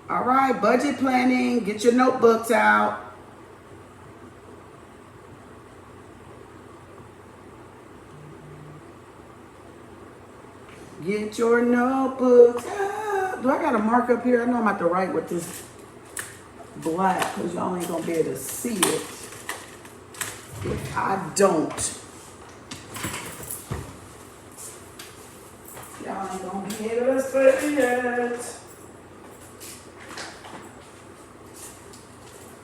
All right, budget planning. Get your notebooks out. Get your notebooks out. Do I got a mark up here? I know I'm at the right with this black because y'all ain't gonna be able to see it if I don't. Y'all ain't gonna be able to see it.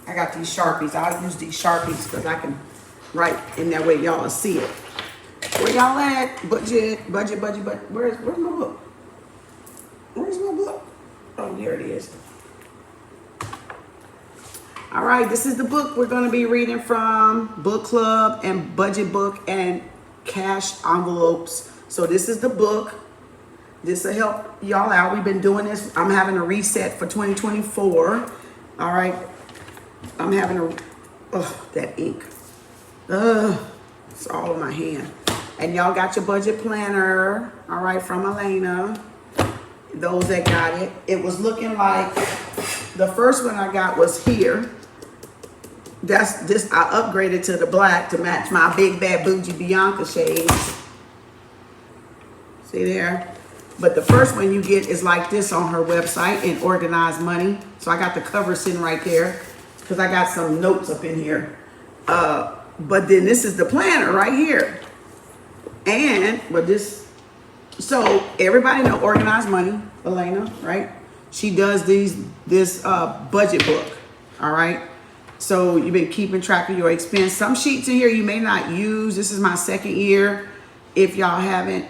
I got these Sharpies. I'll use these Sharpies because I can write in that way y'all will see it. Where y'all at? Budget. Where's my book? Where's my book? Oh, there it is. All right, this is the book we're going to be reading from. Book Club and Budget Book and Cash Envelopes. So this is the book. This will help y'all out. We've been doing this. I'm having a reset for 2024. All right. I'm having a, oh, that ink. It's all on my hand. And y'all got your budget planner, all right, from Elena. Those that got it. It was looking like the first one I got was here. That's this. I upgraded to the black to match my big bad bougie Bianca shades. See there? But the first one you get is like this on her website in Organized Money. So I got the cover sitting right there because I got some notes up in here. But then this is the planner right here. And, but this, so everybody know Organized Money, Elena, right? She does this budget book, all right? So you've been keeping track of your expense. Some sheets in here you may not use. This is my second year. If y'all haven't,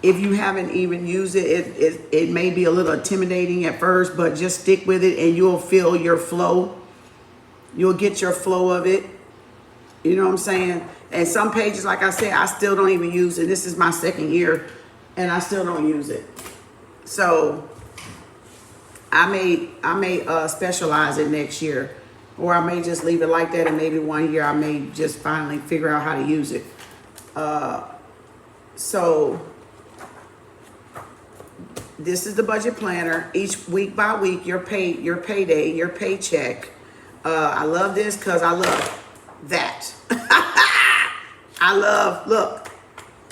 if you haven't even used it, it may be a little intimidating at first, but just stick with it and you'll feel your flow. You'll get your flow of it. You know what I'm saying? And some pages, like I said, I still don't even use it. This is my second year and I still don't use it. So I may specialize it next year, or I may just leave it like that, and maybe one year I may just finally figure out how to use it. So this is the budget planner. Each week by week, your payday, your paycheck. I love this because I love that. I love, look,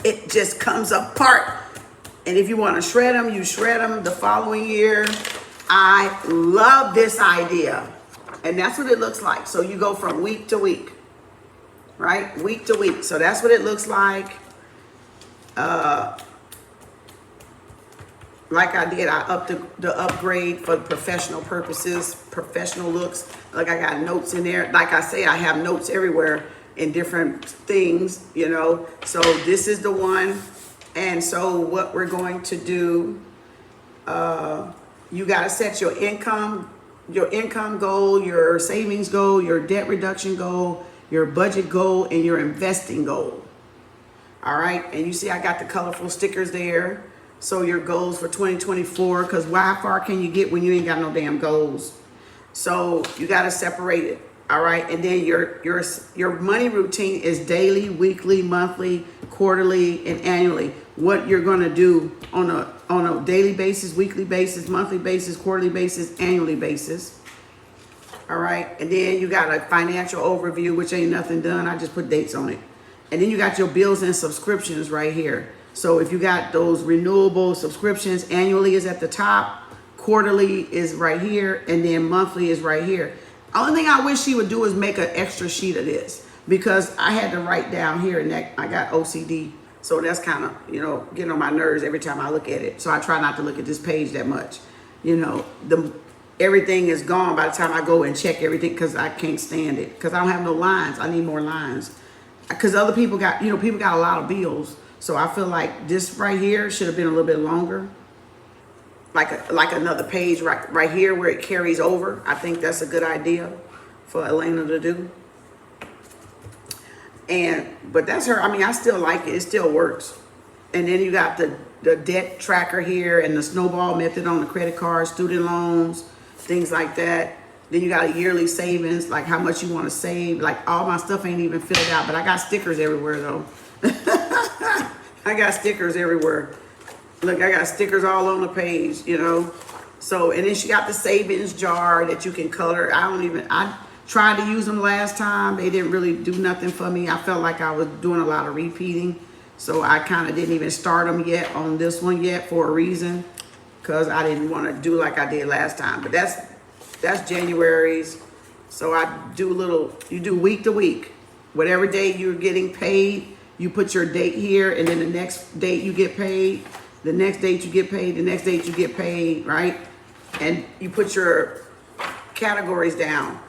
it just comes apart. And if you want to shred them, you shred them the following year. I love this idea. And that's what it looks like. So you go from week to week, right? Week to week. So that's what it looks like. Like I did, I upped the upgrade for professional purposes, professional looks. Like I got notes in there. Like I say, I have notes everywhere in different things, you know. So this is the one. And so what we're going to do, you got to set your income goal, your savings goal, your debt reduction goal, your budget goal, and your investing goal. All right. And you see, I got the colorful stickers there. So your goals for 2024, because how far can you get when you ain't got no damn goals? So you got to separate it. All right. And then your money routine is daily, weekly, monthly, quarterly, and annually. What you're going to do on a daily basis, weekly basis, monthly basis, quarterly basis, annually basis. All right. And then you got a financial overview, which ain't nothing done. I just put dates on it. And then you got your bills and subscriptions right here. So if you got those renewable subscriptions, annually is at the top, quarterly is right here, and then monthly is right here. Only thing I wish she would do is make an extra sheet of this, because I had to write down here, and that I got OCD. So that's kind of, you know, getting on my nerves every time I look at it. So I try not to look at this page that much. You know, everything is gone by the time I go and check everything, because I can't stand it. Because I don't have no lines. I need more lines. Because other people got, you know, people got a lot of bills. So I feel like this right here should have been a little bit longer. Like another page right here where it carries over. I think that's a good idea for Elena to do. But that's her. I mean, I still like it. It still works. And then you got the debt tracker here and the snowball method on the credit card, student loans, things like that. Then you got a yearly savings, like how much you want to save. Like all my stuff ain't even filled out, but I got stickers everywhere though. I got stickers everywhere. Look, I got stickers all on the page, you know. So, and then she got the savings jar that you can color. I tried to use them last time. They didn't really do nothing for me. I felt like I was doing a lot of repeating. So I kind of didn't even start them yet on this one yet for a reason. Because I didn't want to do like I did last time. But that's January's. So I do you do week to week. Whatever day you're getting paid, you put your date here, and then the next date you get paid, the next date you get paid, the next date you get paid, right? And you put your categories down,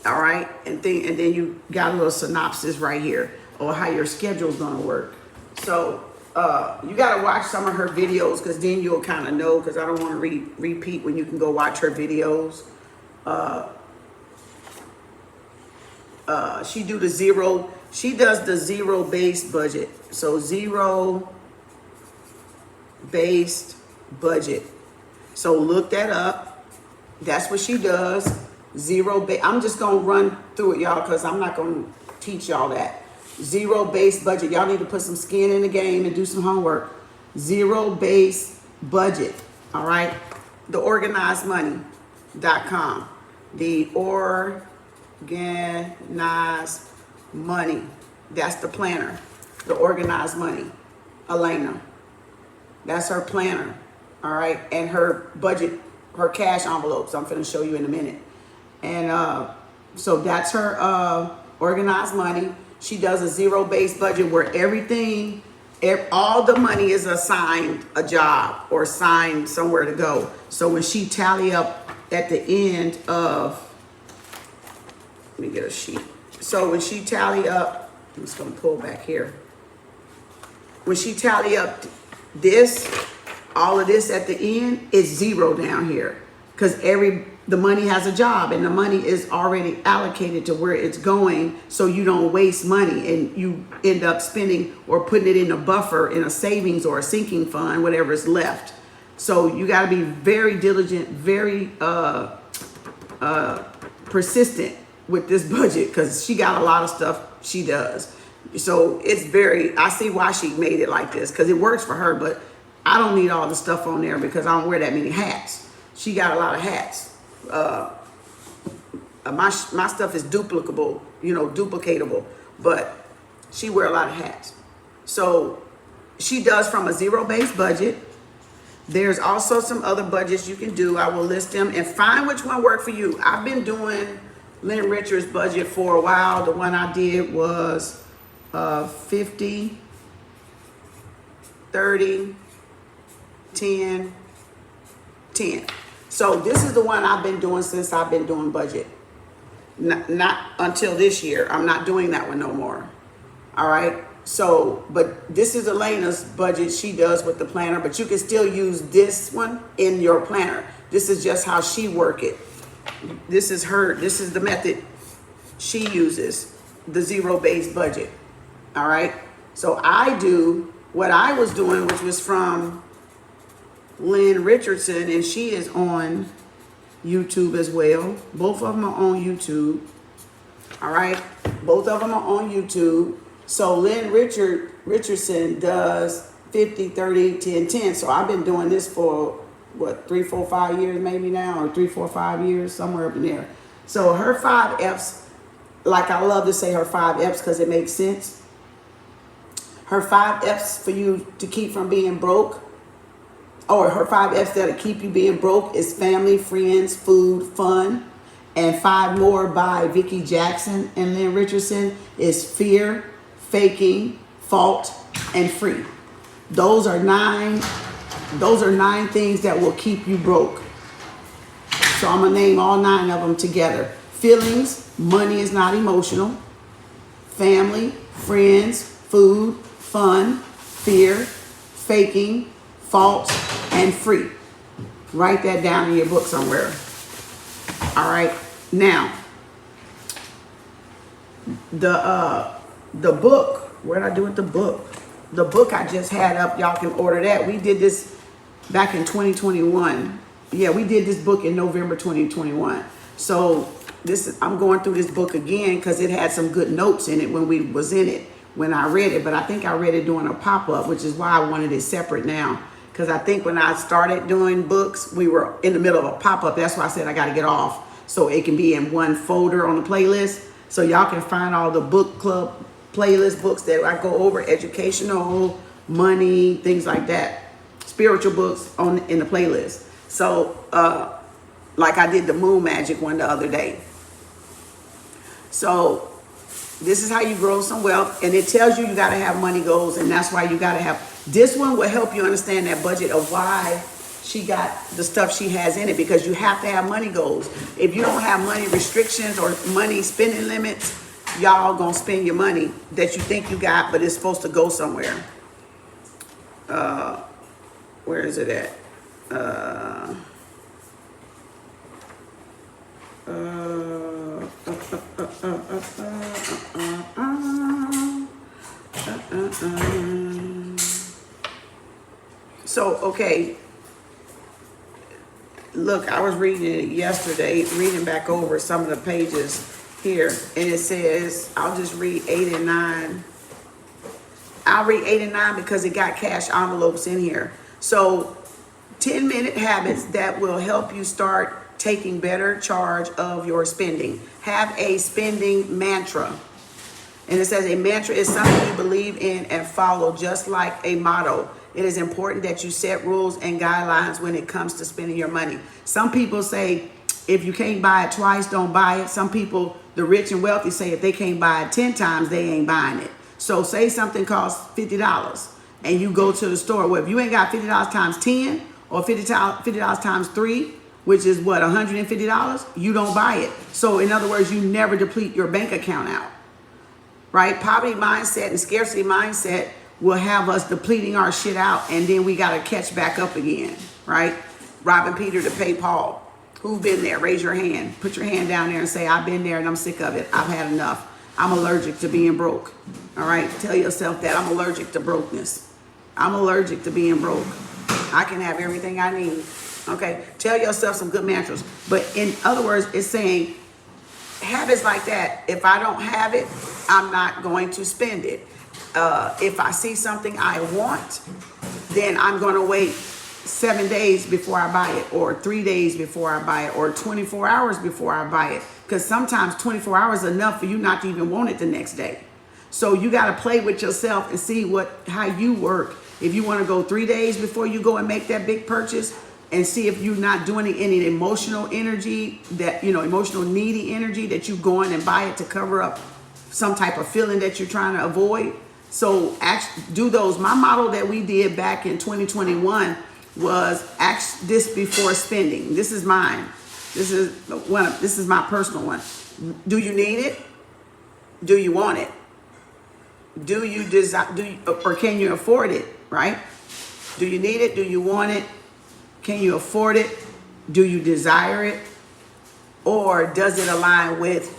all right? And then you got a little synopsis right here on how your schedule's gonna work. So you gotta watch some of her videos, because then you'll kind of know, because I don't want to repeat when you can go watch her videos. She does the zero-based budget. So zero-based budget. So look that up. That's what she does. I'm just gonna run through it, y'all, because I'm not gonna teach y'all that. Zero-based budget. Y'all need to put some skin in the game and do some homework. Zero-based budget. All right. TheOrganizedMoney.com. The Organized Money. That's the planner. The Organized Money. Elena. That's her planner. All right. And her budget, her cash envelopes. I'm going to show you in a minute. And so that's her Organized Money. She does a zero-based budget where all the money is assigned a job or assigned somewhere to go. So when she tally up at the end of, let me get a sheet. So when she tally up, I'm just gonna pull back here. When she tally up all of this at the end, it's zero down here. Because the money has a job, and the money is already allocated to where it's going, so you don't waste money and you end up spending or putting it in a buffer, in a savings or a sinking fund, whatever is left. So you got to be very diligent, very persistent with this budget, because she got a lot of stuff she does. So I see why she made it like this, because it works for her, but I don't need all the stuff on there because I don't wear that many hats. She got a lot of hats. My stuff is duplicable, duplicatable, but she wear a lot of hats. So she does from a zero-based budget. There's also some other budgets you can do. I will list them and find which one worked for you. I've been doing Lynn Richards' budget for a while. The one I did was 50, 30, 10, 10. So this is the one I've been doing since I've been doing budget. Not until this year. I'm not doing that one no more. All right. So, but this is Elena's budget she does with the planner, but you can still use this one in your planner. This is just how she work it. This is the method she uses, the zero-based budget. All right. So I do what I was doing, which was from Lynn Richardson, and she is on YouTube as well. Both of them are on YouTube. All right. Both of them are on YouTube. So Lynn Richardson does 50, 30, 10, 10. So I've been doing this for what, 3, 4, 5 years maybe now, or 3, 4, 5 years, somewhere up in there. So her 5 F's, like I love to say her 5 F's because it makes sense. Her 5 F's for you to keep from being broke, or her 5 F's that'll keep you being broke, is family, friends, food, fun. And 5 more by Vicki Jackson and Lynn Richardson is fear, faking, fault, and free. Those are 9 things that will keep you broke. So I'm gonna name all 9 of them together. Feelings, money is not emotional. Family, friends, food, fun, fear, faking, fault, and free. Write that down in your book somewhere. All right. Now, the book, what did I do with the book? The book I just had up, y'all can order that. We did this back in 2021. Yeah, we did this book in November 2021. So I'm going through this book again because it had some good notes in it when I read it. But I think I read it during a pop-up, which is why I wanted it separate now, Because I think when I started doing books, we were in the middle of a pop-up. That's why I said I got to get off so it can be in one folder on the playlist. So y'all can find all the book club playlist books that I go over, educational, money, things like that, spiritual books in the playlist. So like I did the moon magic one the other day. So this is how you grow some wealth, and it tells you got to have money goals, and that's why you got to have. This one will help you understand that budget of why she got the stuff she has in it, because you have to have money goals. If you don't have money restrictions or money spending limits, y'all gonna spend your money that you think you got, but it's supposed to go somewhere. Where is it at? So, okay, look, I was reading it yesterday, reading back over some of the pages here, and it says, I'll just read 8 and 9. I'll read 8 and 9 because it got cash envelopes in here. So 10-minute habits that will help you start taking better charge of your spending. Have a spending mantra. And it says a mantra is something you believe in and follow, just like a motto. It is important that you set rules and guidelines when it comes to spending your money. Some people say, if you can't buy it twice, don't buy it. Some people, the rich and wealthy, say if they can't buy it 10 times, they ain't buying it. So say something costs $50 and you go to the store. Well, if you ain't got $50 times 10 or $50 times 3, which is what, $150, you don't buy it. So in other words, you never deplete your bank account out, right? Poverty mindset and scarcity mindset will have us depleting our shit out, and then we got to catch back up again, right? Robbing Peter to pay Paul. Who've been there? Raise your hand. Put your hand down there and say, I've been there and I'm sick of it. I've had enough. I'm allergic to being broke. All right? Tell yourself that. I'm allergic to brokenness. I'm allergic to being broke. I can have everything I need. Okay? Tell yourself some good mantras. But in other words, it's saying habits like that, if I don't have it, I'm not going to spend it. If I see something I want, then I'm going to wait 7 days before I buy it, or 3 days before I buy it, or 24 hours before I buy it. Because sometimes 24 hours is enough for you not to even want it the next day. So you got to play with yourself and see how you work. If you want to go 3 days before you go and make that big purchase, and see if you're not doing any emotional energy, that, emotional needy energy, that you go in and buy it to cover up some type of feeling that you're trying to avoid. So do those. My model that we did back in 2021 was act this before spending. This is mine. This is my personal one. Do you need it? Do you want it? Do you desire? Or can you afford it? Right? Do you need it? Do you want it? Can you afford it? Do you desire it? Or does it align with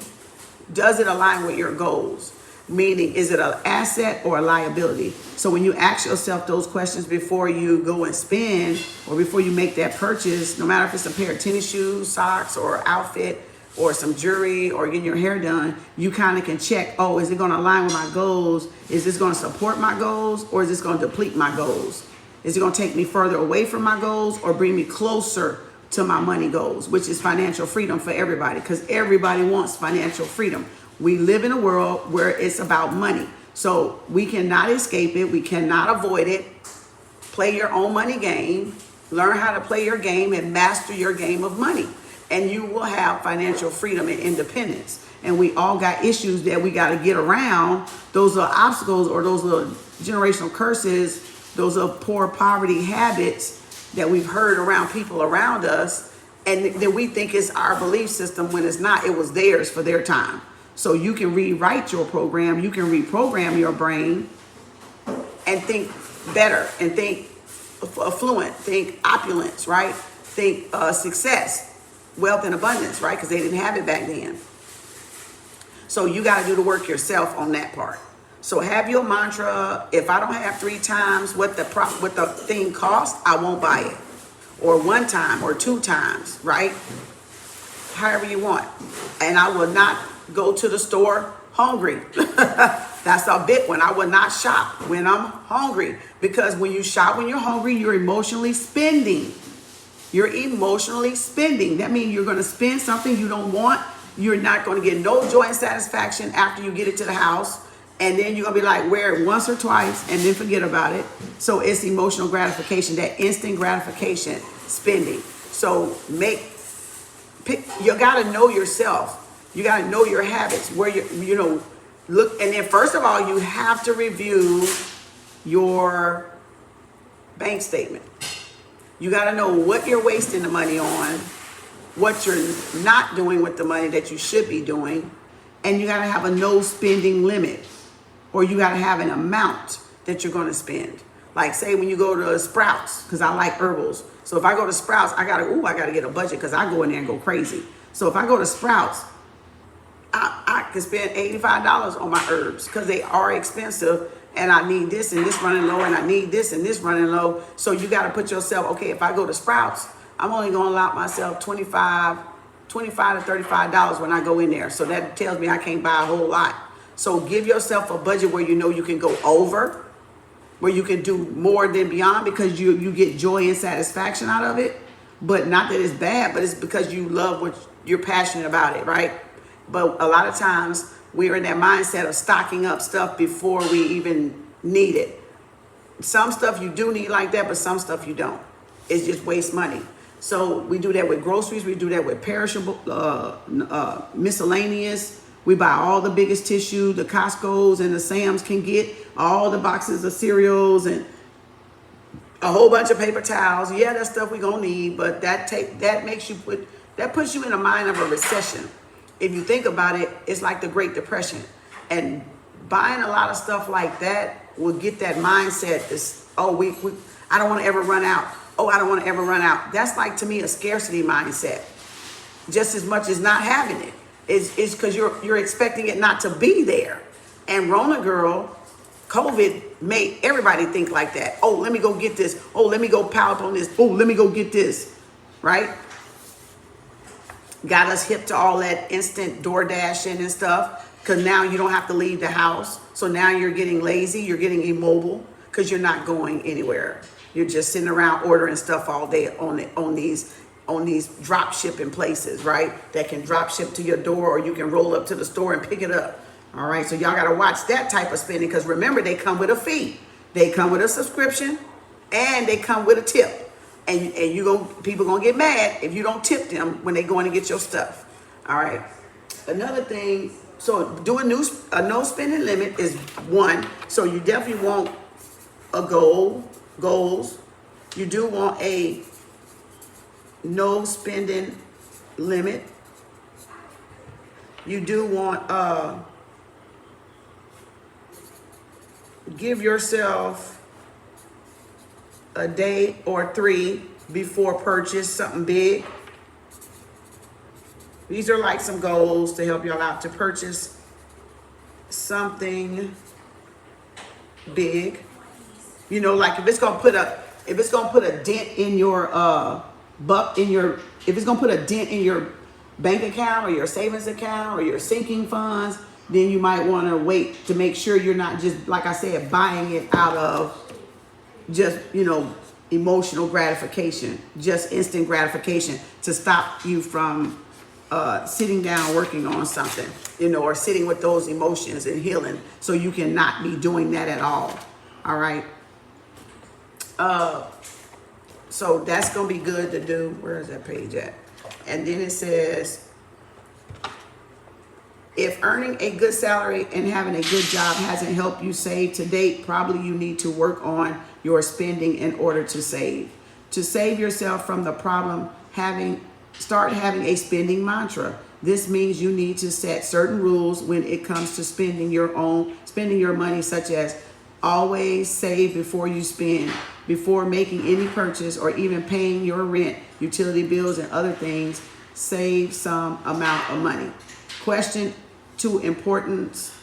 your goals? Meaning, is it an asset or a liability? So when you ask yourself those questions before you go and spend, or before you make that purchase, no matter if it's a pair of tennis shoes, socks, or outfit, or some jewelry, or getting your hair done, you kind of can check, is it going to align with my goals? Is this going to support my goals, or is this going to deplete my goals? Is it going to take me further away from my goals, or bring me closer to my money goals, which is financial freedom for everybody, because everybody wants financial freedom. We live in a world where it's about money. So we cannot escape it. We cannot avoid it. Play your own money game. Learn how to play your game and master your game of money. And you will have financial freedom and independence. And we all got issues that we got to get around. Those are obstacles, or those are generational curses. Those are poor poverty habits that we've heard around people around us. And then we think it's our belief system when it's not. It was theirs for their time. So you can rewrite your program, you can reprogram your brain and think better, and think affluent, think opulence, right? Think success, wealth and abundance, right? Because they didn't have it back then. So you got to do the work yourself on that part. So have your mantra. If I don't have 3 times what the thing costs, I won't buy it. Or 1 time or 2 times, right? However you want. And I will not go to the store hungry. That's a big one. I will not shop when I'm hungry, because when you shop when you're hungry, you're emotionally spending. You're emotionally spending. That means you're going to spend something you don't want. You're not going to get no joy and satisfaction after you get it to the house. And then you're going to be like, wear it once or twice and then forget about it. So it's emotional gratification, that instant gratification spending. So you got to know yourself. You got to know your habits, where look. And then first of all, you have to review your bank statement. You got to know what you're wasting the money on, what you're not doing with the money that you should be doing. And you got to have a no spending limit, or you got to have an amount that you're going to spend. Like say when you go to Sprouts, because I like herbals. So if I go to Sprouts, I got to get a budget, because I go in there and go crazy. So if I go to Sprouts, I can spend $85 on my herbs, because they are expensive, and I need this and this running low, and I need this and this running low. So you got to put yourself, okay, if I go to Sprouts, I'm only going to allow myself $25 to $35 when I go in there. So that tells me I can't buy a whole lot. So give yourself a budget where you know you can go over, where you can do more than beyond, because you get joy and satisfaction out of it. But not that it's bad, but it's because you love what you're passionate about it, right? But a lot of times we're in that mindset of stocking up stuff before we even need it. Some stuff you do need like that, but some stuff you don't. It's just waste money. So we do that with groceries. We do that with perishable, miscellaneous. We buy all the biggest tissue the Costco's and the Sam's can get, all the boxes of cereals and a whole bunch of paper towels. Yeah, that stuff we gonna need, but that puts you in a mind of a recession. If you think about it, it's like the Great Depression. And buying a lot of stuff like that will get that mindset. I don't want to ever run out. Oh, I don't want to ever run out. That's like, to me, a scarcity mindset. Just as much as not having it. It's because you're expecting it not to be there. And Rona girl, COVID made everybody think like that. Oh, let me go get this. Oh, let me go pile up on this. Oh, let me go get this. Right? Got us hip to all that instant door dashing and stuff, because now you don't have to leave the house. So now you're getting lazy, you're getting immobile, because you're not going anywhere. You're just sitting around ordering stuff all day on these drop shipping places, right? That can drop ship to your door, or you can roll up to the store and pick it up. All right, so y'all got to watch that type of spending, because remember, they come with a fee. They come with a subscription, and they come with a tip. And people gonna get mad if you don't tip them when they going to get your stuff. All right. Another thing, so doing a no spending limit is one. So you definitely want a goals. You do want a no spending limit. You do want give yourself a day or 3 before purchase something big. These are like some goals to help y'all out to purchase something big. You know, like if it's gonna put a dent in your if it's gonna put a dent in your bank account or your savings account or your sinking funds, then you might want to wait to make sure you're not just, like I said, buying it out of just, emotional gratification, just instant gratification, to stop you from sitting down working on something, or sitting with those emotions and healing. So you cannot be doing that at all. All right. So that's going to be good to do. Where is that page at? And then it says, if earning a good salary and having a good job hasn't helped you save to date, probably you need to work on your spending in order to save. To save yourself from the problem, start having a spending mantra. This means you need to set certain rules when it comes to spending your money, such as always save before you spend, before making any purchase or even paying your rent, utility bills, and other things. Save some amount of money. Question the importance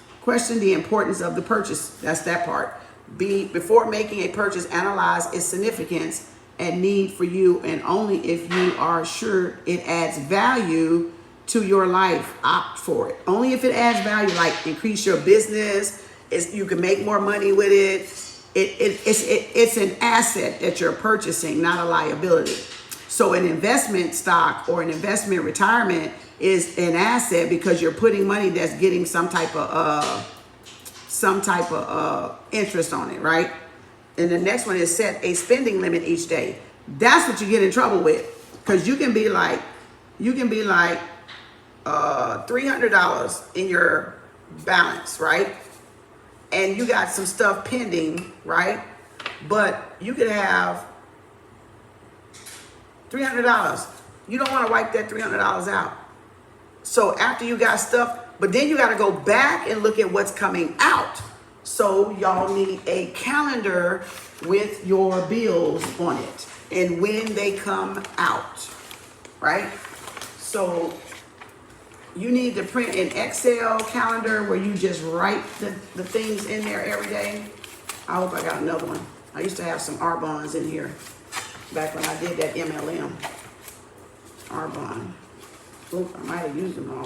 of the purchase. That's that part. Before making a purchase, analyze its significance and need for you, and only if you are sure it adds value to your life, opt for it. Only if it adds value, like increase your business, you can make more money with it. It's an asset that you're purchasing, not a liability. So an investment stock or an investment retirement is an asset because you're putting money that's getting some type of interest on it, right? And the next one is set a spending limit each day. That's what you get in trouble with, because you can be like $300 in your balance, right? And you got some stuff pending, right? But you could have $300. You don't want to wipe that $300 out. So after you got stuff, but then you got to go back and look at what's coming out. So y'all need a calendar with your bills on it and when they come out, right? So you need to print an Excel calendar where you just write the things in there every day. I hope I got another one. I used to have some R-bonds in here back when I did that MLM. R-bond. Oop, I might have used them all.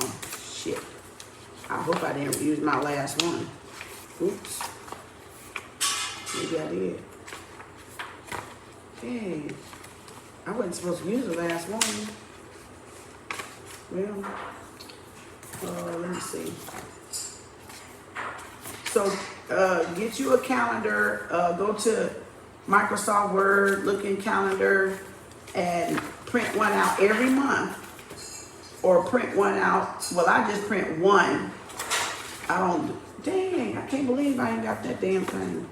Shit. I hope I didn't use my last one. Oops. Maybe I did. Dang. I wasn't supposed to use the last one. Well, let me see. So get you a calendar. Go to Microsoft Word, look in calendar, and print one out every month. Or print one out. Well, I just print one. I don't. Dang, I can't believe I ain't got that damn thing.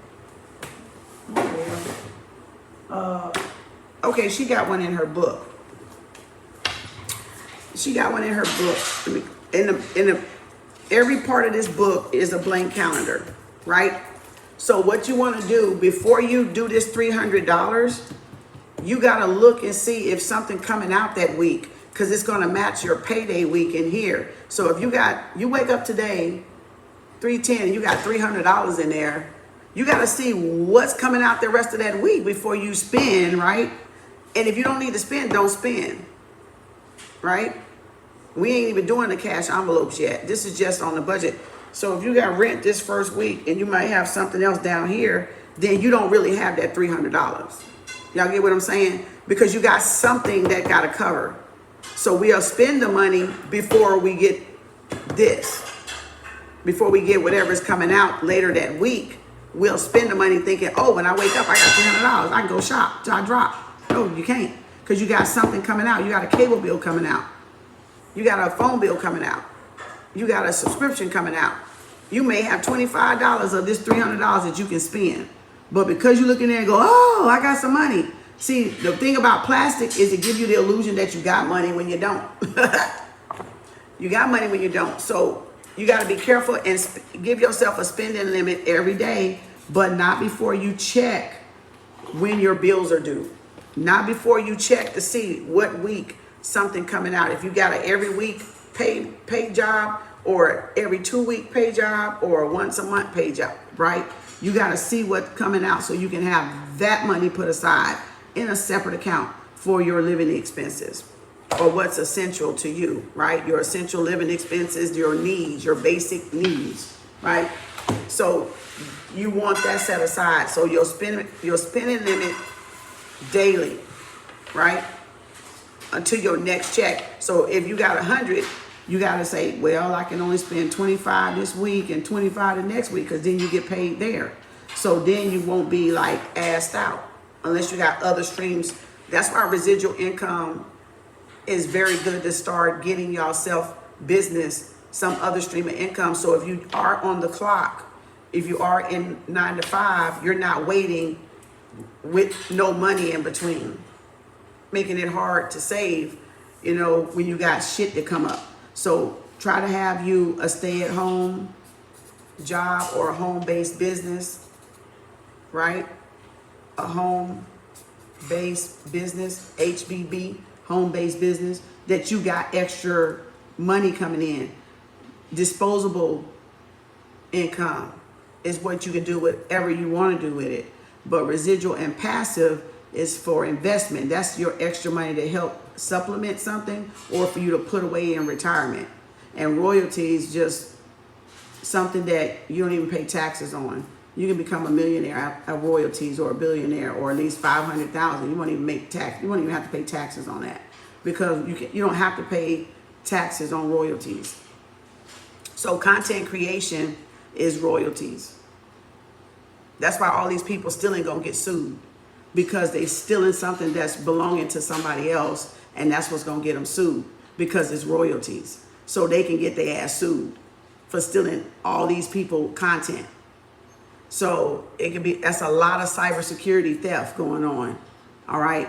Oh, well. Okay, she got one in her book. She got one in her book. Every part of this book is a blank calendar, right? So what you want to do before you do this $300, you got to look and see if something coming out that week, because it's going to match your payday week in here. So if you wake up today, 310, and you got $300 in there, you got to see what's coming out the rest of that week before you spend, right? And if you don't need to spend, don't spend, right? We ain't even doing the cash envelopes yet. This is just on the budget. So if you got rent this first week and you might have something else down here, then you don't really have that $300. Y'all get what I'm saying? Because you got something that got to cover. So we'll spend the money before we get this. Before we get whatever's coming out later that week, we'll spend the money thinking, oh, when I wake up, I got $300. I can go shop till I drop. No, you can't, because you got something coming out. You got a cable bill coming out. You got a phone bill coming out. You got a subscription coming out. You may have $25 of this $300 that you can spend. But because you look in there and go, oh, I got some money. See, the thing about plastic is it gives you the illusion that you got money when you don't. You got money when you don't. So you got to be careful and give yourself a spending limit every day, but not before you check when your bills are due. Not before you check to see what week something coming out. If you got an every week pay job, or every 2 week pay job, or a once a month pay job, right? You got to see what's coming out so you can have that money put aside in a separate account for your living expenses, or what's essential to you, right? Your essential living expenses, your needs, your basic needs, right? So you want that set aside. So your spending limit daily, right? Until your next check. So if you got 100, you got to say, well, I can only spend 25 this week and 25 the next week, because then you get paid there. So then you won't be like assed out unless you got other streams. That's why residual income is very good to start getting yourself business, some other stream of income. So if you are on the clock, if you are in 9 to 5, you're not waiting with no money in between, making it hard to save, when you got shit to come up. So try to have you a stay-at-home job or a home-based business, right? A home-based business, HBB, home-based business, that you got extra money coming in. Disposable income is what you can do whatever you want to do with it. But residual and passive is for investment. That's your extra money to help supplement something or for you to put away in retirement. And royalties just something that you don't even pay taxes on. You can become a millionaire at royalties, or a billionaire, or at least 500,000. You won't even make tax. You won't even have to pay taxes on that, because you don't have to pay taxes on royalties. So content creation is royalties. That's why all these people still ain't gonna get sued, because they stealing something that's belonging to somebody else, and that's what's gonna get them sued, because it's royalties. So they can get their ass sued for stealing all these people content. So it could be, that's a lot of cybersecurity theft going on. All right.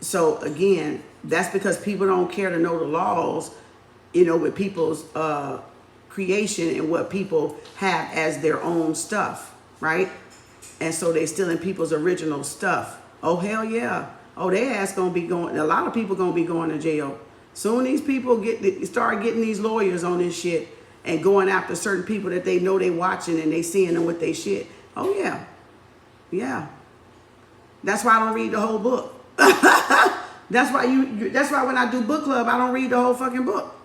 So again, that's because people don't care to know the laws, with people's creation and what people have as their own stuff, right? And so they stealing people's original stuff. Oh, hell yeah. Oh, their ass gonna be going, a lot of people gonna be going to jail. Soon these people start getting these lawyers on this shit and going after certain people that they know they watching and they seeing them with their shit. Oh yeah. Yeah. That's why I don't read the whole book. That's why when I do book club, I don't read the whole fucking book.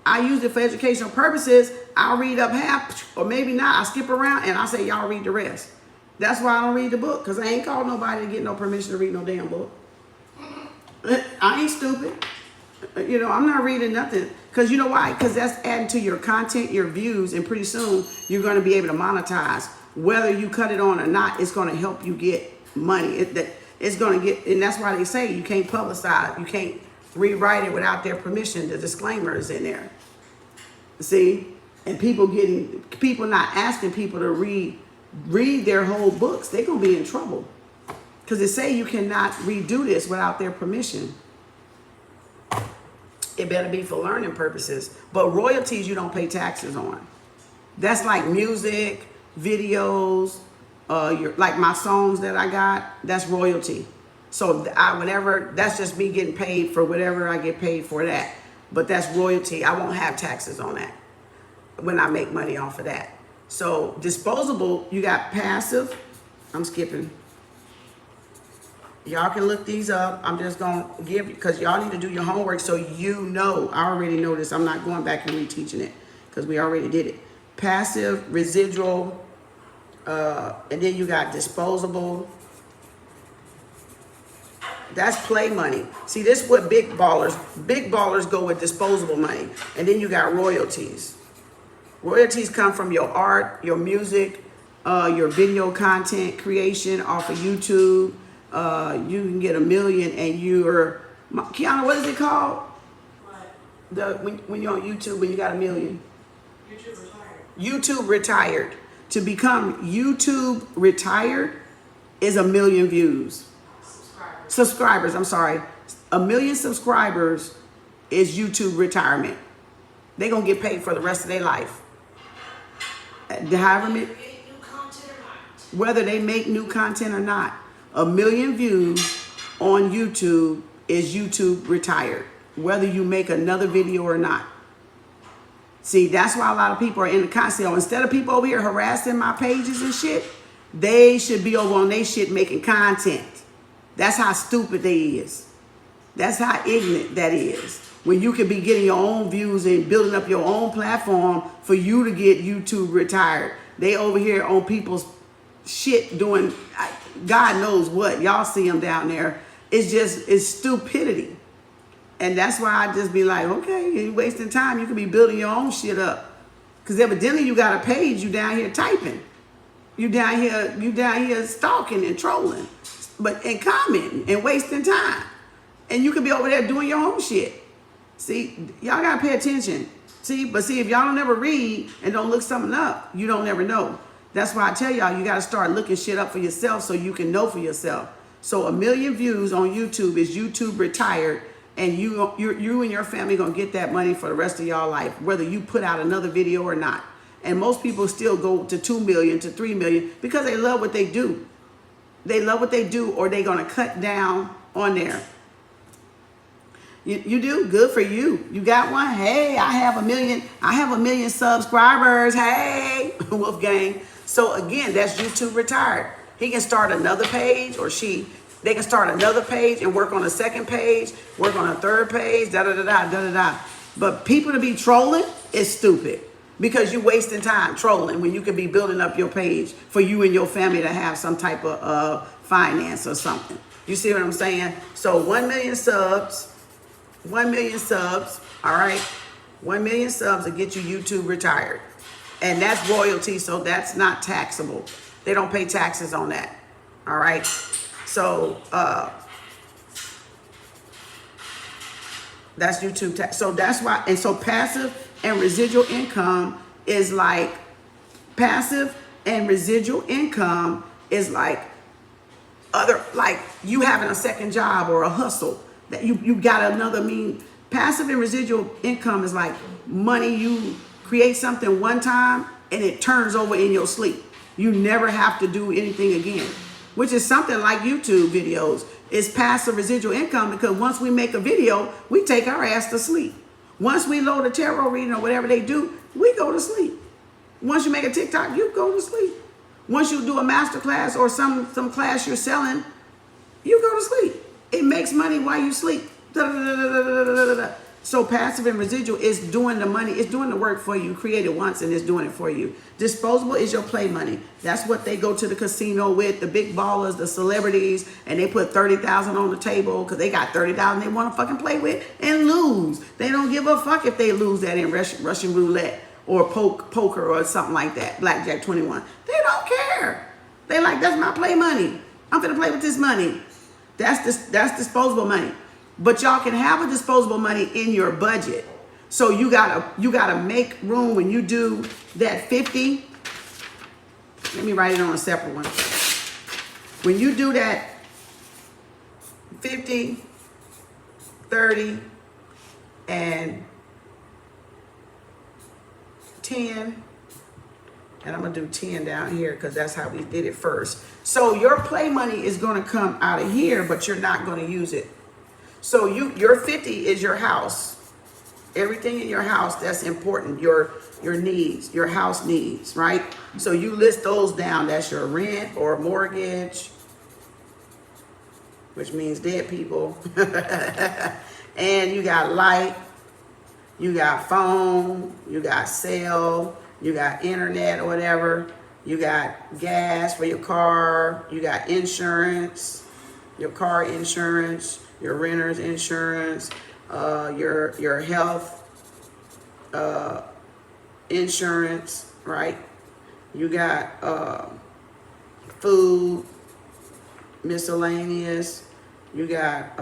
I use it for educational purposes. I'll read up half, or maybe not. I skip around and I say, y'all read the rest. That's why I don't read the book, because I ain't called nobody to get no permission to read no damn book. I ain't stupid. I'm not reading nothing. Because you know why? Because that's adding to your content, your views, and pretty soon you're going to be able to monetize. Whether you cut it on or not, it's going to help you get money. It's going to get, and that's why they say you can't publicize. You can't rewrite it without their permission. The disclaimer is in there. See? And people not asking people to read their whole books. They're going to be in trouble. Because they say you cannot redo this without their permission. It better be for learning purposes. But royalties you don't pay taxes on. That's like music, videos, like my songs that I got, that's royalty. So that's just me getting paid for whatever I get paid for that. But that's royalty. I won't have taxes on that when I make money off of that. So disposable, you got passive. I'm skipping. Y'all can look these up. I'm just going to give, because y'all need to do your homework so I already know this. I'm not going back and reteaching it because we already did it. Passive, residual, and then you got disposable. That's play money. See, this is what big ballers go with disposable money. And then you got royalties. Royalties come from your art, your music, your video content creation off of YouTube. You can get 1 million and Kiana, what is it called? What? When you're on YouTube, when you got 1 million. YouTube retired. YouTube retired. To become YouTube retired is 1 million views. Subscribers, I'm sorry. 1 million subscribers is YouTube retirement. They're going to get paid for the rest of their life. Whether they make new content or not. 1 million views on YouTube is YouTube retired, whether you make another video or not. See, that's why a lot of people are in the content. So instead of people over here harassing my pages and shit, they should be over on their shit making content. That's how stupid they is. That's how ignorant that is. When you could be getting your own views and building up your own platform for you to get YouTube retired. They over here on people's shit doing God knows what. Y'all see them down there. It's stupidity. And that's why I just be like, okay, you're wasting time. You could be building your own shit up. Because evidently you got a page, you down here typing. You down here stalking and trolling. And commenting and wasting time. And you could be over there doing your own shit. See, y'all gotta pay attention. See, if y'all don't ever read and don't look something up, you don't never know. That's why I tell y'all, you got to start looking shit up for yourself so you can know for yourself. So 1 million views on YouTube is YouTube retired, and you and your family going to get that money for the rest of y'all life, whether you put out another video or not. And most people still go to 2 million, to 3 million because they love what they do. They love what they do, or they're going to cut down on there. You do? Good for you. You got one? Hey, I have 1 million. I have 1 million subscribers. Hey, Wolfgang. So again, that's YouTube retired. He can start another page, or she, They can start another page and work on a second page, work on a third page, da-da-da-da. But people to be trolling is stupid because you're wasting time trolling when you could be building up your page for you and your family to have some type of finance or something. You see what I'm saying? So 1 million subs, 1 million subs, all right? 1 million subs will get you YouTube retired. And that's royalty, so that's not taxable. They don't pay taxes on that, all right? So that's YouTube tax. So that's why, and so passive and residual income is like, passive and residual income is like other, like you having a second job or a hustle that you got another mean. Passive and residual income is like money you create something one time and it turns over in your sleep. You never have to do anything again, which is something like YouTube videos. It's passive residual income because once we make a video, we take our ass to sleep. Once we load a tarot reading or whatever they do, we go to sleep. Once you make a TikTok, you go to sleep. Once you do a master class or some class you're selling, you go to sleep. It makes money while you sleep. So passive and residual is doing the money. It's doing the work for you. Create it once and it's doing it for you. Disposable is your play money. That's what they go to the casino with, the big ballers, the celebrities, and they put 30,000 on the table because they got 30,000 they want to fucking play with and lose. They don't give a fuck if they lose that in Russian roulette or poker or something like that. Blackjack 21. They don't care. They like, that's my play money. I'm gonna play with this money. That's disposable money. But y'all can have a disposable money in your budget. So you gotta make room when you do that 50. Let me write it on a separate one. When you do that 50, 30, and 10, and I'm gonna do 10 down here because that's how we did it first. So your play money is gonna come out of here, but you're not gonna use it. So your 50 is your house. Everything in your house that's important, your needs, your house needs, right? So you list those down. That's your rent or mortgage, which means dead people. And you got light, you got phone, you got cell, you got internet or whatever. You got gas for your car, you got insurance, your car insurance, your renter's insurance, your health insurance, right? You got food, miscellaneous. You got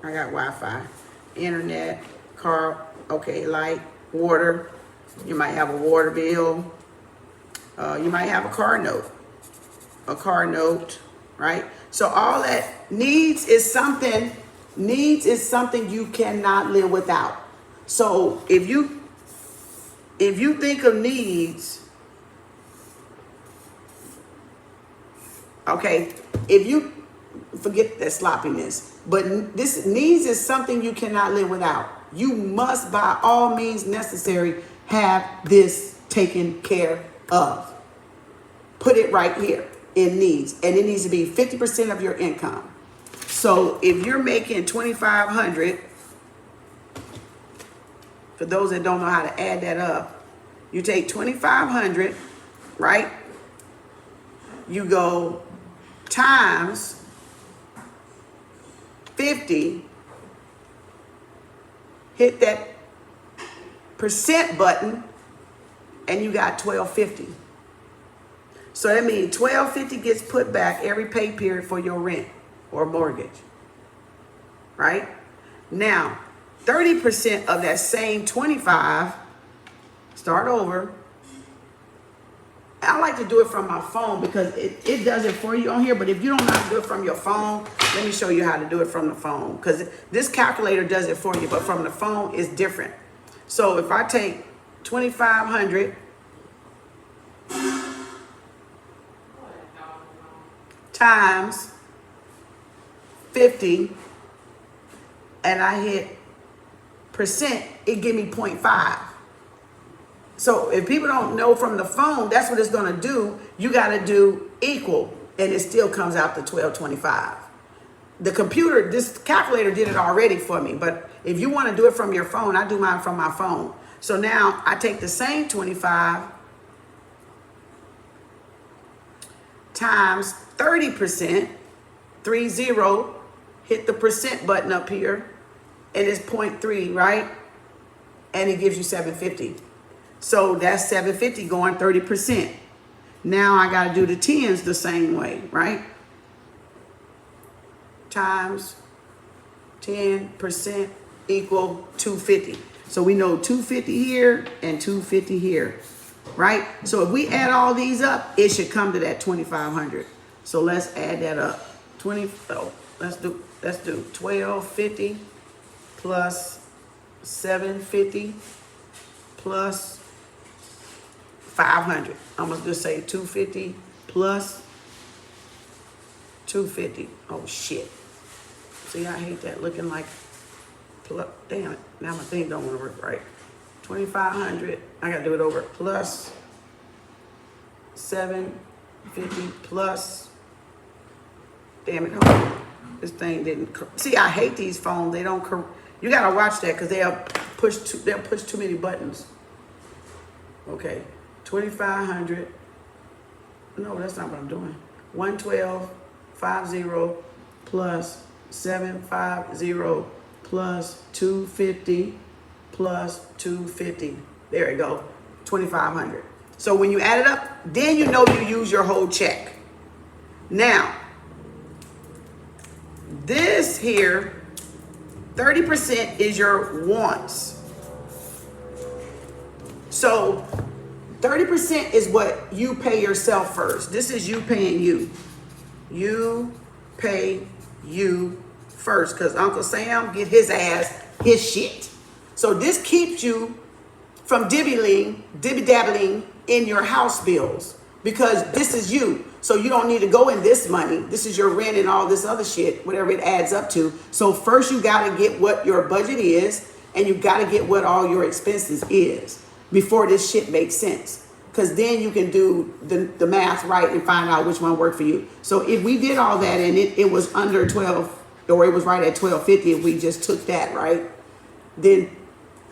I got Wi-Fi, internet, car, okay, light, water. You might have a water bill. You might have a car note. Right? So all that needs is something you cannot live without. So if you think of needs, okay, if you forget that sloppiness, but this needs is something you cannot live without. You must by all means necessary have this taken care of. Put it right here. It needs, and it needs to be 50% of your income. So if you're making $2,500, for those that don't know how to add that up, you take $2,500, right? You go times 50, hit that percent button, and you got $1,250. So that means $1,250 gets put back every pay period for your rent or mortgage, right? Now, 30% of that same 25, start over. I like to do it from my phone because it does it for you on here, but if you don't know how to do it from your phone, let me show you how to do it from the phone because this calculator does it for you, but from the phone it's different. So if I take 2,500 times 50 and I hit percent, it give me 0.5. So if people don't know from the phone, that's what it's going to do. You got to do equal, and it still comes out to 1225. The computer, this calculator did it already for me, but if you want to do it from your phone, I do mine from my phone. So now I take the same 25 times 30%, 30, hit the percent button up here, and it's 0.3, right? And it gives you 750. So that's 750 going 30%. Now I got to do the tens the same way, right? Times 10% equal 250. So we know 250 here and 250 here, right? So if we add all these up, it should come to that 2,500. So let's add that up. Let's do 1250 plus 750 plus 500. I'm gonna just say 250 plus 250. Oh shit. See, I hate that looking like, damn it. Now my thing don't want to work right. 2,500. I gotta do it over. Plus 750 plus. Damn it. Hold on. This thing didn't. See, I hate these phones. They don't. You gotta watch that because they'll push too many buttons. Okay. 2,500. No, that's not what I'm doing. 112.50 plus 750 plus 250 plus 250. There you go. 2,500. So when you add it up, then you know you use your whole check. Now, this here, 30% is your wants. So 30% is what you pay yourself first. This is you paying you. You pay you first because Uncle Sam get his ass his shit. So this keeps you from dibby-dabbling in your house bills because this is you. So you don't need to go in this money. This is your rent and all this other shit, whatever it adds up to. So first you got to get what your budget is and you got to get what all your expenses is before this shit makes sense. Because then you can do the math right and find out which one worked for you. So if we did all that and it was under 12, or it was right at 1250, if we just took that, right? Then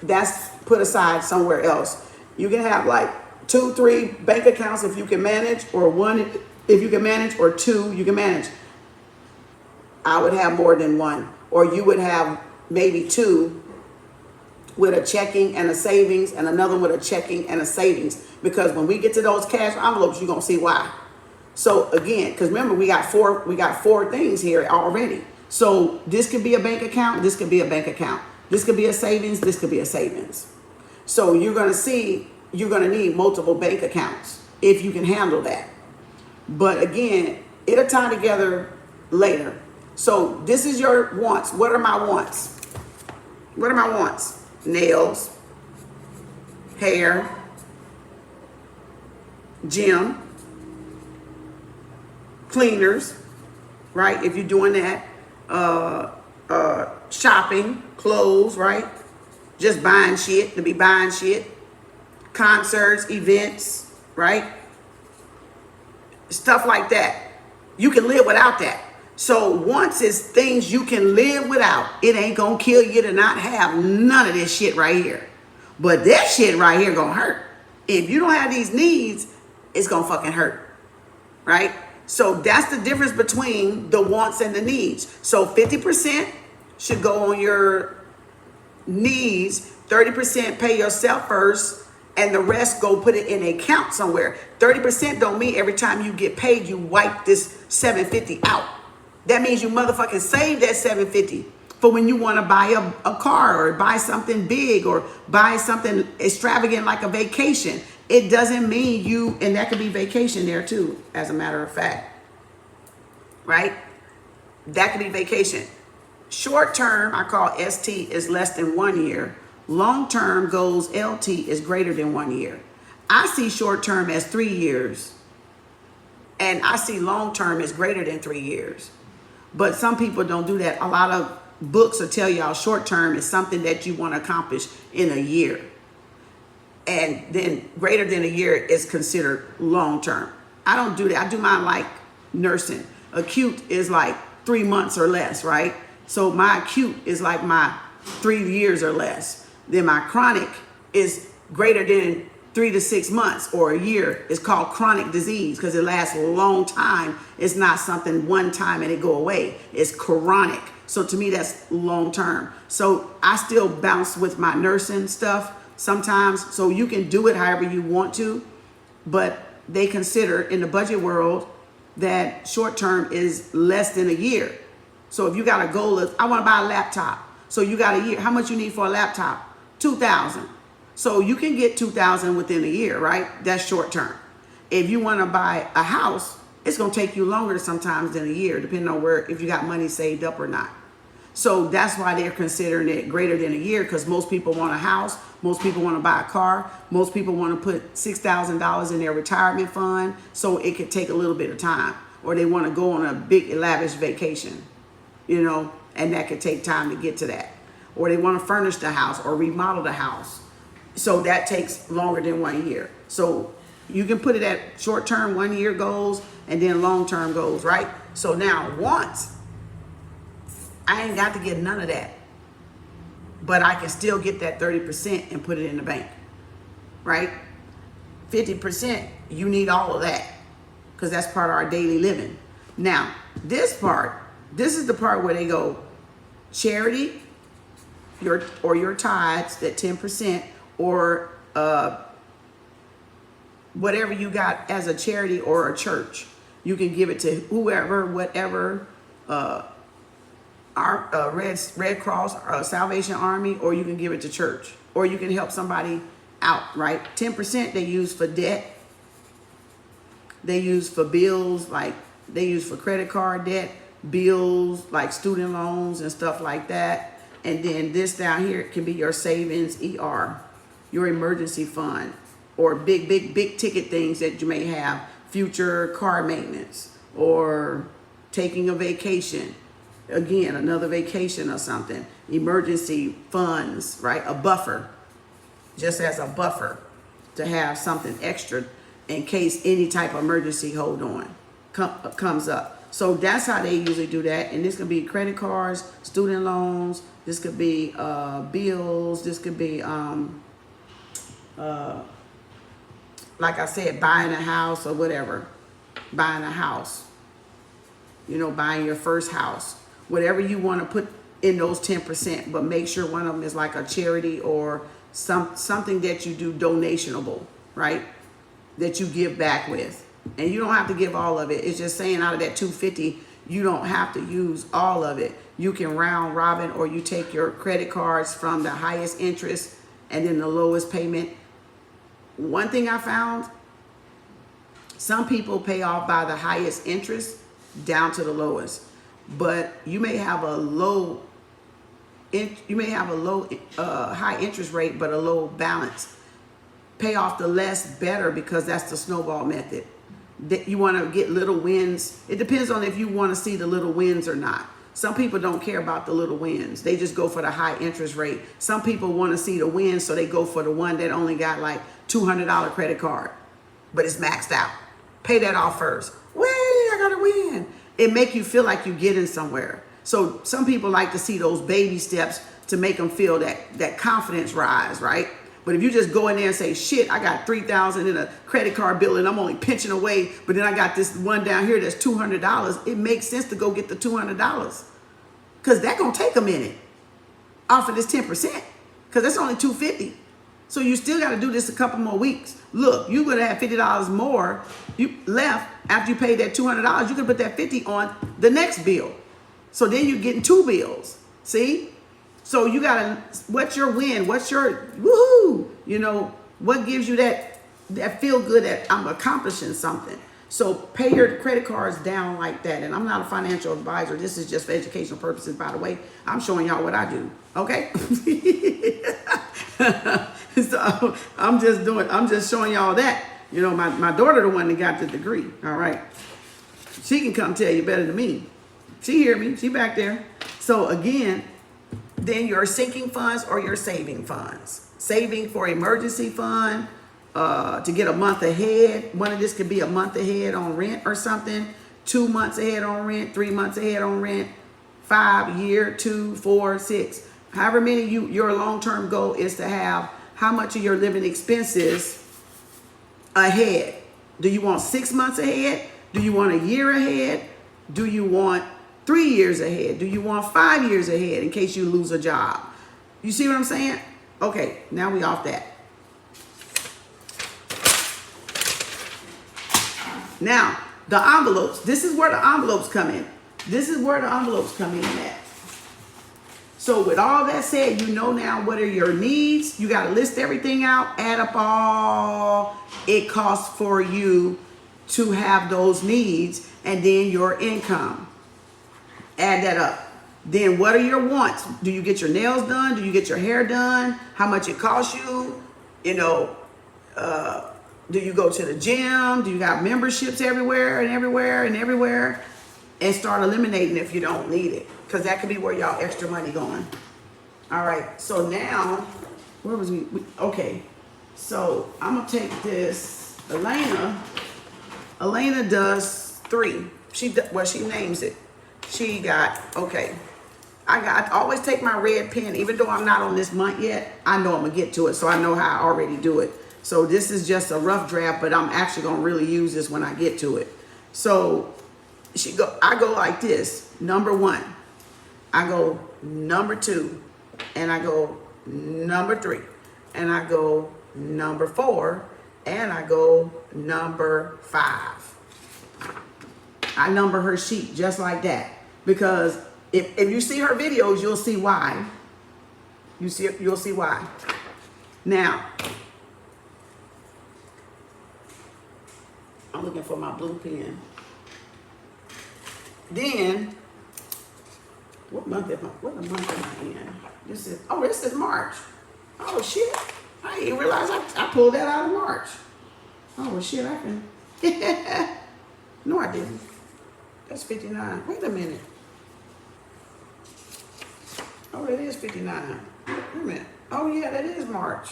that's put aside somewhere else. You can have like 2, 3 bank accounts if you can manage, or 1 if you can manage, or 2 you can manage. I would have more than 1, or you would have maybe 2 with a checking and a savings, and another with a checking and a savings. Because when we get to those cash envelopes, you're gonna see why. So again, because remember we got four things here already. So this could be a bank account, this could be a bank account, this could be a savings, this could be a savings. So you're gonna see you're gonna need multiple bank accounts if you can handle that. But again, it'll tie together later. So this is your wants. What are my wants? What are my wants? Nails, hair, gym, cleaners, right? If you're doing that, shopping, clothes, right? Just buying shit, to be buying shit. Concerts, events, right? Stuff like that. You can live without that. So once it's things you can live without, it ain't gonna kill you to not have none of this shit right here. But that shit right here gonna hurt. If you don't have these needs, it's gonna fucking hurt, right? So that's the difference between the wants and the needs. So 50% should go on your needs, 30% pay yourself first, and the rest go put it in an account somewhere. 30% don't mean every time you get paid, you wipe this 750 out. That means you motherfucking save that 750 for when you want to buy a car or buy something big or buy something extravagant like a vacation. It doesn't mean you, and that could be vacation there too, as a matter of fact, right? That could be vacation. Short term, I call ST, is less than 1 year. Long term goals, LT, is greater than 1 year. I see short term as 3 years, and I see long term as greater than 3 years. But some people don't do that. A lot of books will tell y'all short term is something that you want to accomplish in a year. And then greater than a year is considered long-term. I don't do that. I do mine like nursing. Acute is like 3 months or less, right? So my acute is like my 3 years or less. Then my chronic is greater than 3 to 6 months or a year. It's called chronic disease because it lasts a long time. It's not something one time and it go away. It's chronic. So to me, that's long term. So I still bounce with my nursing stuff sometimes. So you can do it however you want to, but they consider in the budget world that short term is less than a year. So if you got a goal of, I want to buy a laptop. So you got a year. How much you need for a laptop? $2,000. So you can get $2,000 within a year, right? That's short term. If you want to buy a house, it's going to take you longer sometimes than a year, depending on if you got money saved up or not. So that's why they're considering it greater than a year, because most people want a house. Most people want to buy a car. Most people want to put $6,000 in their retirement fund. So it could take a little bit of time. Or they want to go on a big lavish vacation, and that could take time to get to that. Or they want to furnish the house or remodel the house. So that takes longer than 1 year. So you can put it at short-term 1 year goals and then long-term goals, right? So now wants, I ain't got to get none of that. But I can still get that 30% and put it in the bank, right? 50%, you need all of that because that's part of our daily living. Now, this is the part where they go charity, your tithes, that 10%, or whatever you got as a charity or a church. You can give it to whoever, whatever, our Red Cross, Salvation Army, or you can give it to church, or you can help somebody out, right? 10% they use for debt. They use for bills, like they use for credit card debt, bills like student loans and stuff like that. And then this down here can be your savings, your emergency fund, or big ticket things that you may have, future car maintenance, or taking a vacation. Again, another vacation or something. Emergency funds, right? A buffer, just as a buffer to have something extra in case any type of emergency comes up. So that's how they usually do that. And this could be credit cards, student loans. This could be bills. This could be, like I said, buying a house or whatever. Buying a house. Buying your first house. Whatever you want to put in those 10%, but make sure one of them is like a charity or something that you do donationable, right? That you give back with. And you don't have to give all of it. It's just saying out of that $250, you don't have to use all of it. You can round robin, or you take your credit cards from the highest interest and then the lowest payment. One thing I found, some people pay off by the highest interest down to the lowest. But you may have a high interest rate, but a low balance. Pay off the less better, because that's the snowball method. That you want to get little wins. It depends on if you want to see the little wins or not. Some people don't care about the little wins. They just go for the high interest rate. Some people want to see the wins, so they go for the one that only got like $200 credit card, but it's maxed out. Pay that off first. Wait, I got to win. It make you feel like you're getting somewhere. So some people like to see those baby steps to make them feel that confidence rise, right? But if you just go in there and say, shit, I got $3,000 in a credit card bill and I'm only pinching away, but then I got this one down here that's $200, it makes sense to go get the $200, because that's going to take a minute off of this 10%, because that's only $250. So you still got to do this a couple more weeks. Look, you're going to have $50 more left after you pay that $200. You can put that $50 on the next bill. So then you're getting 2 bills. See? So you got to, what's your win? What's your woohoo? What gives you that feel good that I'm accomplishing something? So pay your credit cards down like that. And I'm not a financial advisor. This is just for educational purposes, by the way. I'm showing y'all what I do. Okay? So I'm just showing y'all that. My daughter, the one that got the degree. All right. She can come tell you better than me. She hear me. She back there. So again, then your sinking funds or your saving funds. Saving for emergency fund, to get a month ahead. One of this could be a month ahead on rent or something, 2 months ahead on rent, 3 months ahead on rent, 5 year, 2, 4, 6. However many your long-term goal is to have how much of your living expenses ahead. Do you want 6 months ahead? Do you want a year ahead? Do you want 3 years ahead? Do you want 5 years ahead in case you lose a job? You see what I'm saying? Okay, now we off that. Now, the envelopes, this is where the envelopes come in. This is where the envelopes come in at. So with all that said, you know now what are your needs. You got to list everything out, add up all it costs for you to have those needs, and then your income. Add that up. Then what are your wants? Do you get your nails done? Do you get your hair done? How much it costs you? You know, do you go to the gym? Do you got memberships everywhere and everywhere and everywhere? And start eliminating if you don't need it. Because that could be where y'all extra money going. All right, so now, where was we? Okay, so I'm going to take this. Elena does 3. She names it. She got, okay. I always take my red pen, even though I'm not on this month yet, I know I'm going to get to it, so I know how I already do it. So this is just a rough draft, but I'm actually going to really use this when I get to it. So I go like this, number 1. I go number 2, and I go number 3, and I go number 4, and I go number 5. I number her sheet just like that, because if you see her videos, you'll see why. You'll see why. Now, I'm looking for my blue pen. Then, what month am I in? This is March. Oh shit. I didn't even realize I pulled that out of March. Oh shit, I can. No, I didn't. That's 59. Wait a minute. Oh, that is 59. Wait a minute. Oh yeah, that is March.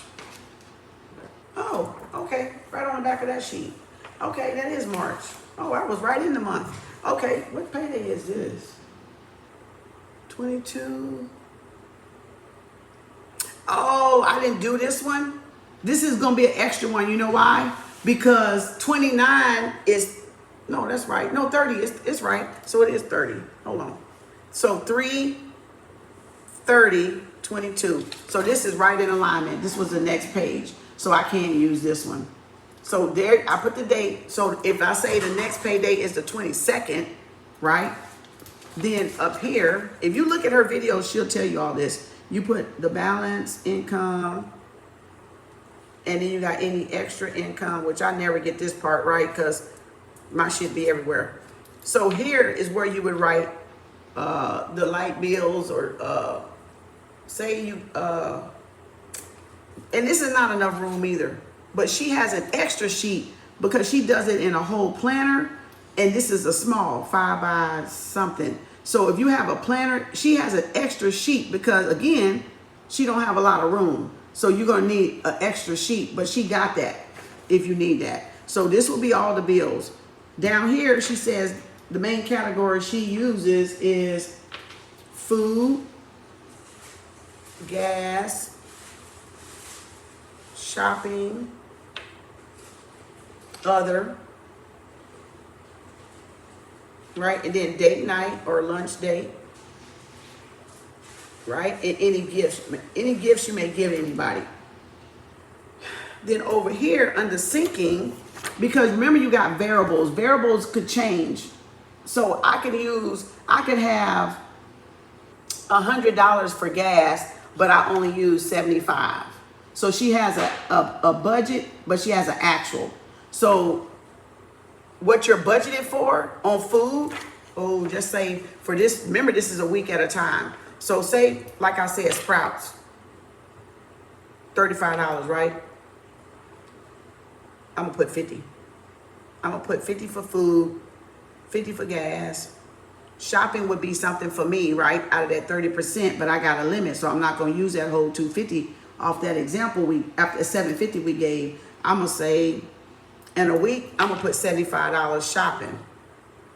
Oh, okay. Right on the back of that sheet. Okay, that is March. Oh, I was right in the month. Okay, what payday is this? 22. Oh, I didn't do this one. This is going to be an extra one. You know why? Because 29 is, no, that's right. No, 30 it's right. So it is 30. Hold on. So 3, 30, 22. So this is right in alignment. This was the next page. So I can't use this one. So there, I put the date. So if I say the next payday is the 22nd, right? Then up here, if you look at her videos, she'll tell you all this. You put the balance, income, and then you got any extra income, which I never get this part right because my shit be everywhere. So here is where you would write the light bills, or say you, and this is not enough room either, but she has an extra sheet because she does it in a whole planner, and this is a small 5 by something. So if you have a planner, she has an extra sheet because, again, she don't have a lot of room. So you're going to need an extra sheet, but she got that if you need that. So this will be all the bills. Down here, she says the main category she uses is food, gas, shopping, other, right? And then date night or lunch date, right? And any gifts you may give anybody. Then over here under sinking, because remember you got variables could change. So I could have $100 for gas, but I only use 75. So she has a budget, but she has an actual. So what you're budgeted for on food, oh, just say for this, remember this is a week at a time. So say, like I said, Sprouts, $35, right? I'm gonna put 50. I'm gonna put 50 for food, 50 for gas, Shopping would be something for me, right? Out of that 30%, but I got a limit, so I'm not gonna use that whole 250 off that example after 750 we gave. I'm gonna say in a week, I'm gonna put $75 shopping.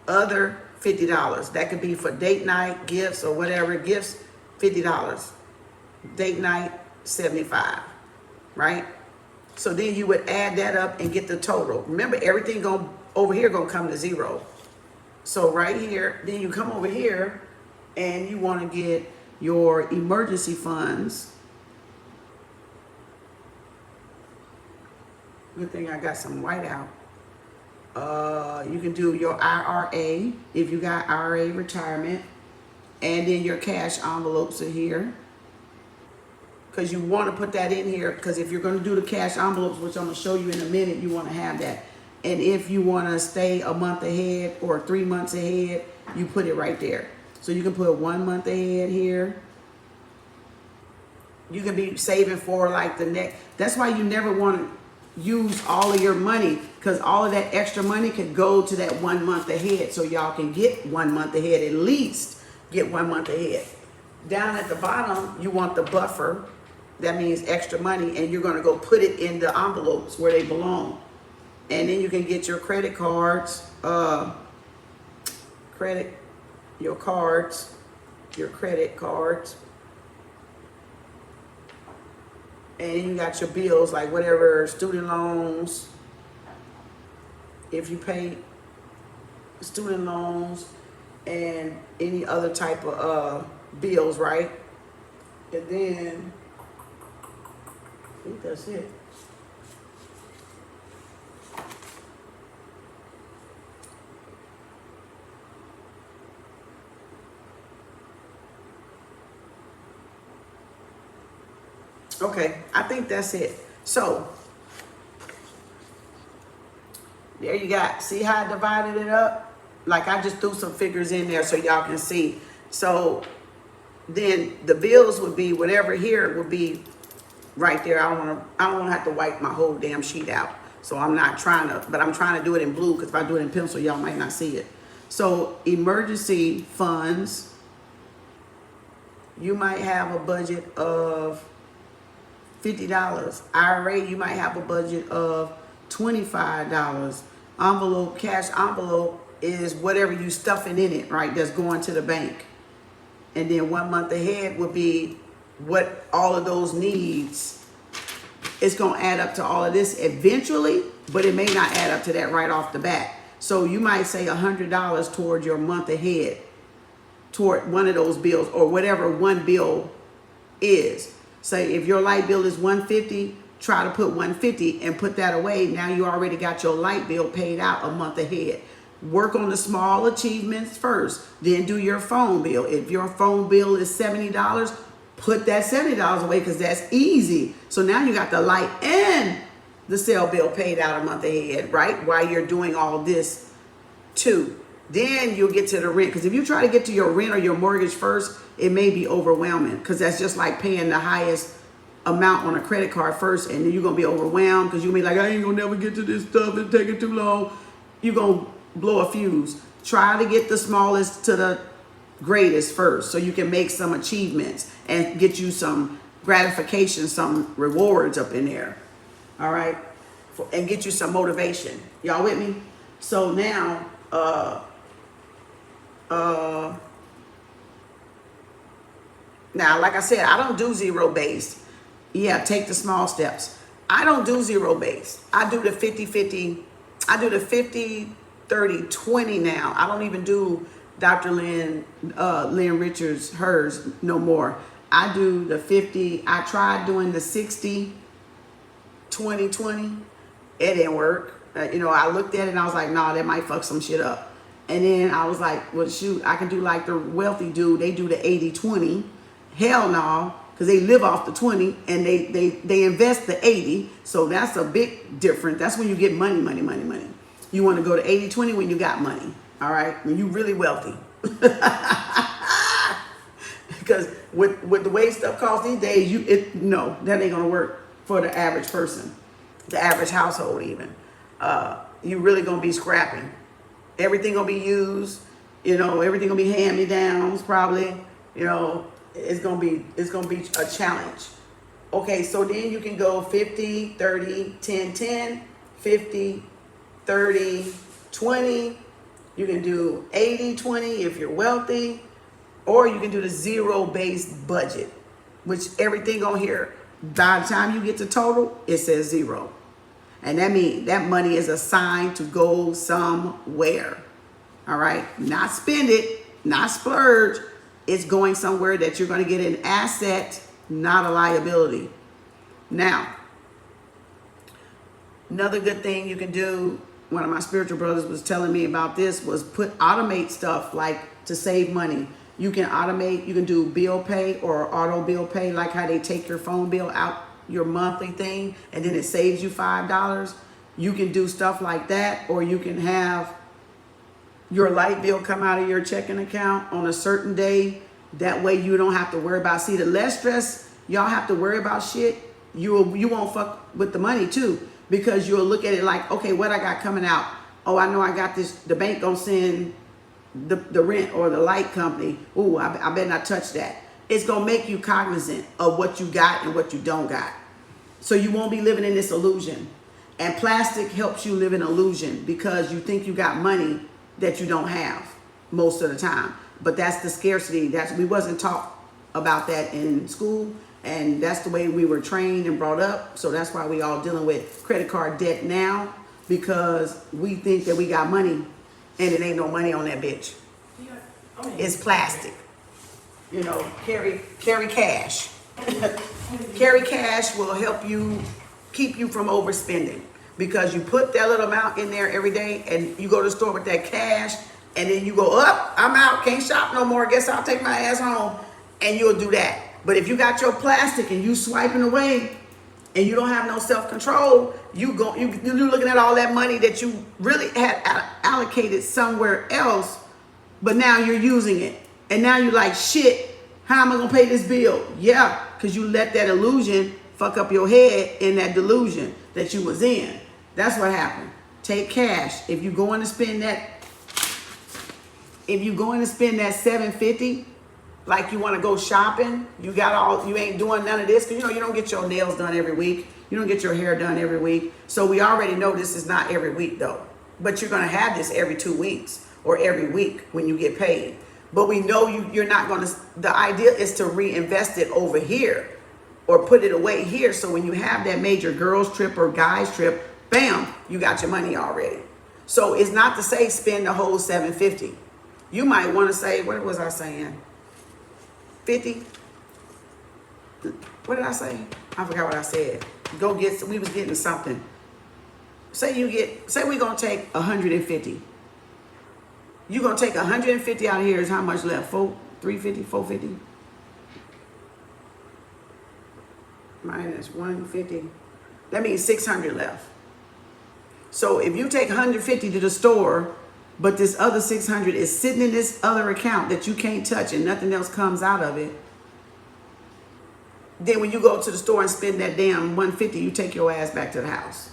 Other $50. That could be for date night, gifts, or whatever. Gifts, $50. Date night, 75, right? So then you would add that up and get the total. Remember, everything over here gonna come to zero. So right here, then you come over here and you want to get your emergency funds. Good thing I got some white out. You can do your IRA if you got IRA retirement, and then your cash envelopes are here. Because you want to put that in here, because if you're going to do the cash envelopes, which I'm going to show you in a minute, you want to have that. And if you want to stay a month ahead or 3 months ahead, you put it right there. So you can put 1 month ahead here. You can be saving for like the next. That's why you never want to use all of your money, because all of that extra money could go to that 1 month ahead. So y'all can get 1 month ahead, at least get 1 month ahead. Down at the bottom, you want the buffer. That means extra money, and you're going to go put it in the envelopes where they belong. And then you can get your credit cards, your credit cards. And you got your bills, like whatever, student loans. If you pay student loans and any other type of bills, right? And then, I think that's it. Okay, I think that's it. So, there you got. See how I divided it up? Like I just threw some figures in there so y'all can see. So, then the bills would be whatever here would be right there. I don't want to have to wipe my whole damn sheet out. So I'm not trying to, but I'm trying to do it in blue, because if I do it in pencil, y'all might not see it. So emergency funds, you might have a budget of $50. IRA, you might have a budget of $25. Envelope, cash envelope is whatever you stuffing in it, right? That's going to the bank. And then 1 month ahead would be what all of those needs. It's going to add up to all of this eventually, but it may not add up to that right off the bat. So you might say $100 toward your month ahead, toward one of those bills, or whatever one bill is. Say if your light bill is $150, try to put $150 and put that away. Now you already got your light bill paid out a month ahead. Work on the small achievements first, then do your phone bill. If your phone bill is $70, put that $70 away, because that's easy. So now you got the light and the cell bill paid out a month ahead, right? While you're doing all this too. Then you'll get to the rent, because if you try to get to your rent or your mortgage first, it may be overwhelming, because that's just like paying the highest amount on a credit card first, and then you're going to be overwhelmed because you're going to be like, I ain't going to never get to this stuff. It's taking too long. You're going to blow a fuse. Try to get the smallest to the greatest first, so you can make some achievements and get you some gratification, some rewards up in there. All right? And get you some motivation. Y'all with me? So now, now, like I said, I don't do zero based. Yeah, take the small steps. I don't do zero based. I do the 50-50. I do the 50-30-20 now. I don't even do Dr. Lynn Richards, hers no more. I do the 50. I tried doing the 60-20-20. It didn't work. I looked at it and I was like, nah, that might fuck some shit up. And then I was like, well, shoot, I can do like the wealthy dude. They do the 80-20. Hell no, because they live off the 20 and they invest the 80. So that's a big difference. That's when you get money. You want to go to 80-20 when you got money. All right, when you really wealthy. Because with the way stuff costs these days, no, that ain't gonna work for the average person, the average household even. You really gonna be scrapping. Everything gonna be used. You know, everything gonna be hand-me-downs probably. You know, it's gonna be a challenge. Okay, so then you can go 50, 30, 10, 10, 50, 30, 20. You can do 80, 20 if you're wealthy, or you can do the zero-based budget, which everything on here, by the time you get to total, it says zero. And that means that money is assigned to go somewhere. All right, not spend it, not splurge. It's going somewhere that you're going to get an asset, not a liability. Now, another good thing you can do, one of my spiritual brothers was telling me about this, was automate stuff like to save money. You can automate, you can do bill pay or auto bill pay, like how they take your phone bill out, your monthly thing, and then it saves you $5. You can do stuff like that, or you can have your light bill come out of your checking account on a certain day. That way you don't have to worry about, see, the less stress y'all have to worry about shit, you won't fuck with the money too, because you'll look at it like, okay, what I got coming out? Oh, I know I got this, the bank gonna send the rent or the light company. Ooh, I better not touch that. It's gonna make you cognizant of what you got and what you don't got. So you won't be living in this illusion. And plastic helps you live in illusion because you think you got money that you don't have most of the time. But that's the scarcity. We wasn't taught about that in school, and that's the way we were trained and brought up. So that's why we all dealing with credit card debt now, because we think that we got money and it ain't no money on that bitch. It's plastic. You know, carry cash. Carry cash will help you keep you from overspending, because you put that little amount in there every day and you go to the store with that cash, and then you go up, I'm out, can't shop no more, guess I'll take my ass home, and you'll do that. But if you got your plastic and you swiping away and you don't have no self-control, you're looking at all that money that you really had allocated somewhere else, but now you're using it. And now you're like, shit, how am I gonna pay this bill? Yeah, because you let that illusion fuck up your head in that delusion that you was in. That's what happened. Take cash. If you're going to spend that $750, like you want to go shopping, you ain't doing none of this, because you don't get your nails done every week. You don't get your hair done every week. So we already know this is not every week though. But you're going to have this every 2 weeks or every week when you get paid. But we know you're not going to, the idea is to reinvest it over here or put it away here. So when you have that major girls trip or guys trip, bam, you got your money already. So it's not to say spend the whole $750. You might want to say, what was I saying? 50? What did I say? I forgot what I said. We was getting something. Say we're going to take 150. You're going to take 150 out of here. Is how much left? 350, 450? Minus 150. That means 600 left. So if you take 150 to the store, but this other 600 is sitting in this other account that you can't touch and nothing else comes out of it, then when you go to the store and spend that damn 150, you take your ass back to the house.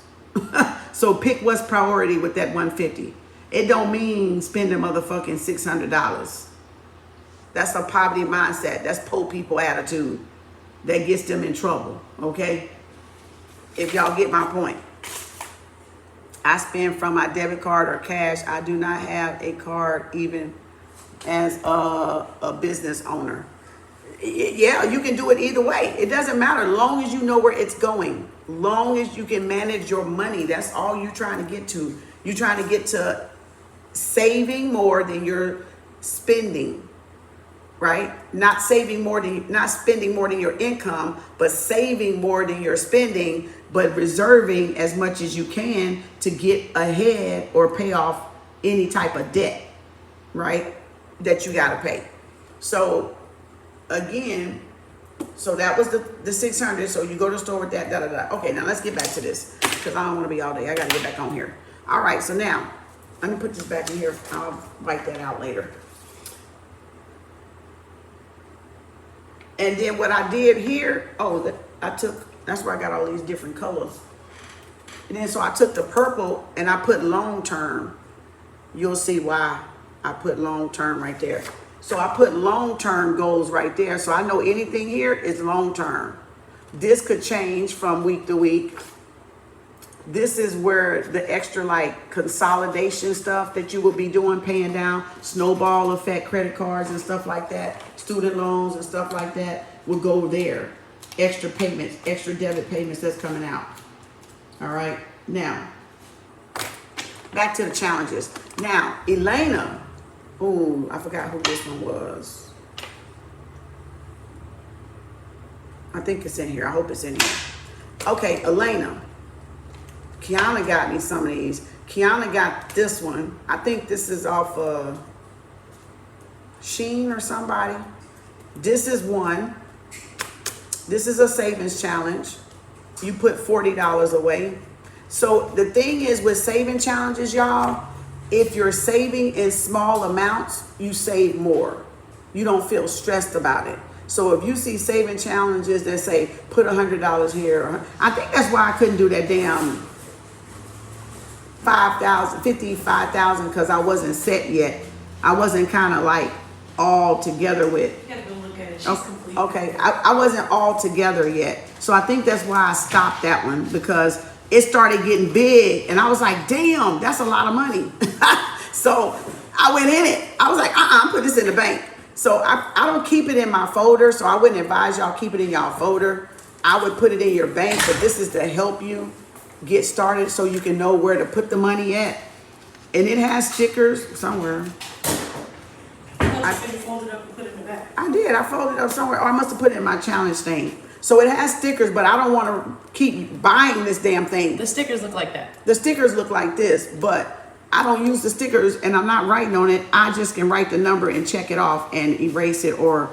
So pick what's priority with that 150. It don't mean spend a motherfucking $600. That's a poverty mindset. That's poor people attitude that gets them in trouble, okay? If y'all get my point. I spend from my debit card or cash. I do not have a card even as a business owner. Yeah, you can do it either way. It doesn't matter, long as you know where it's going. Long as you can manage your money, that's all you're trying to get to. You're trying to get to saving more than you're spending, right? Not spending more than your income, but saving more than you're spending, but reserving as much as you can to get ahead or pay off any type of debt, right? That you got to pay. So again, so that was the 600. So you go to the store with that, Okay, now let's get back to this, because I don't want to be all day. I got to get back on here. All right, so now let me put this back in here. I'll write that out later. And then what I did here, that's where I got all these different colors. And then so I took the purple and I put long term. You'll see why I put long-term right there. So I put long-term goals right there. So I know anything here is long-term. This could change from week to week. This is where the extra like consolidation stuff that you will be doing, paying down, snowball effect credit cards and stuff like that, student loans and stuff like that will go there. Extra payments, extra debit payments that's coming out. All right, now, back to the challenges. Now, Elena, ooh, I forgot who this one was. I think it's in here. I hope it's in here. Okay, Elena. Kiana got me some of these. Kiana got this one. I think this is off Sheen or somebody. This is one. This is a savings challenge. You put $40 away. So the thing is with saving challenges, y'all, if you're saving in small amounts, you save more. You don't feel stressed about it. So if you see saving challenges that say put $100 here, I think that's why I couldn't do that damn 55,000 because I wasn't set yet. I wasn't kind of like all together with. You gotta go look at it. She's complete. Okay, I wasn't all together yet. So I think that's why I stopped that one because it started getting big and I was like, damn, that's a lot of money. So I went in it. I was like, I'm put this in the bank. So I don't keep it in my folder. So I wouldn't advise y'all keep it in y'all folder. I would put it in your bank, but this is to help you get started so you can know where to put the money at. And it has stickers somewhere. I folded up and put it in the back. I did. I folded it up somewhere. Or I must have put it in my challenge thing. So it has stickers, but I don't want to keep buying this damn thing. The stickers look like that. The stickers look like this, but I don't use the stickers and I'm not writing on it. I just can write the number and check it off and erase it, or,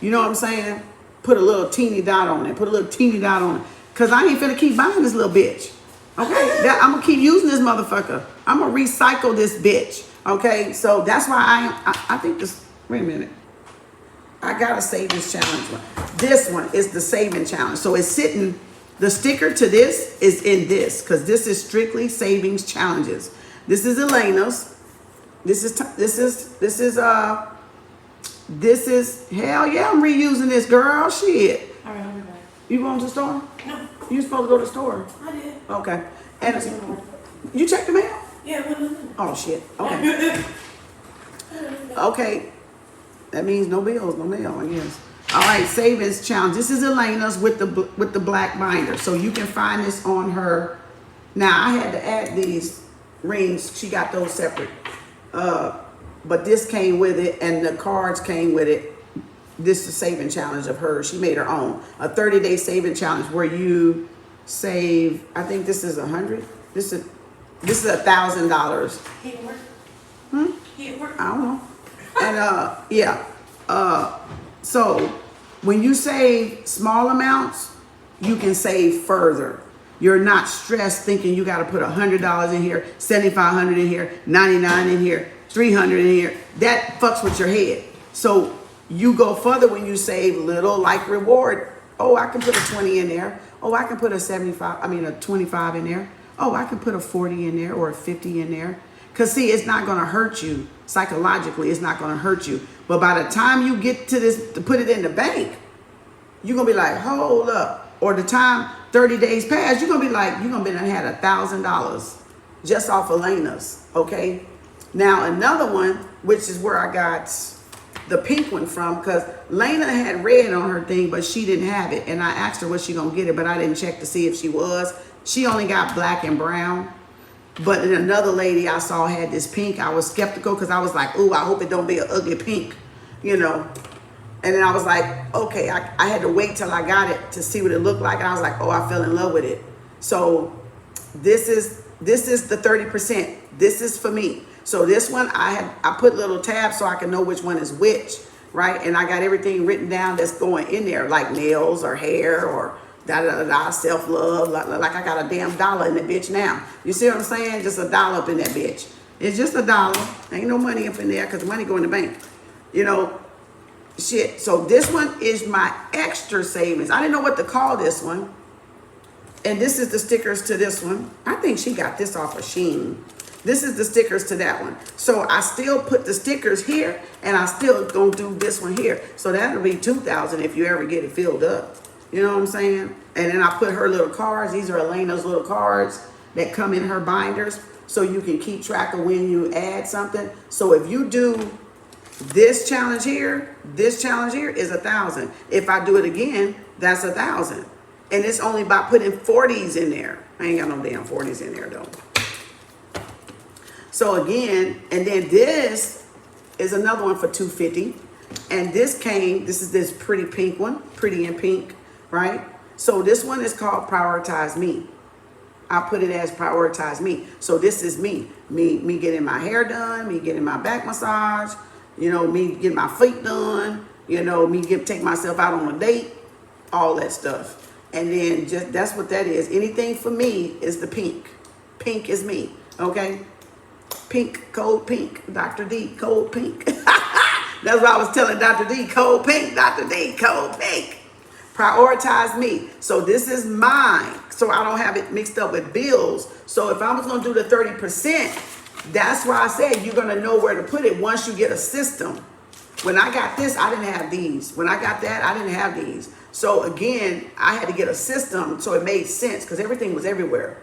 you know what I'm saying? Put a little teeny dot on it. Put a little teeny dot on it. Because I ain't finna keep buying this little bitch. Okay? I'm going to keep using this motherfucker. I'm going to recycle this bitch. Okay? So that's why I think this, wait a minute. I got to save this challenge one. This one is the saving challenge. So it's sitting, the sticker to this is in this because this is strictly savings challenges. This is Elena's. This is hell yeah, I'm reusing this, girl. Shit. All right, I'll be back. You going to the store? No. You supposed to go to the store? I did. Okay. And you checked the mail? Yeah, well, Oh shit. Okay. Okay. That means no bills, no mail, I guess. All right, savings challenge. This is Elena's with the black binder. So you can find this on her. Now I had to add these rings. She got those separate. But this came with it and the cards came with it. This is a saving challenge of hers. She made her own. A 30-day saving challenge where you save, I think this is 100. This is $1,000. he at work. He at work. I don't know. And yeah. So when you save small amounts, you can save further. You're not stressed thinking you got to put $100 in here, $7,500 in here, $99 in here, $300 in here. That fucks with your head. So you go further when you save little, like reward. Oh, I can put a 20 in there. Oh, I can put a 25 in there. Oh, I can put a 40 in there or a 50 in there. Because, see, it's not going to hurt you. Psychologically, it's not going to hurt you. But by the time you get to this, to put it in the bank, you're going to be like, hold up. Or the time 30 days pass, you're going to be like, you're going to be done had $1,000 just off Elena's, okay? Now, another one, which is where I got the pink one from, because Lena had red on her thing, but she didn't have it. And I asked her was she going to get it, but I didn't check to see if she was. She only got black and brown. But then another lady I saw had this pink. I was skeptical because I was like, ooh, I hope it don't be an ugly pink, you know. And then I was like, okay, I had to wait till I got it to see what it looked like. And I was like, oh, I fell in love with it. So this is the 30%. This is for me. So this one, I put little tabs so I can know which one is which, right? And I got everything written down that's going in there, like nails or hair or self-love, like I got a damn dollar in that bitch now. You see what I'm saying? Just a dollar up in that bitch. It's just a dollar. Ain't no money up in there because the money go in the bank. You know, shit. So this one is my extra savings. I didn't know what to call this one. And this is the stickers to this one. I think she got this off of Sheen. This is the stickers to that one. So I still put the stickers here, and I still gonna do this one here. So that'll be 2,000 if you ever get it filled up. You know what I'm saying? And then I put her little cards. These are Elena's little cards that come in her binders, so you can keep track of when you add something. So if you do this challenge here is 1,000. If I do it again, that's 1,000. And it's only by putting 40s in there. I ain't got no damn 40s in there though. So again, and then this is another one for 250. And this is this pretty pink one, pretty in pink, right? So this one is called Prioritize Me. I put it as Prioritize Me. So this is me getting my hair done, me getting my back massage, you know, me getting my feet done, you know, take myself out on a date, all that stuff. And then just, that's what that is. Anything for me is the pink. Pink is me, okay? Pink, code pink, Dr. D, code pink. That's what I was telling Dr. D, code pink, Dr. D, code pink. Prioritize me. So this is mine. So I don't have it mixed up with bills. So if I was gonna do the 30%, that's why I said you're gonna know where to put it once you get a system. When I got this, I didn't have these. When I got that, I didn't have these. So again, I had to get a system so it made sense because everything was everywhere.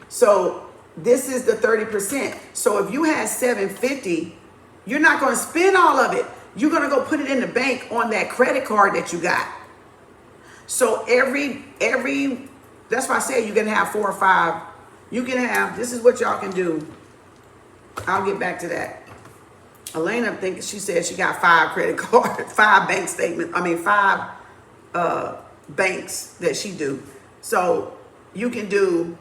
So this is the 30%. So if you had 750, you're not going to spend all of it. You're going to go put it in the bank on that credit card that you got. So that's why I say you can have 4 or 5. You can have, this is what y'all can do. I'll get back to that. Elena she said she got 5 credit cards, 5 bank statements. 5 banks that she do. So you can do,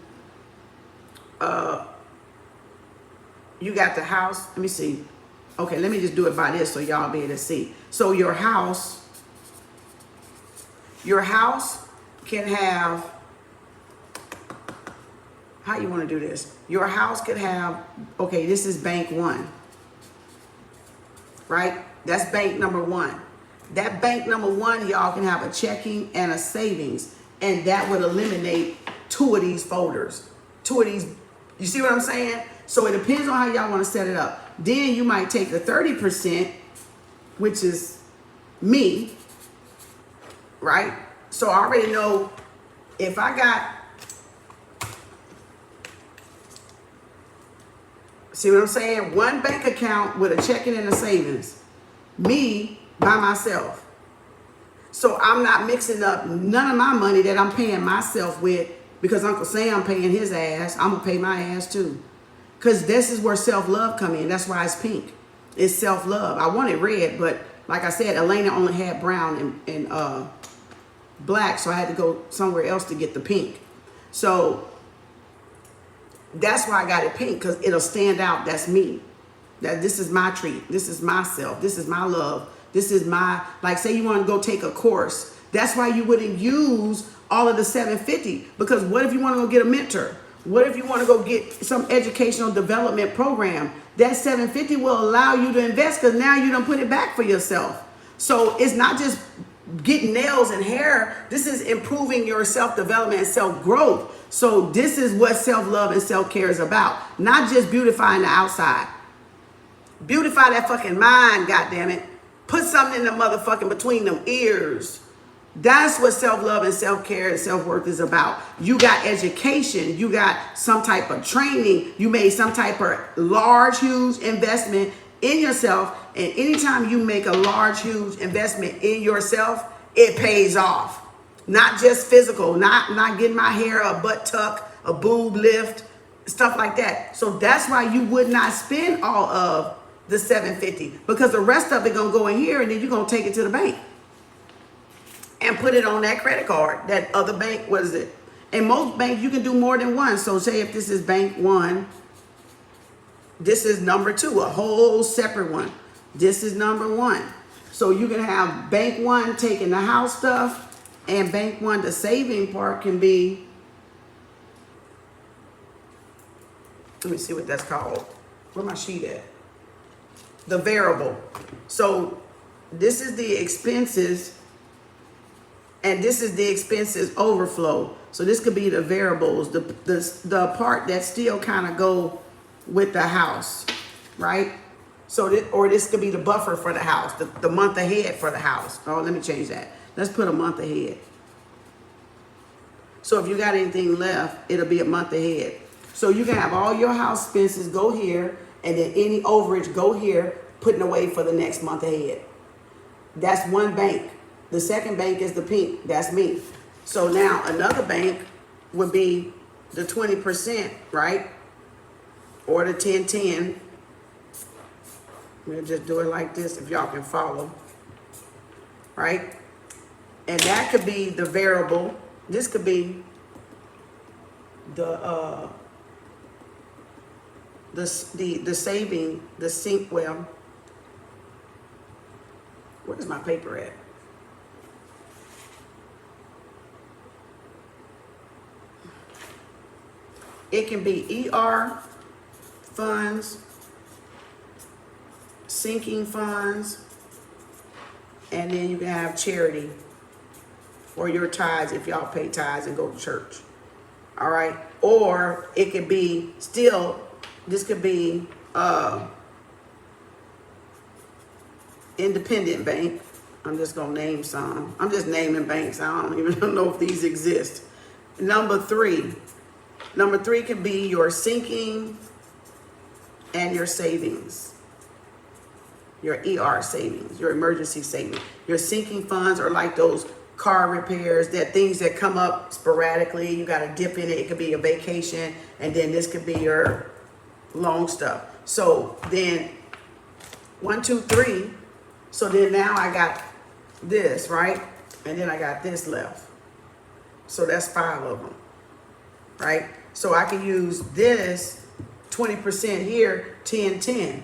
you got the house. Let me see. Okay, let me just do it by this so y'all be able to see. So your house can have, how you want to do this? Your house could have, okay, this is bank 1. Right? That's bank number 1. That bank number 1, y'all can have a checking and a savings, and that would eliminate 2 of these folders. 2 of these, you see what I'm saying? So it depends on how y'all want to set it up. Then you might take the 30%, which is me, right? So I already know if I got, see what I'm saying? 1 bank account with a checking and a savings. Me by myself. So I'm not mixing up none of my money that I'm paying myself with because Uncle Sam paying his ass. I'm going to pay my ass too. Because this is where self-love come in. That's why it's pink. It's self-love. I wanted red, but like I said, Elena only had brown and black, so I had to go somewhere else to get the pink. So that's why I got it pink, because it'll stand out. That's me. That this is my treat. This is myself. This is my love. This is my, like say you want to go take a course. That's why you wouldn't use all of the 750, because what if you want to go get a mentor? What if you want to go get some educational development program? That 750 will allow you to invest because now you don't put it back for yourself. So it's not just getting nails and hair. This is improving your self-development and self-growth. So this is what self-love and self-care is about. Not just beautifying the outside. Beautify that fucking mind, goddammit. Put something in the motherfucking between them ears. That's what self-love and self-care and self-worth is about. You got education. You got some type of training. You made some type of large, huge investment in yourself. And anytime you make a large, huge investment in yourself, it pays off. Not just physical, not getting my hair, a butt tuck, a boob lift, stuff like that. So that's why you would not spend all of the 750, because the rest of it gonna go in here, and then you're gonna take it to the bank and put it on that credit card. That other bank, what is it? In most banks, you can do more than one. So say if this is bank 1, this is number 2, a whole separate one. This is number 1. So you can have bank 1 taking the house stuff, and bank 1, the saving part can be, let me see what that's called. Where my sheet at? The variable. So this is the expenses, and this is the expenses overflow. So this could be the variables, the part that still kind of go with the house, right? So or this could be the buffer for the house, the month ahead for the house. Oh, let me change that. Let's put a month ahead. So if you got anything left, it'll be a month ahead. So you can have all your house expenses go here, and then any overage go here, putting away for the next month ahead. That's one bank. The second bank is the pink. That's me. So now another bank would be the 20%, right? Or the 10-10. We'll just do it like this if y'all can follow, right? And that could be the variable. This could be the saving, the sink. Well, where's my paper at? It can be ER funds, sinking funds, and then you can have charity or your tithes if y'all pay tithes and go to church. All right. Or it could be still, this could be independent bank. I'm just gonna name some. I'm just naming banks. I don't even know if these exist. Number three could be your sinking and your savings. Your ER savings, your emergency savings. Your sinking funds are like those car repairs, that things that come up sporadically. You got to dip in it. It could be a vacation, and then this could be your long stuff. So then 1, 2, 3. So then now I got this, right? And then I got this left. So that's 5 of them, right? So I can use this 20% here, 10, 10,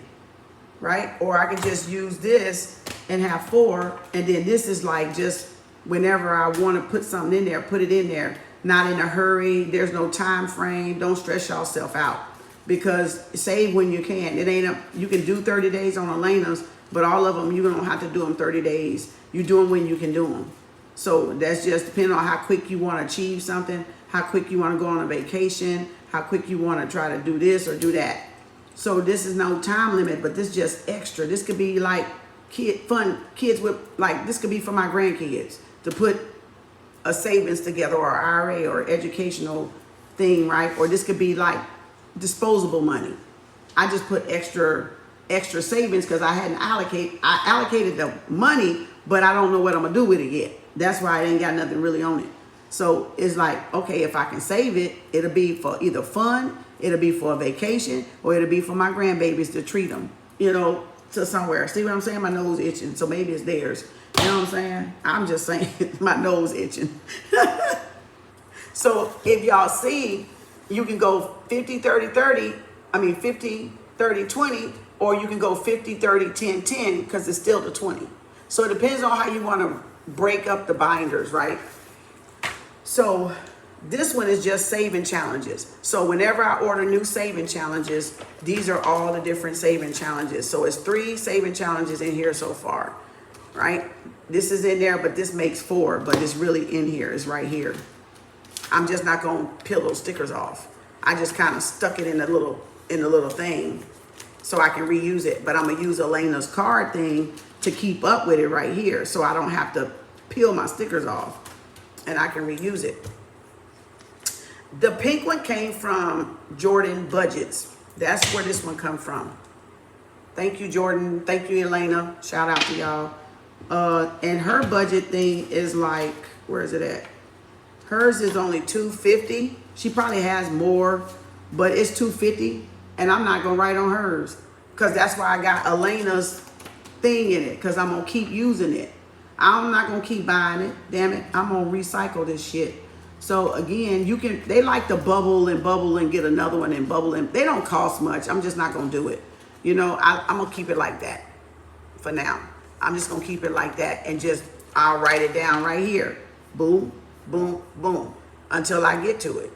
right? Or I can just use this and have 4. And then this is like just whenever I want to put something in there, put it in there. Not in a hurry. There's no time frame. Don't stress yourself out, because save when you can. It ain't you can do 30 days on Elena's, but all of them, you don't have to do them 30 days. You do them when you can do them. So that's just depending on how quick you want to achieve something, how quick you want to go on a vacation, how quick you want to try to do this or do that. So this is no time limit, but this is just extra. This could be like kids with, like, this could be for my grandkids to put a savings together, or IRA or educational thing, right? Or this could be like disposable money. I just put extra savings because I allocated the money, but I don't know what I'm gonna do with it yet. That's why I ain't got nothing really on it. So it's like, okay, if I can save it, it'll be for either fun, it'll be for a vacation, or it'll be for my grandbabies to treat them, to somewhere. See what I'm saying? My nose itching, so maybe it's theirs. You know what I'm saying? I'm just saying my nose itching. So if y'all see, you can go 50, 30, 30. I mean 50, 30, 20, or you can go 50, 30, 10, 10, because it's still the 20. So it depends on how you want to break up the binders, right? So this one is just saving challenges. So whenever I order new saving challenges, these are all the different saving challenges. So it's 3 saving challenges in here so far, right? This is in there, but this makes 4, but it's really in here. It's right here. I'm just not going to peel those stickers off. I just kind of stuck it in the little thing so I can reuse it. But I'm going to use Elena's card thing to keep up with it right here, so I don't have to peel my stickers off, and I can reuse it. The pink one came from Jordan Budgets. That's where this one come from. Thank you, Jordan. Thank you, Elena. Shout out to y'all. And her budget thing is like, where is it at? Hers is only $250. She probably has more, but it's $250, and I'm not gonna write on hers because that's why I got Elena's thing in it, because I'm gonna keep using it. I'm not gonna keep buying it. Damn it, I'm gonna recycle this shit. So again, they like to bubble and get another one and bubble, and they don't cost much. I'm just not gonna do it. I'm gonna keep it like that for now. I'm just gonna keep it like that, and I'll write it down right here. Boom, boom, boom, until I get to it.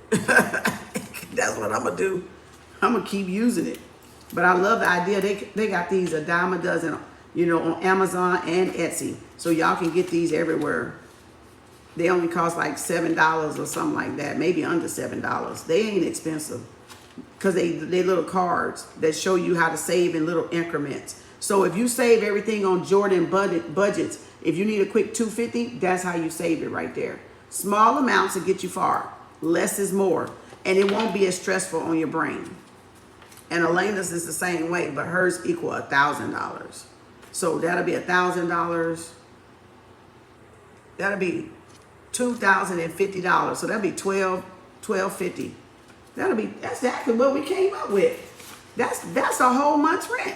That's what I'm gonna do. I'm gonna keep using it. But I love the idea. They got these a dime a dozen, on Amazon and Etsy. So y'all can get these everywhere. They only cost like $7 or something like that, maybe under $7. They ain't expensive. because they little cards that show you how to save in little increments. So if you save everything on Jordan budgets, if you need a quick $250, that's how you save it right there. Small amounts will get you far. Less is more. And it won't be as stressful on your brain. And Elena's is the same way, but hers equal $1,000. So that'll be $1,000. That'll be $2,050. So that'll be $1,250. That's exactly what we came up with. That's a whole month's rent.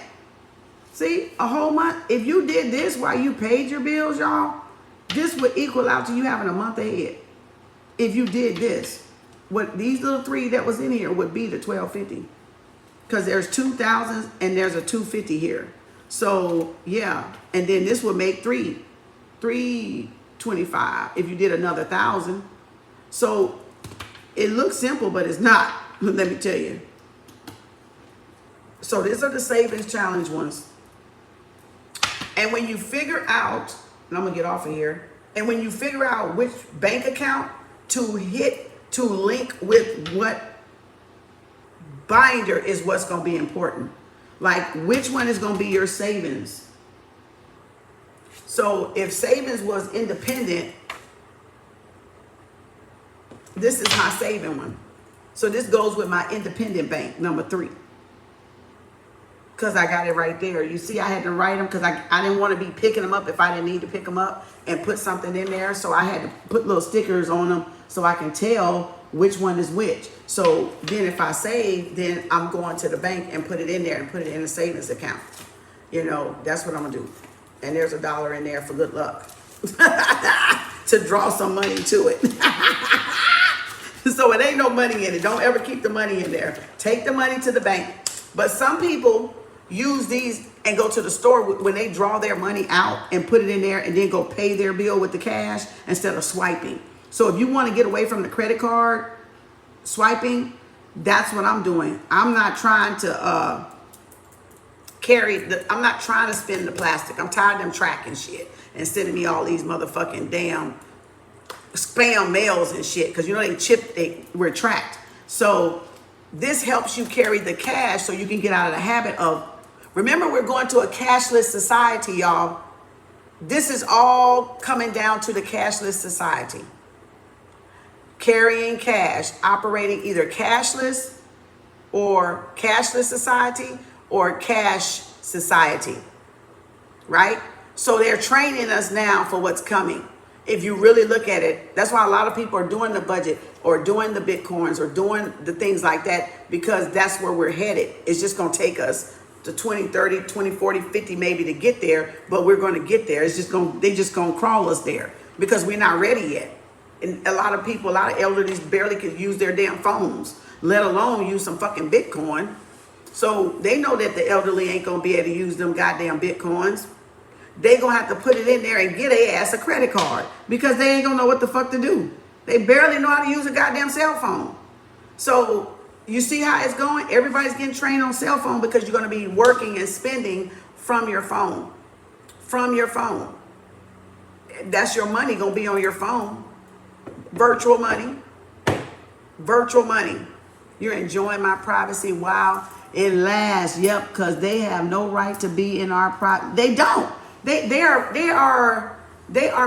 See, a whole month. If you did this while you paid your bills, y'all, this would equal out to you having a month ahead. If you did this, what these little three that was in here would be the $1,250, because there's 2,000 and there's a 250 here. So yeah, and then this would make $325 if you did another 1,000. So it looks simple, but it's not. Let me tell you. So these are the savings challenge ones. And when you figure out, and I'm gonna get off of here, and when you figure out which bank account to link with what binder is what's gonna be important. Like which one is gonna be your savings. So if savings was independent, this is my saving one. So this goes with my independent bank, number 3. Because I got it right there. You see, I had to write them because I didn't want to be picking them up if I didn't need to pick them up and put something in there. So I had to put little stickers on them so I can tell which one is which. So then if I save, then I'm going to the bank and put it in there and put it in a savings account. You know, that's what I'm going to do. And there's $1 in there for good luck. To draw some money to it. So it ain't no money in it. Don't ever keep the money in there. Take the money to the bank. But some people use these and go to the store when they draw their money out and put it in there and then go pay their bill with the cash instead of swiping. So if you want to get away from the credit card swiping, that's what I'm doing. I'm not trying to I'm not trying to spend the plastic. I'm tired of them tracking shit and sending me all these motherfucking damn spam mails and shit, because you know we're tracked. So this helps you carry the cash so you can get out of the habit of, remember, we're going to a cashless society, y'all. This is all coming down to the cashless society. Carrying cash, operating either cashless or cashless society or cash society, right? So they're training us now for what's coming. If you really look at it, that's why a lot of people are doing the budget or doing the Bitcoins or doing the things like that, because that's where we're headed. It's just going to take us to 20, 30, 20, 40, 50 maybe to get there, but we're going to get there. It's just going, they just going to crawl us there because we're not ready yet. And a lot of people, a lot of elderly barely could use their damn phones, let alone use some fucking Bitcoin. So they know that the elderly ain't going to be able to use them goddamn Bitcoins. They gonna have to put it in there and get a ass a credit card because they ain't gonna know what the fuck to do. They barely know how to use a goddamn cell phone. So you see how it's going? Everybody's getting trained on cell phone because you're gonna be working and spending from your phone. From your phone. That's your money gonna be on your phone. Virtual money. Virtual money. You're enjoying my privacy while it lasts. Yep, because they have no right to be in our privacy. They don't. They are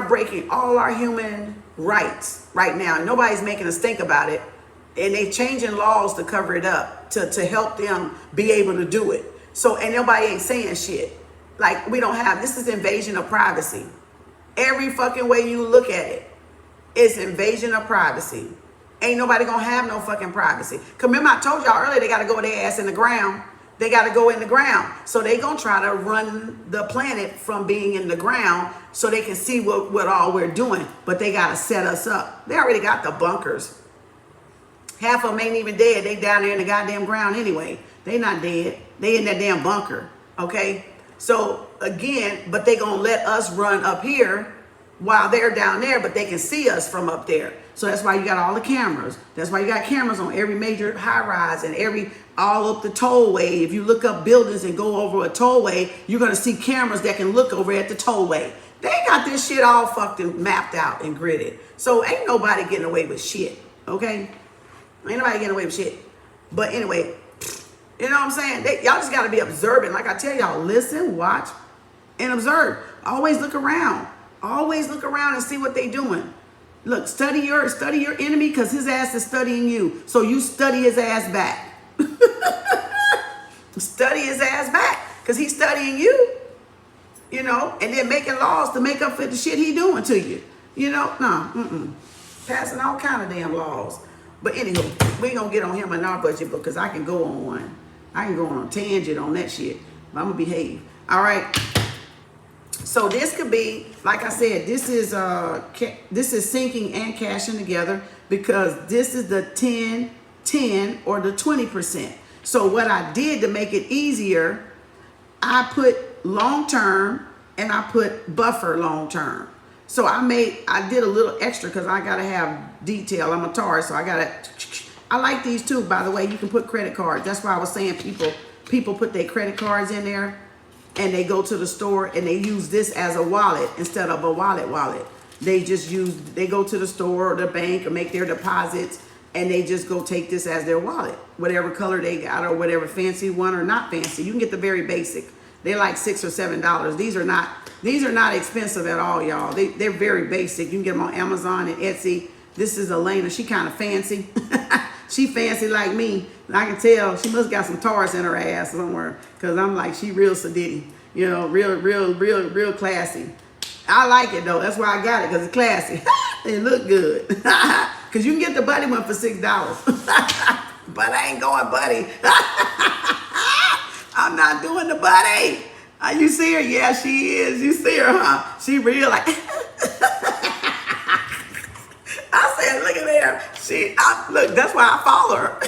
breaking all our human rights right now. Nobody's making us think about it. And they changing laws to cover it up, to help them be able to do it. So, and nobody ain't saying shit. Like, we don't have, this is invasion of privacy. Every fucking way you look at it, it's invasion of privacy. Ain't nobody gonna have no fucking privacy. Cause remember I told y'all earlier, they gotta go with their ass in the ground. They got to go in the ground. So they going to try to run the planet from being in the ground so they can see what all we're doing. But they got to set us up. They already got the bunkers. Half of them ain't even dead. They down there in the goddamn ground anyway. They not dead. They in that damn bunker. Okay? So again, but they going to let us run up here while they're down there, but they can see us from up there. So that's why you got all the cameras. That's why you got cameras on every major high rise and all up the tollway. If you look up buildings and go over a tollway, you're going to see cameras that can look over at the tollway. They got this shit all fucking mapped out and gridded. So ain't nobody getting away with shit, okay? Ain't nobody getting away with shit. But anyway, You know what I'm saying? Y'all just got to be observant. Like I tell y'all, listen, watch, and observe. Always look around. Always look around and see what they doing. Look, study your enemy because his ass is studying you. So you study his ass back. Study his ass back because he's studying you. You know, and then making laws to make up for the shit he doing to you. You know, no, passing all kind of damn laws. But anywho, we ain't gonna get on him in our budget book because I can go on one. I can go on a tangent on that shit. But I'm gonna behave. All right. So this could be, like I said, this is sinking and cashing together because this is the 10, 10, or the 20%. So what I did to make it easier, I put long term and I put buffer long term. So I did a little extra because I gotta have detail. I'm a Taurus, so I like these too, by the way. You can put credit cards. That's why I was saying people put their credit cards in there and they go to the store and they use this as a wallet instead of a wallet. They go to the store or the bank or make their deposits and they just go take this as their wallet. Whatever color they got or whatever fancy one or not fancy. You can get the very basic. They're like $6 or $7. These are not expensive at all, y'all. They're very basic. You can get them on Amazon and Etsy. This is Elena. She kind of fancy. She fancy like me. And I can tell she must got some Taurus in her ass somewhere. Because I'm like, she real sedity. You know, real classy. I like it though. That's why I got it, because it's classy. It look good. Because you can get the buddy one for $6. But I ain't going buddy. I'm not doing the buddy. You see her? Yeah, she is. You see her, huh? She real like. I said, look at there. Look, that's why I follow her.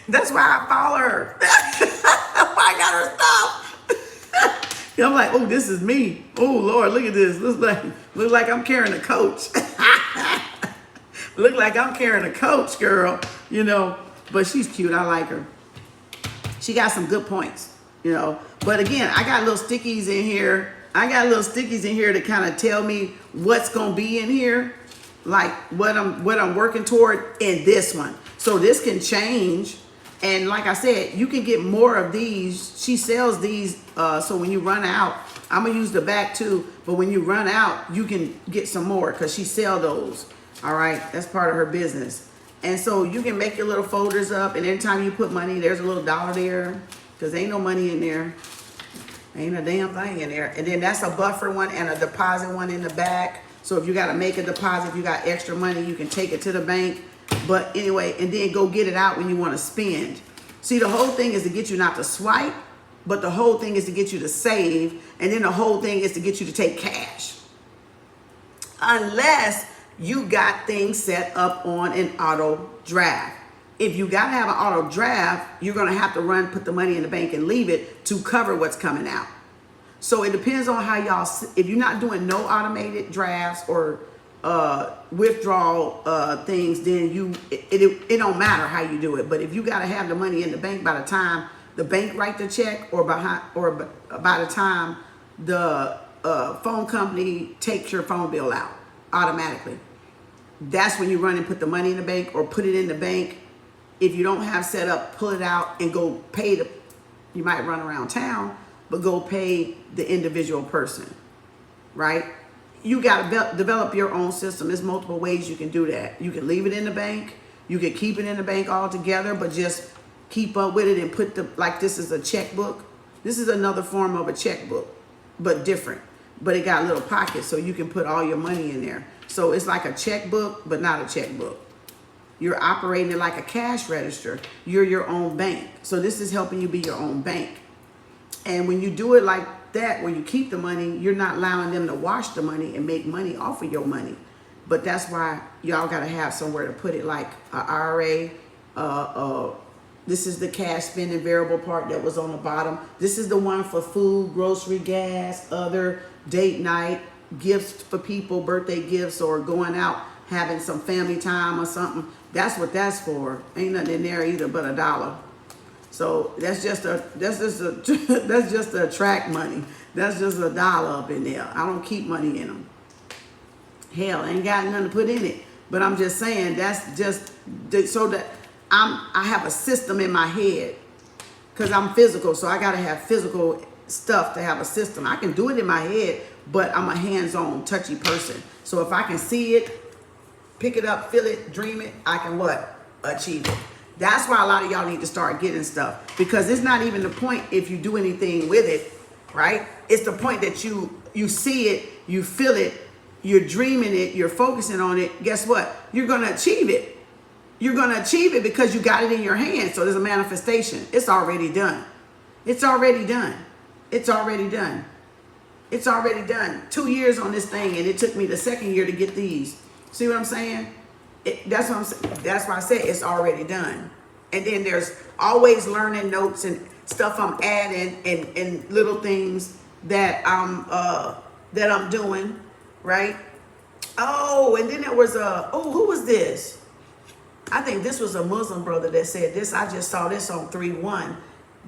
That's why I follow her. I got her stuff. I'm like, oh, this is me. Oh, Lord, look at this. Look like I'm carrying a coach. Look like I'm carrying a coach, girl. You know, but she's cute. I like her. She got some good points, you know. But again, I got little stickies in here. To kind of tell me what's gonna be in here, like what I'm working toward in this one. So this can change, and like I said, you can get more of these. She sells these, so when you run out, I'm gonna use the back too. But when you run out, you can get some more because she sell those. All right, that's part of her business. And so you can make your little folders up, and anytime you put money, there's a little dollar there, because ain't no money in there. Ain't a damn thing in there. And then that's a buffer one and a deposit one in the back. So if you got to make a deposit, if you got extra money, you can take it to the bank. But anyway, and then go get it out when you want to spend. See, the whole thing is to get you not to swipe, but the whole thing is to get you to save. And then the whole thing is to get you to take cash. Unless you got things set up on an auto draft. If you got to have an auto draft, you're going to have to put the money in the bank and leave it to cover what's coming out. So it depends on how y'all, if you're not doing no automated drafts or withdrawal things, then it don't matter how you do it. But if you got to have the money in the bank by the time the bank write the check or by the time the phone company takes your phone bill out automatically, that's when you run and put the money in the bank or put it in the bank. If you don't have set up, pull it out and go pay you might run around town, but go pay the individual person, right? You got to develop your own system. There's multiple ways you can do that. You can leave it in the bank. You can keep it in the bank altogether, but just keep up with it and put like this is a checkbook. This is another form of a checkbook, but different. But it got little pockets so you can put all your money in there. So it's like a checkbook, but not a checkbook. You're operating it like a cash register. You're your own bank. So this is helping you be your own bank. And when you do it like that, where you keep the money, you're not allowing them to wash the money and make money off of your money. But that's why y'all got to have somewhere to put it, like an IRA. This is the cash spending variable part that was on the bottom. This is the one for food, grocery, gas, other, date night, gifts for people, birthday gifts, or going out having some family time or something. That's what that's for. Ain't nothing in there either but $1. So that's just to attract money. That's just $1 up in there. I don't keep money in them. Hell, ain't got nothing to put in it. But I'm just saying, that's just so that I have a system in my head because I'm physical, so I gotta have physical stuff to have a system. I can do it in my head, but I'm a hands-on, touchy person. So if I can see it, pick it up, feel it, dream it, I can what? Achieve it. That's why a lot of y'all need to start getting stuff, because it's not even the point if you do anything with it, right? It's the point that you see it, you feel it, you're dreaming it, you're focusing on it. Guess what? You're gonna achieve it. You're gonna achieve it because you got it in your hand. So there's a manifestation. It's already done. It's already done. It's already done. It's already done. 2 years on this thing, and it took me the second year to get these. See what I'm saying? That's what I'm saying. That's why I said it's already done. And then there's always learning notes and stuff I'm adding and little things that I'm doing, right? Oh, and then there was who was this? I think this was a Muslim brother that said this. I just saw this on 3-1.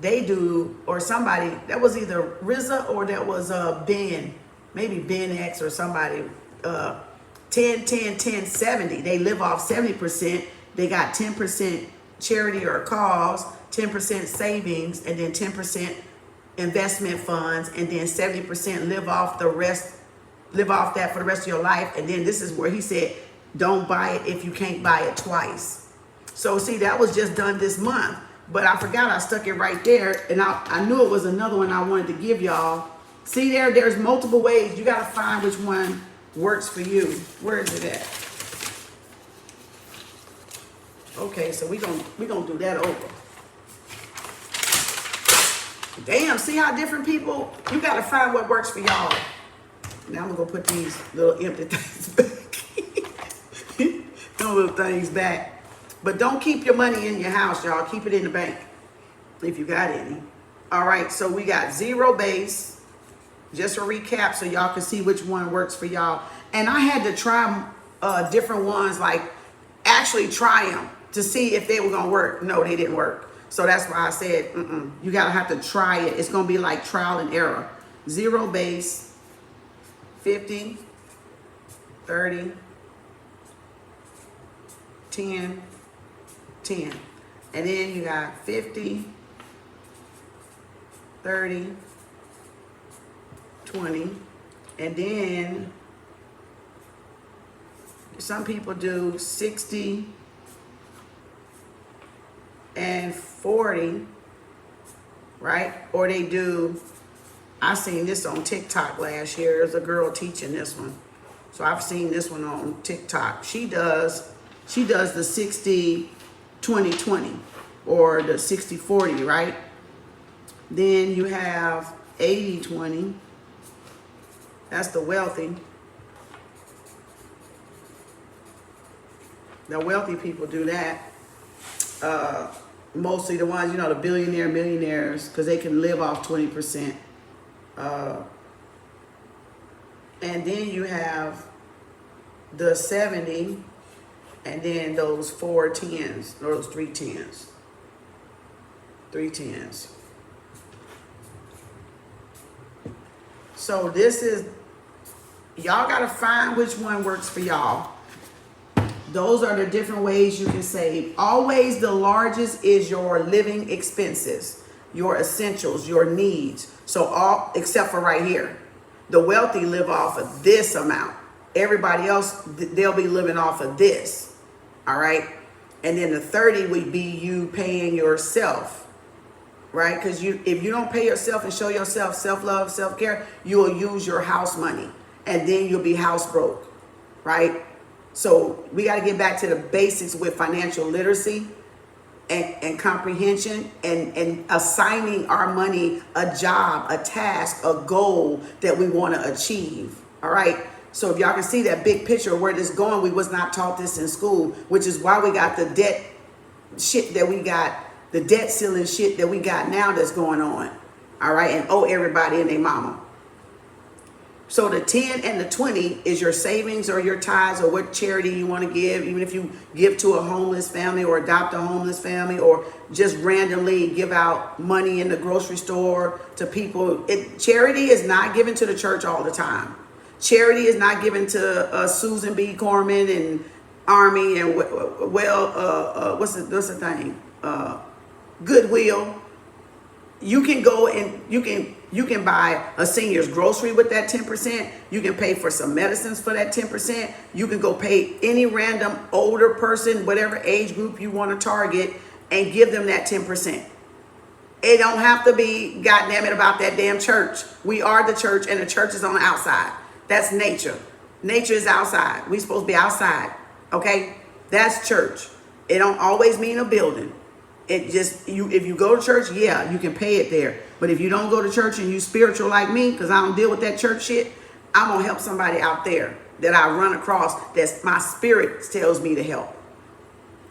They do, or somebody, that was either Rizza or that was Ben, maybe Ben X or somebody, 10, 10, 10, 70. They live off 70%. They got 10% charity or cause, 10% savings, and then 10% investment funds, and then 70% live off that for the rest of your life. And then this is where he said, don't buy it if you can't buy it twice. So see, that was just done this month, but I forgot I stuck it right there, and I knew it was another one I wanted to give y'all. See there's multiple ways. You got to find which one works for you. Where is it at? Okay, so we gonna do that over. Damn, see how different people, you got to find what works for y'all. Now I'm gonna put these little empty things back. Those little things back. But don't keep your money in your house, y'all. Keep it in the bank if you got any. All right, so we got zero base. Just a recap so y'all can see which one works for y'all. And I had to try different ones, like actually try them to see if they were gonna work. No, they didn't work. So that's why I said, you gotta have to try it. It's gonna be like trial and error. Zero base, 50, 30, 10, 10. And then you got 50, 30, 20. And then some people do 60 and 40, right? Or they do, I seen this on TikTok last year. There's a girl teaching this one. So I've seen this one on TikTok. She does the 60, 20, 20 or the 60, 40, right? Then you have 80, 20. That's the wealthy. The wealthy people do that. Mostly the ones, the billionaire, millionaires, because they can live off 20%. And then you have the 70, and then those 4 10s, or those 3 10s. 3 10s. So this is, y'all got to find which one works for y'all. Those are the different ways you can save. Always the largest is your living expenses, your essentials, your needs. So all, except for right here, the wealthy live off of this amount. Everybody else, they'll be living off of this. All right. And then the 30 would be you paying yourself, right? Because if you don't pay yourself and show yourself self-love, self-care, you will use your house money and then you'll be house broke, right? So we got to get back to the basics with financial literacy and comprehension and assigning our money a job, a task, a goal that we want to achieve. All right. So if y'all can see that big picture of where this is going, we was not taught this in school, which is why we got the debt shit that we got, the debt ceiling shit that we got now that's going on. All right. And owe everybody and their mama. So the 10 and the 20 is your savings or your tithes or what charity you want to give. Even if you give to a homeless family or adopt a homeless family or just randomly give out money in the grocery store to people. Charity is not given to the church all the time. Charity is not given to Susan B. Corman and Army and what's the thing? Goodwill. You can go and you can buy a senior's grocery with that 10%. You can pay for some medicines for that 10%. You can go pay any random older person, whatever age group you want to target, and give them that 10%. It don't have to be, goddamn it, about that damn church. We are the church, and the church is on the outside. That's nature. Nature is outside. We supposed to be outside. Okay? That's church. It don't always mean a building. It just, if you go to church, yeah, you can pay it there. But if you don't go to church and you spiritual like me, because I don't deal with that church shit, I'm going to help somebody out there that I run across that my spirit tells me to help.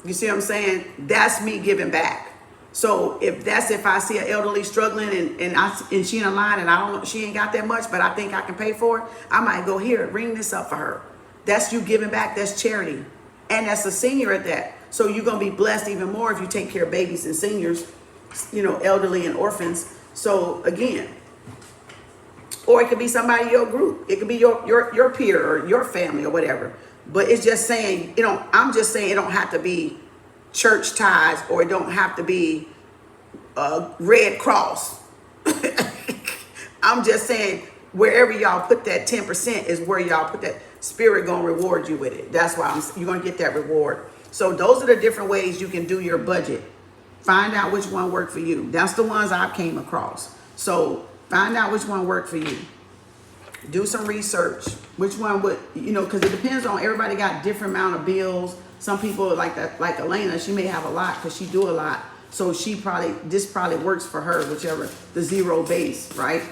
You see what I'm saying? That's me giving back. So if I see an elderly struggling and she in a line and I don't know, she ain't got that much, but I think I can pay for it, I might go, here, ring this up for her. That's you giving back. That's charity. And that's a senior at that. So you're going to be blessed even more if you take care of babies and seniors, elderly and orphans. So again, or it could be somebody in your group. It could be your peer or your family or whatever. But it's just saying, I'm just saying it don't have to be church ties, or it don't have to be Red Cross. I'm just saying wherever y'all put that 10% is where y'all put that. Spirit gonna reward you with it. That's why you're gonna get that reward. So those are the different ways you can do your budget. Find out which one worked for you. That's the ones I came across. So find out which one worked for you. Do some research. Which one would, because it depends on, everybody got different amount of bills. Some people like that, like Elena, she may have a lot because she do a lot. So this probably works for her, whichever, the zero base, right?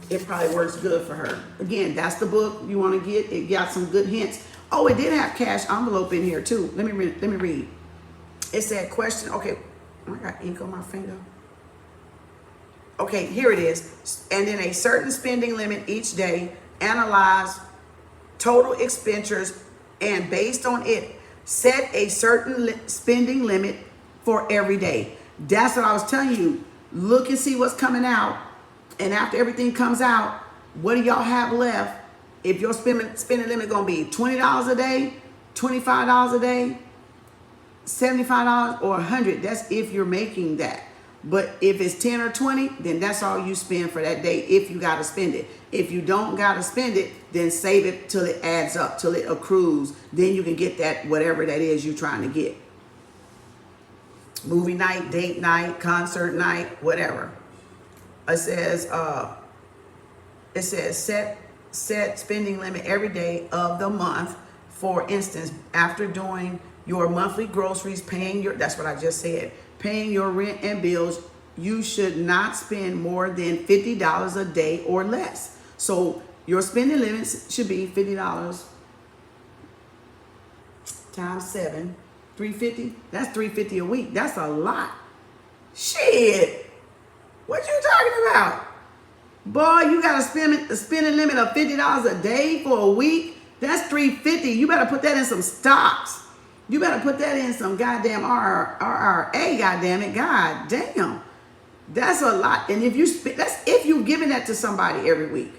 It probably works good for her. Again, that's the book you want to get. It got some good hints. Oh, it did have cash envelope in here too. Let me read. It said question. Okay, I got ink on my finger. Okay, here it is. And then a certain spending limit each day. Analyze total expenditures, and based on it, set a certain spending limit for every day. That's what I was telling you. Look and see what's coming out. And after everything comes out, what do y'all have left? If your spending limit gonna be $20 a day, $25 a day, $75 or $100, that's if you're making that. But if it's 10 or 20, then that's all you spend for that day if you gotta spend it. If you don't gotta spend it, then save it till it adds up, till it accrues. Then you can get that, whatever that is you're trying to get. Movie night, date night, concert night, whatever. It says set spending limit every day of the month. For instance, after doing your monthly groceries, that's what I just said, paying your rent and bills, you should not spend more than $50 a day or less. So your spending limits should be $50 times 7, $350. That's $350 a week. That's a lot. Shit. What you talking about? Boy, you got a spending limit of $50 a day for a week. That's $350. You better put that in some stocks. You better put that in some goddamn RRA, goddamn it. God damn. That's a lot. And that's if you're giving that to somebody every week.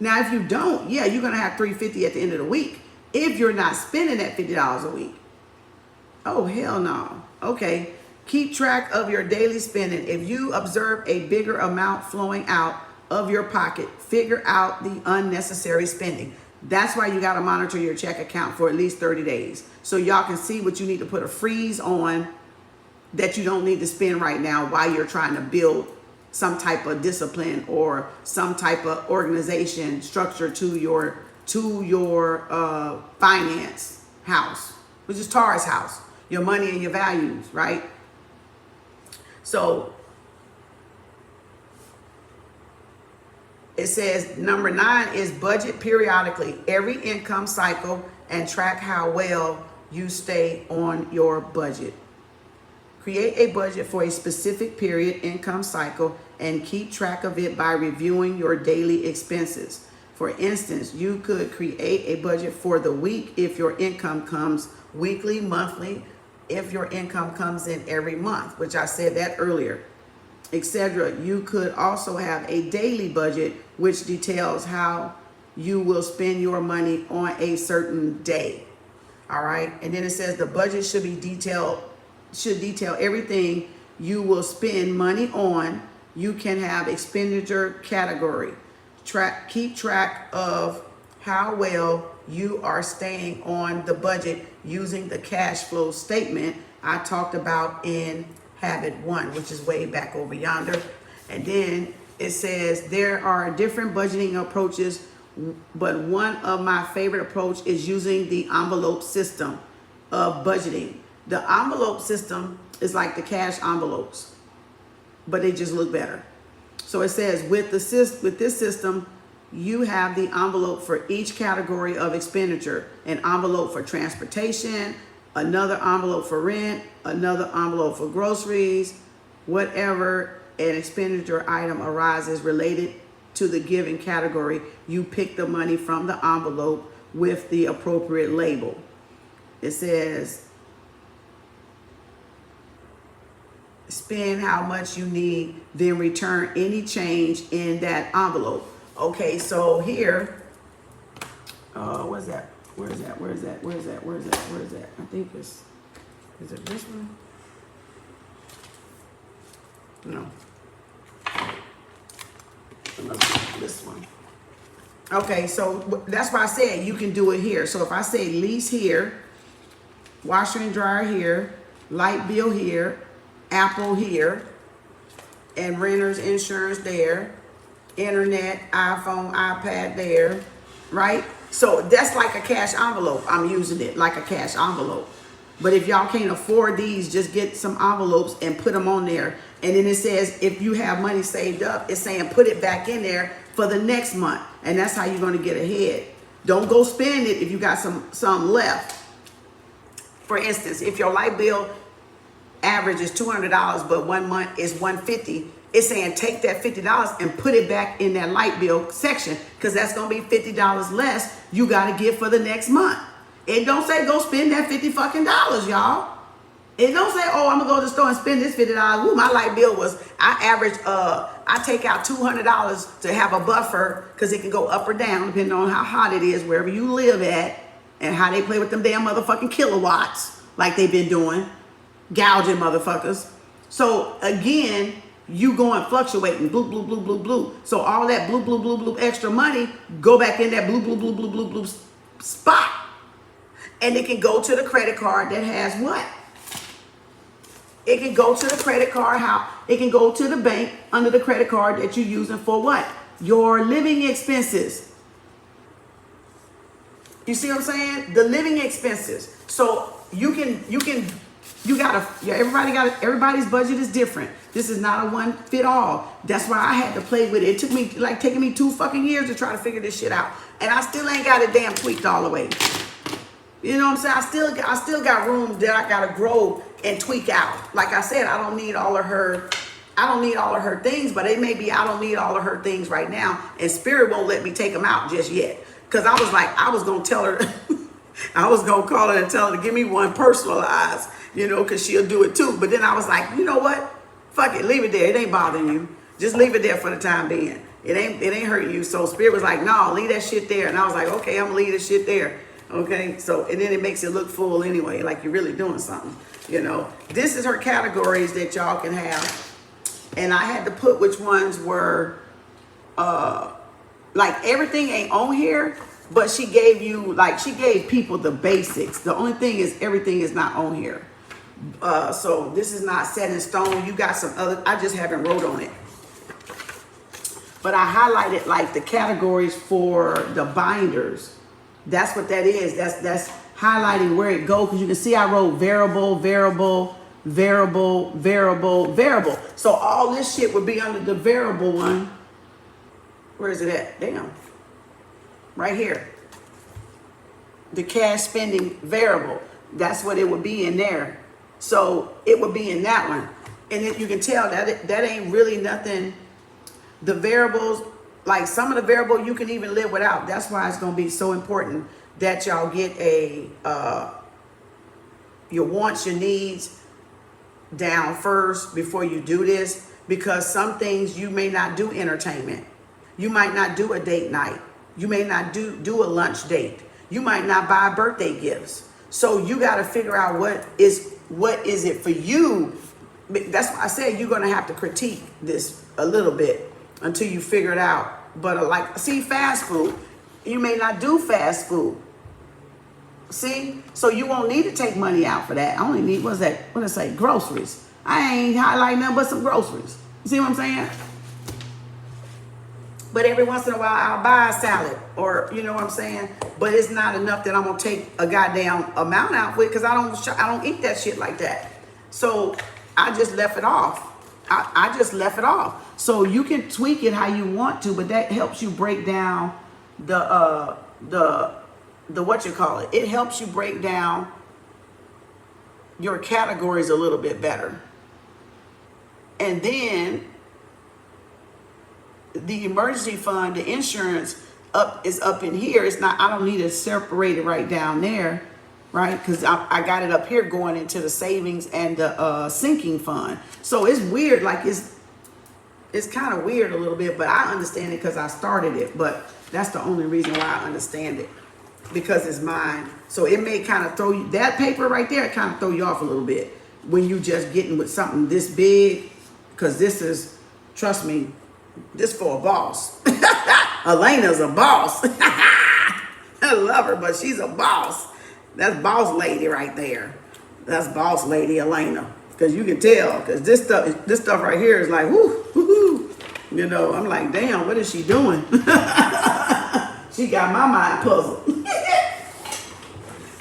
Now, if you don't, yeah, you're going to have $350 at the end of the week if you're not spending that $50 a week. Oh, hell no. Okay. Keep track of your daily spending. If you observe a bigger amount flowing out of your pocket, figure out the unnecessary spending. That's why you got to monitor your check account for at least 30 days. So y'all can see what you need to put a freeze on that you don't need to spend right now while you're trying to build some type of discipline or some type of organization structure to your finance house, which is Taurus house, your money and your values, right? So it says number 9 is budget periodically every income cycle and track how well you stay on your budget. Create a budget for a specific period income cycle and keep track of it by reviewing your daily expenses. For instance, you could create a budget for the week if your income comes weekly, monthly, if your income comes in every month, which I said that earlier, etc. You could also have a daily budget which details how you will spend your money on a certain day. All right. And then it says the budget should detail everything you will spend money on. You can have expenditure category. Keep track of how well you are staying on the budget using the cash flow statement I talked about in habit 1, which is way back over yonder. And then it says there are different budgeting approaches, but one of my favorite approach is using the envelope system of budgeting. The envelope system is like the cash envelopes, but they just look better. So it says with this system, you have the envelope for each category of expenditure: an envelope for transportation, another envelope for rent, another envelope for groceries, whatever an expenditure item arises related to the given category, you pick the money from the envelope with the appropriate label. It says spend how much you need, then return any change in that envelope. Okay, so here, where's that? I think is it this one? No. It must be this one. Okay, so that's why I said you can do it here. So if I say lease here, washer and dryer here, light bill here, Apple here, and renter's insurance there, internet, iPhone, iPad there, right? So that's like a cash envelope. I'm using it like a cash envelope. But if y'all can't afford these, just get some envelopes and put them on there. And then it says if you have money saved up, it's saying put it back in there for the next month. And that's how you're going to get ahead. Don't go spend it if you got some left. For instance, if your light bill average is $200, but 1 month is $150, it's saying take that $50 and put it back in that light bill section, because that's going to be $50 less you got to get for the next month. It don't say go spend that $50 fucking dollars, y'all. It don't say, oh, I'm gonna go to the store and spend this $50. Ooh, my light bill was, I take out $200 to have a buffer, because it can go up or down depending on how hot it is wherever you live at, and how they play with them damn motherfucking kilowatts like they've been doing, gouging motherfuckers. So again, you going fluctuating, blue, blue, blue, blue, blue. So all that blue, blue, blue, blue extra money go back in that blue, blue, blue, blue, blue, blue spot. And it can go to the credit card that has what? It can go to the credit card, it can go to the bank under the credit card that you're using for what? Your living expenses. You see what I'm saying? The living expenses. So everybody's budget is different. This is not a one fit all. That's why I had to play with it. It took me taking me 2 fucking years to try to figure this shit out. And I still ain't got it damn tweaked all the way. You know what I'm saying? I still got room that I gotta grow and tweak out. Like I said, I don't need all of her things, but it may be I don't need all of her things right now, and Spirit won't let me take them out just yet. Cause I was gonna tell her, I was gonna call her and tell her to give me one personalized, cause she'll do it too. But then I was like, you know what? Fuck it, leave it there. It ain't bothering you. Just leave it there for the time being. It ain't hurting you. So Spirit was like, no, leave that shit there. And I was like, okay, I'm gonna leave this shit there. Okay, so, and then it makes it look full anyway, like you're really doing something, This is her categories that y'all can have. And I had to put which ones were, like everything ain't on here, but she gave people the basics. The only thing is everything is not on here. So this is not set in stone. You got some other, I just haven't wrote on it. But I highlighted like the categories for the binders. That's what that is. That's highlighting where it goes, because you can see I wrote variable, variable, variable, variable, variable. So all this shit would be under the variable one. Where is it at? Damn. Right here. The cash spending variable. That's what it would be in there. So it would be in that one. And you can tell that ain't really nothing. The variables, like some of the variable you can even live without. That's why it's going to be so important that y'all get your wants, your needs down first before you do this, because some things you may not do entertainment. You might not do a date night. You may not do a lunch date. You might not buy birthday gifts. So you got to figure out what is it for you. That's why I said you're going to have to critique this a little bit until you figure it out. But like, see, fast food, you may not do fast food. See, so you won't need to take money out for that. I only need, what did I say, groceries. I ain't highlighting nothing but some groceries. You see what I'm saying? But every once in a while, I'll buy a salad, or you know what I'm saying. But it's not enough that I'm gonna take a goddamn amount out with, because I don't eat that shit like that. So I just left it off. I just left it off. So you can tweak it how you want to, but that helps you break down the what you call it. It helps you break down your categories a little bit better. And then the emergency fund, the insurance is up in here. It's not, I don't need to separate it right down there, right? Because I got it up here going into the savings and the sinking fund. So it's weird, like it's kind of weird a little bit, but I understand it because I started it. But that's the only reason why I understand it, because it's mine. So it may kind of throw you, that paper right there, it kind of throw you off a little bit when you just getting with something this big, because this is, trust me, this for a boss. Elena's a boss. I love her, but she's a boss. That's boss lady right there. That's boss lady Elena. Because you can tell, because this stuff right here is like, whoo, whoo, you know, I'm like, damn, what is she doing? She got my mind puzzled.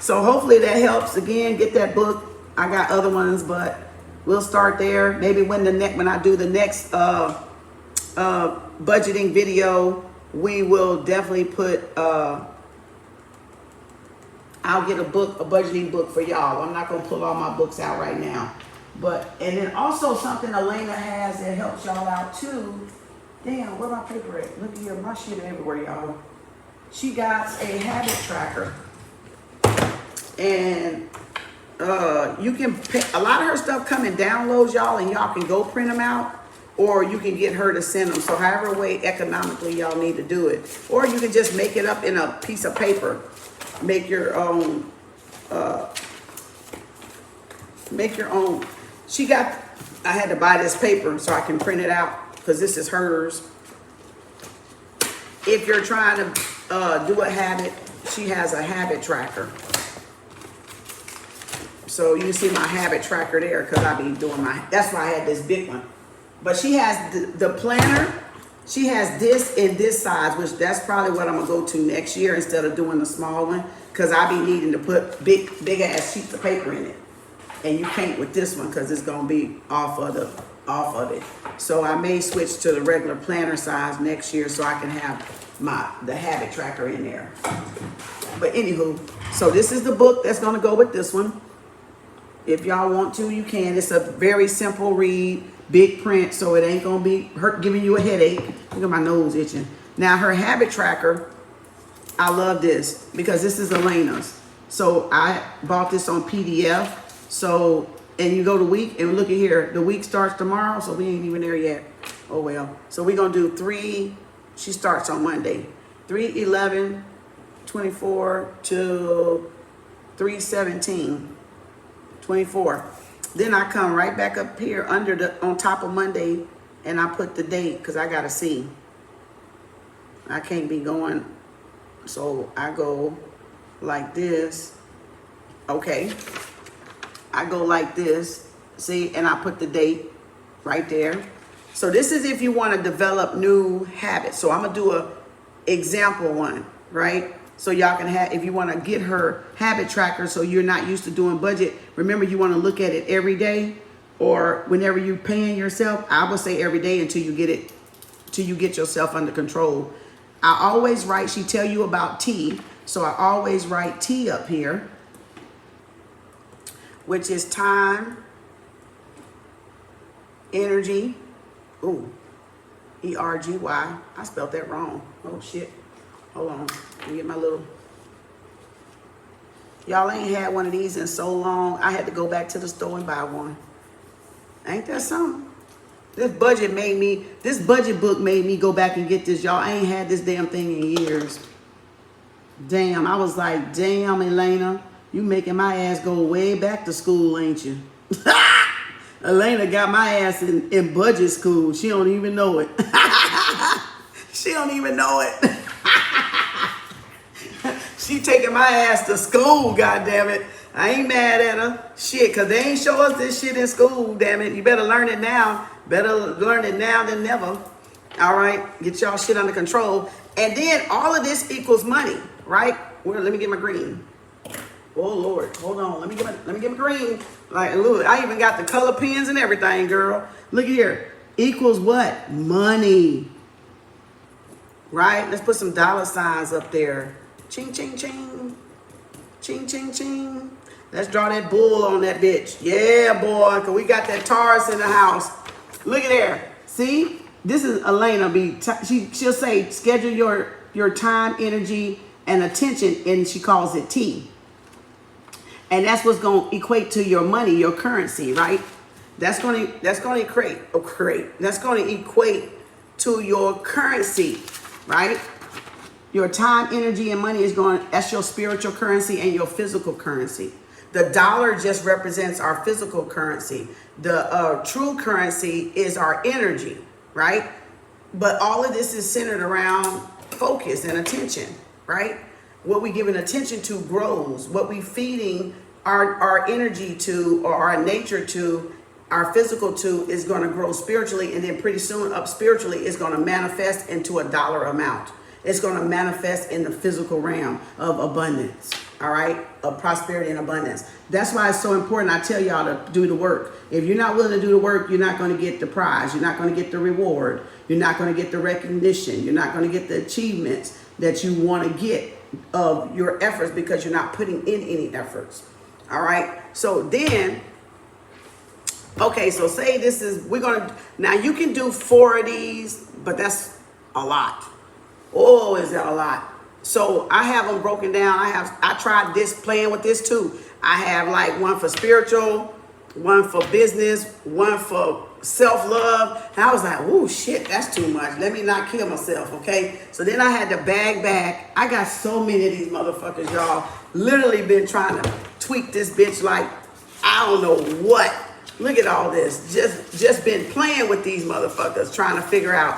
So hopefully that helps. Again, get that book. I got other ones, but we'll start there. Maybe when I do the next budgeting video, we will definitely put I'll get a budgeting book for y'all. I'm not gonna pull all my books out right now, but and then also something Elena has that helps y'all out too. Damn, where my paper at? Look at here, my shit everywhere, y'all. She got a habit tracker, and you can pick a lot of her stuff come in downloads, y'all, and y'all can go print them out. Or you can get her to send them. So however way economically y'all need to do it. Or you can just make it up in a piece of paper. Make your own. Make your own. I had to buy this paper so I can print it out, because this is hers. If you're trying to do a habit, she has a habit tracker. So you can see my habit tracker there, because I be doing that's why I had this big one. But she has the planner. She has this in this size, which that's probably what I'm gonna go to next year instead of doing the small one, because I be needing to put big ass sheets of paper in it, and you can't with this one because it's gonna be off of it. So I may switch to the regular planner size next year so I can have the habit tracker in there. But anywho, so this is the book that's gonna go with this one. If y'all want to, you can. It's a very simple read. Big print, so it ain't gonna be giving you a headache. Look at my nose itching. Now her habit tracker, I love this because this is Elena's. So I bought this on PDF. So, and you go to week, and look at here, the week starts tomorrow, so we ain't even there yet. Oh well. So we're gonna do she starts on Monday. 3/11/24 to 3/17/24. Then I come right back up here on top of Monday, and I put the date, because I gotta see. I can't be going, so I go like this. Okay. I go like this, see, and I put the date right there. So this is if you want to develop new habits. So I'm gonna do a example one, right? So y'all can have, if you want to get her habit tracker, so you're not used to doing budget. Remember, you want to look at it every day, or whenever you're paying yourself. I would say every day until you get yourself under control. I always write, she tell you about T, so I always write T up here, which is time, energy, ERGY. I spelled that wrong. Oh shit. Hold on, let me get my little. Y'all ain't had one of these in so long. I had to go back to the store and buy one. Ain't that something? This budget book made me go back and get this, y'all. I ain't had this damn thing in years. Damn, I was like, damn, Elena, you making my ass go way back to school, ain't you? Elena got my ass in budget school. She don't even know it. She don't even know it. She taking my ass to school, goddammit. I ain't mad at her. Shit, because they ain't show us this shit in school, damn it. You better learn it now. Better learn it now than never. All right? Get y'all shit under control. And then all of this equals money, right? Well, let me get my green. Oh, Lord. Hold on. Let me get my green. Like, look, I even got the color pens and everything, girl. Look here. Equals what? Money. Right? Let's put some dollar signs up there. Ching, ching, ching. Ching, ching, ching. Let's draw that bull on that bitch. Yeah, boy, because we got that Taurus in the house. Look at there. See? This is Elena. She'll say, schedule your time, energy, and attention, and she calls it T. And that's what's going to equate to your money, your currency, right? That's going to equate to your currency, right? Your time, energy, and money that's your spiritual currency and your physical currency. The dollar just represents our physical currency. The true currency is our energy, right? But all of this is centered around focus and attention, right? What we giving attention to grows. What we feeding our energy to, or our nature to, our physical to, is going to grow spiritually, and then pretty soon up spiritually is going to manifest into a dollar amount. It's going to manifest in the physical realm of abundance, all right, of prosperity and abundance. That's why it's so important I tell y'all to do the work. If you're not willing to do the work, you're not going to get the prize. You're not going to get the reward. You're not going to get the recognition. You're not going to get the achievements that you want to get of your efforts, because you're not putting in any efforts, all right? So then, okay, so say this is, now you can do 4 of these, but that's a lot. Oh, is that a lot? So I have them broken down. I tried playing with this too. I have like one for spiritual, one for business, one for self-love. And I was like, oh shit, that's too much. Let me not kill myself, okay? So then I had to bag back. I got so many of these motherfuckers, y'all. Literally been trying to tweak this bitch like, I don't know what. Look at all this. Just been playing with these motherfuckers, trying to figure out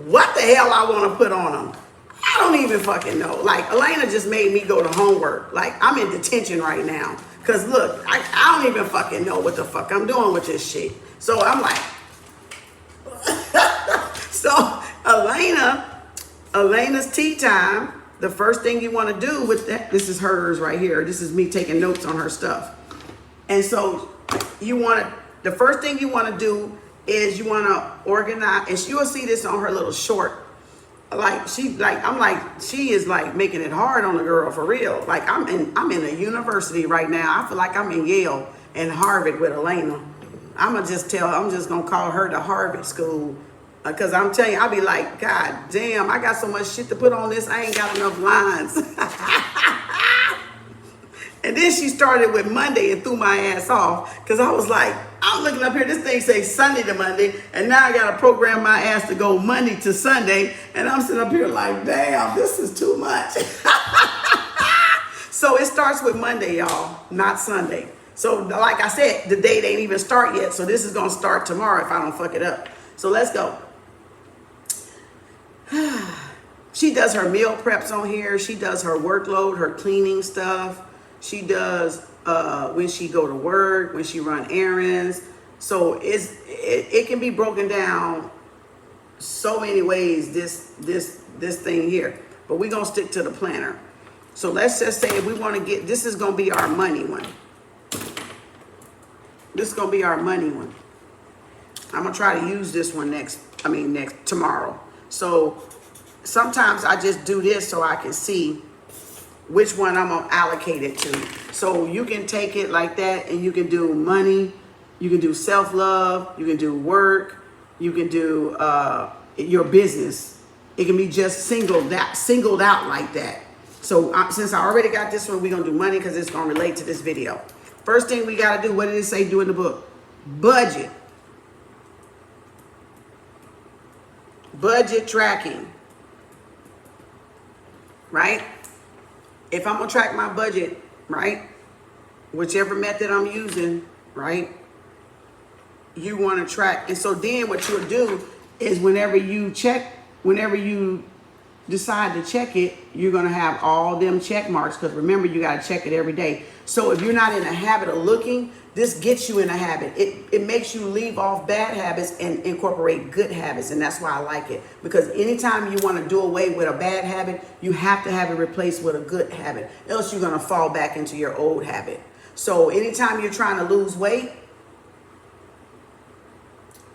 what the hell I want to put on them. I don't even fucking know. Like, Elena just made me go to homework. Like, I'm in detention right now. Because, look, I don't even fucking know what the fuck I'm doing with this shit. So, I'm like... So, Elena's tea time, the first thing you want to do with that... This is hers right here. This is me taking notes on her stuff. And so, the first thing you want to do is you want to organize... And you will see this on her little short. She is like making it hard on the girl for real. Like I'm in a university right now. I feel like I'm in Yale and Harvard with Elena. I'm just gonna call her the Harvard school, because I'm telling you, I'll be like, God damn, I got so much shit to put on this. I ain't got enough lines. And then she started with Monday and threw my ass off, because I was like, I'm looking up here, this thing says Sunday to Monday, and now I got to program my ass to go Monday to Sunday, and I'm sitting up here like, damn, this is too much. So it starts with Monday, y'all, not Sunday. So like I said, the date ain't even start yet, so this is going to start tomorrow if I don't fuck it up. So let's go. She does her meal preps on here. She does her workload, her cleaning stuff. She does when she go to work, when she run errands. So it can be broken down so many ways, this thing here. But we're going to stick to the planner. So let's just say if we want to get, this is going to be our money one. This is going to be our money one. I'm going to try to use this one tomorrow. So sometimes I just do this so I can see which one I'm gonna allocate it to. So you can take it like that, and you can do money, you can do self-love, you can do work, you can do your business. It can be just singled out like that. So since I already got this one, we're gonna do money because it's gonna relate to this video. First thing we gotta do, what did it say do in the book? Budget. Budget tracking, right? If I'm gonna track my budget, right, whichever method I'm using, right, you want to track. And so then what you'll do is whenever you decide to check it, you're going to have all them check marks, because remember, you got to check it every day. So if you're not in a habit of looking, this gets you in a habit. It makes you leave off bad habits and incorporate good habits. And that's why I like it, because anytime you want to do away with a bad habit, you have to have it replaced with a good habit, else you're going to fall back into your old habit. So anytime you're trying to lose weight,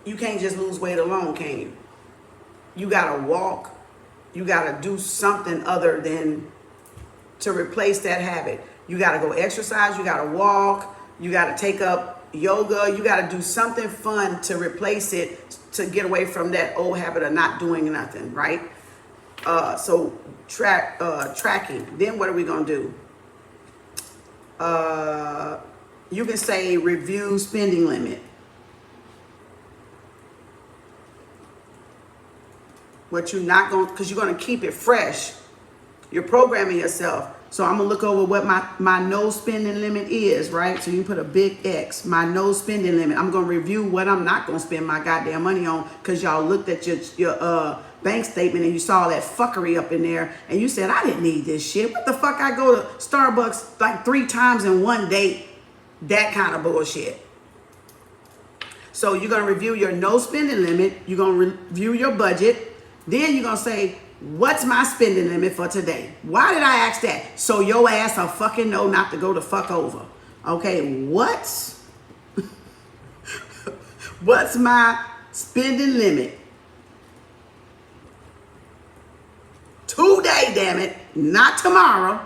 you can't just lose weight alone, can you? You gotta walk. You gotta do something other than to replace that habit. You gotta go exercise. You gotta walk. You gotta take up yoga. You gotta do something fun to replace it, to get away from that old habit of not doing nothing, right? So tracking. Then what are we gonna do? You can say review spending limit. What you're not going, because you're going to keep it fresh. You're programming yourself. So I'm going to look over what my no spending limit is, right? So you can put a big X, my no spending limit. I'm going to review what I'm not going to spend my goddamn money on, because y'all looked at your bank statement and you saw that fuckery up in there and you said, I didn't need this shit. What the fuck? I go to Starbucks like 3 times in one day. That kind of bullshit. So you're going to review your no spending limit. You're going to review your budget. Then you're going to say, what's my spending limit for today? Why did I ask that? So your ass will fucking know not to go the fuck over. Okay, what's my spending limit? Today, damn it. Not tomorrow.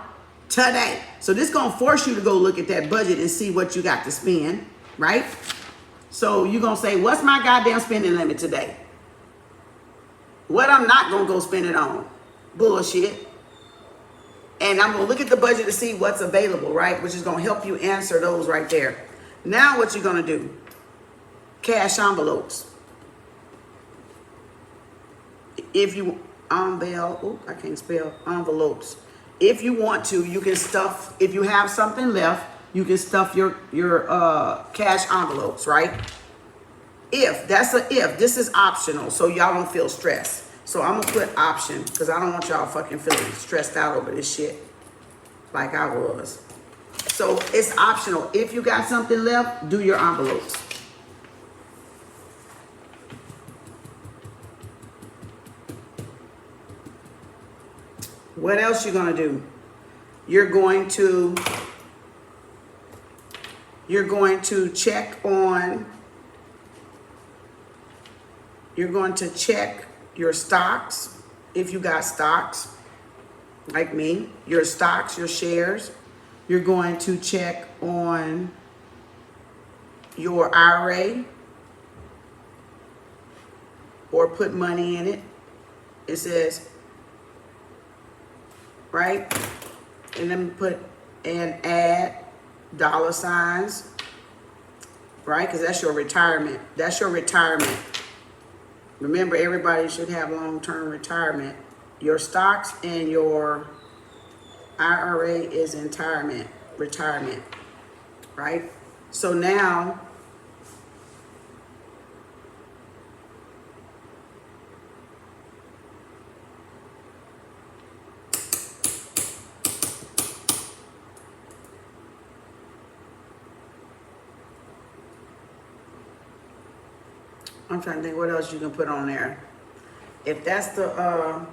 Today. So this going to force you to go look at that budget and see what you got to spend, right? So you're going to say, what's my goddamn spending limit today? What I'm not going to go spend it on. Bullshit. And I'm going to look at the budget to see what's available, right? Which is going to help you answer those right there. Now what you're going to do. Cash envelopes. If you, I can't spell envelopes. If you want to, you can stuff, if you have something left, you can stuff your cash envelopes, right? If, that's a if. This is optional, so y'all don't feel stressed. So I'm going to put option, because I don't want y'all fucking feeling stressed out over this shit like I was. So it's optional. If you got something left, do your envelopes. What else you going to do? You're going to check on, you're going to check your stocks, if you got stocks, like me, your stocks, your shares. You're going to check on your IRA, or put money in it. It says, right? And then put and add dollar signs, right? Because that's your retirement. That's your retirement. Remember, everybody should have long-term retirement. Your stocks and your IRA is retirement, right? So now, I'm trying to think what else you can put on there. If that's the,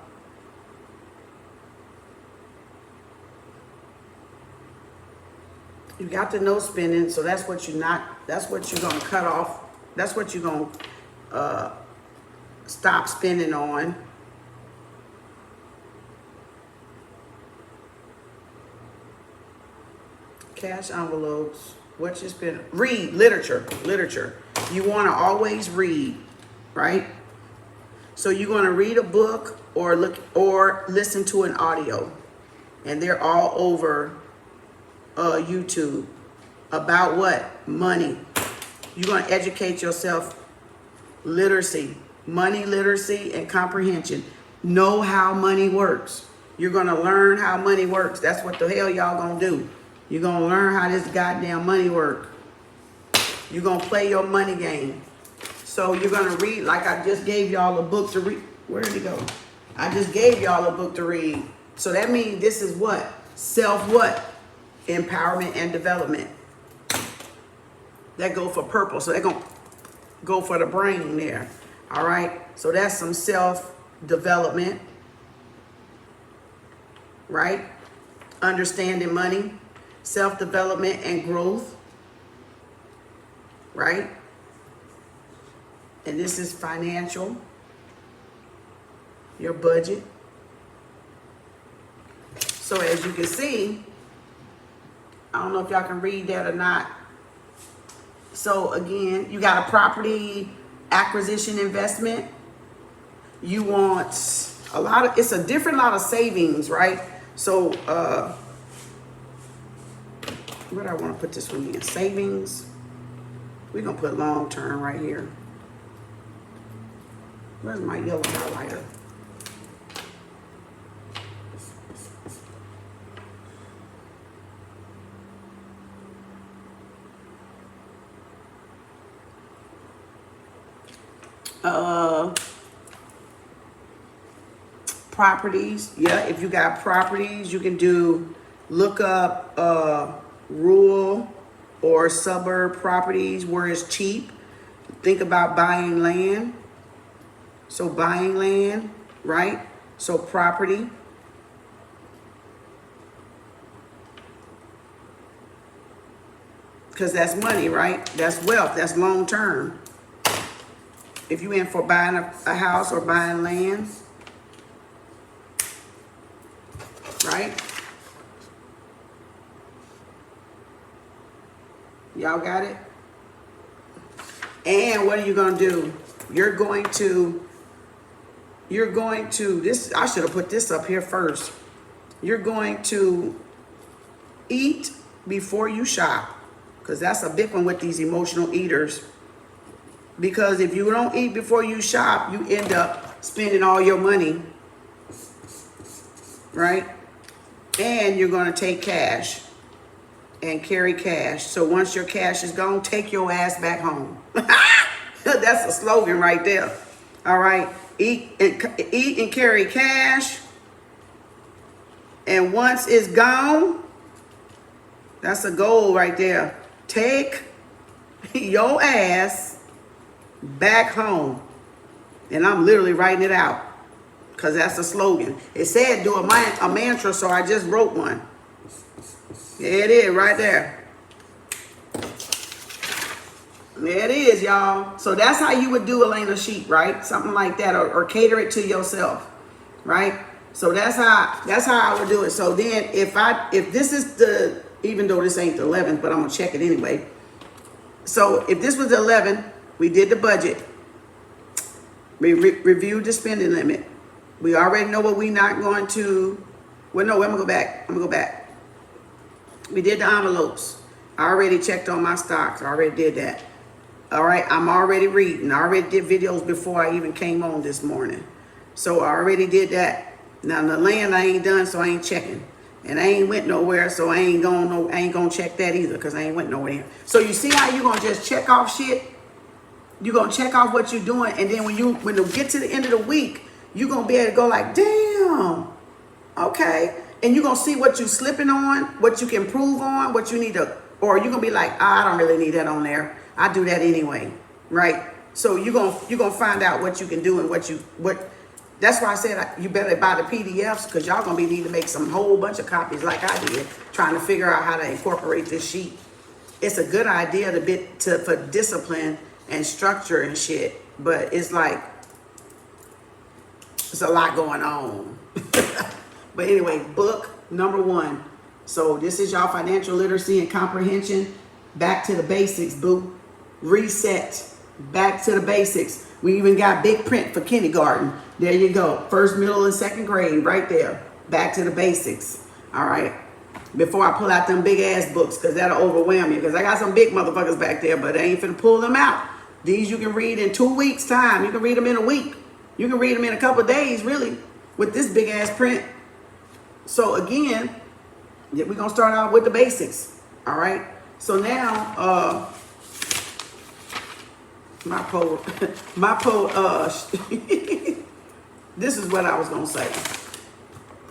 you got the no spending, so that's what you're going to cut off. That's what you're going to stop spending on. Cash envelopes. What you spend? Read literature. You want to always read, right? So you're going to read a book or listen to an audio, and they're all over YouTube about what? Money. You're going to educate yourself. Literacy. money literacy and comprehension. Know how money works. You're gonna learn how money works. That's what the hell y'all gonna do. You're gonna learn how this goddamn money work. You're gonna play your money game. So you're gonna read, like I just gave y'all a book to read. Where did it go? I just gave y'all a book to read. So that means this is what? Self what? Empowerment and development. That go for purple. So they're gonna go for the brain there. All right. So that's some self-development. Right? Understanding money, self-development and growth. Right? And this is financial. Your budget. So as you can see, I don't know if y'all can read that or not. So again, you got a property acquisition investment. You want a lot of, it's a different lot of savings, right? So, where do I want to put this one in? Savings. We're going to put long term right here. Where's my yellow highlighter? Properties. Yeah, if you got properties, you can look up rural or suburb properties where it's cheap. Think about buying land. So buying land, right? So property. Because that's money, right? That's wealth. That's long term. If you in for buying a house or buying land, right? Y'all got it? And what are you going to do? You're going to, this, I should have put this up here first. You're going to eat before you shop. Because that's a big one with these emotional eaters. Because if you don't eat before you shop, you end up spending all your money. Right? And you're going to take cash and carry cash. So once your cash is gone, take your ass back home. That's a slogan right there. All right. Eat and carry cash. And once it's gone, that's a goal right there. Take your ass back home. And I'm literally writing it out. Because that's a slogan. It said do a mantra, so I just wrote one. There it is, right there. There it is, y'all. So that's how you would do Elena sheet, right? Something like that, or cater it to yourself, right? So that's how I would do it. So then if this is the, even though this ain't the 11th, but I'm gonna check it anyway. So if this was the 11th, we did the budget. We reviewed the spending limit. We already know what we're not going to, well, no, I'm gonna go back. We did the envelopes. I already checked on my stocks. I already did that. All right, I'm already reading. I already did videos before I even came on this morning. So I already did that. Now the land I ain't done, so I ain't checking. And I ain't went nowhere, so I ain't gonna check that either, because I ain't went nowhere. So you see how you gonna just check off shit? You're gonna check off what you're doing, and then when you get to the end of the week, you're going to be able to go like, damn, okay. And you're going to see what you slipping on, what you can improve on, what you need to, or you're going to be like, I don't really need that on there. I do that anyway, right? So you're going to find out what you can do and what. That's why I said you better buy the PDFs, because y'all going to be needing to make some whole bunch of copies like I did, trying to figure out how to incorporate this sheet. It's a good idea for discipline and structure and shit, but it's like, there's a lot going on. But anyway, book number 1. So this is y'all financial literacy and comprehension. Back to the basics, boo. Reset. Back to the basics. We even got big print for kindergarten. There you go. First, middle, and second grade right there. Back to the basics. All right. Before I pull out them big ass books, because that'll overwhelm you. Because I got some big motherfuckers back there, but I ain't finna pull them out. These you can read in 2 weeks' time. You can read them in a week. You can read them in a couple of days, really, with this big ass print. So again, we're gonna start out with the basics. All right. So now, this is what I was gonna say.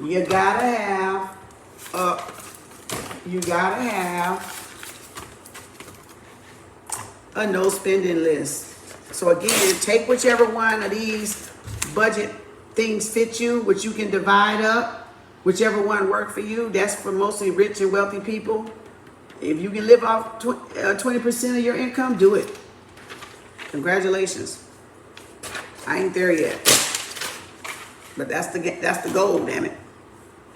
You gotta have a no spending list. So again, take whichever one of these budget things fit you, which you can divide up, whichever one work for you. That's for mostly rich and wealthy people. If you can live off 20% of your income, do it. Congratulations. I ain't there yet. But that's the goal, damn it.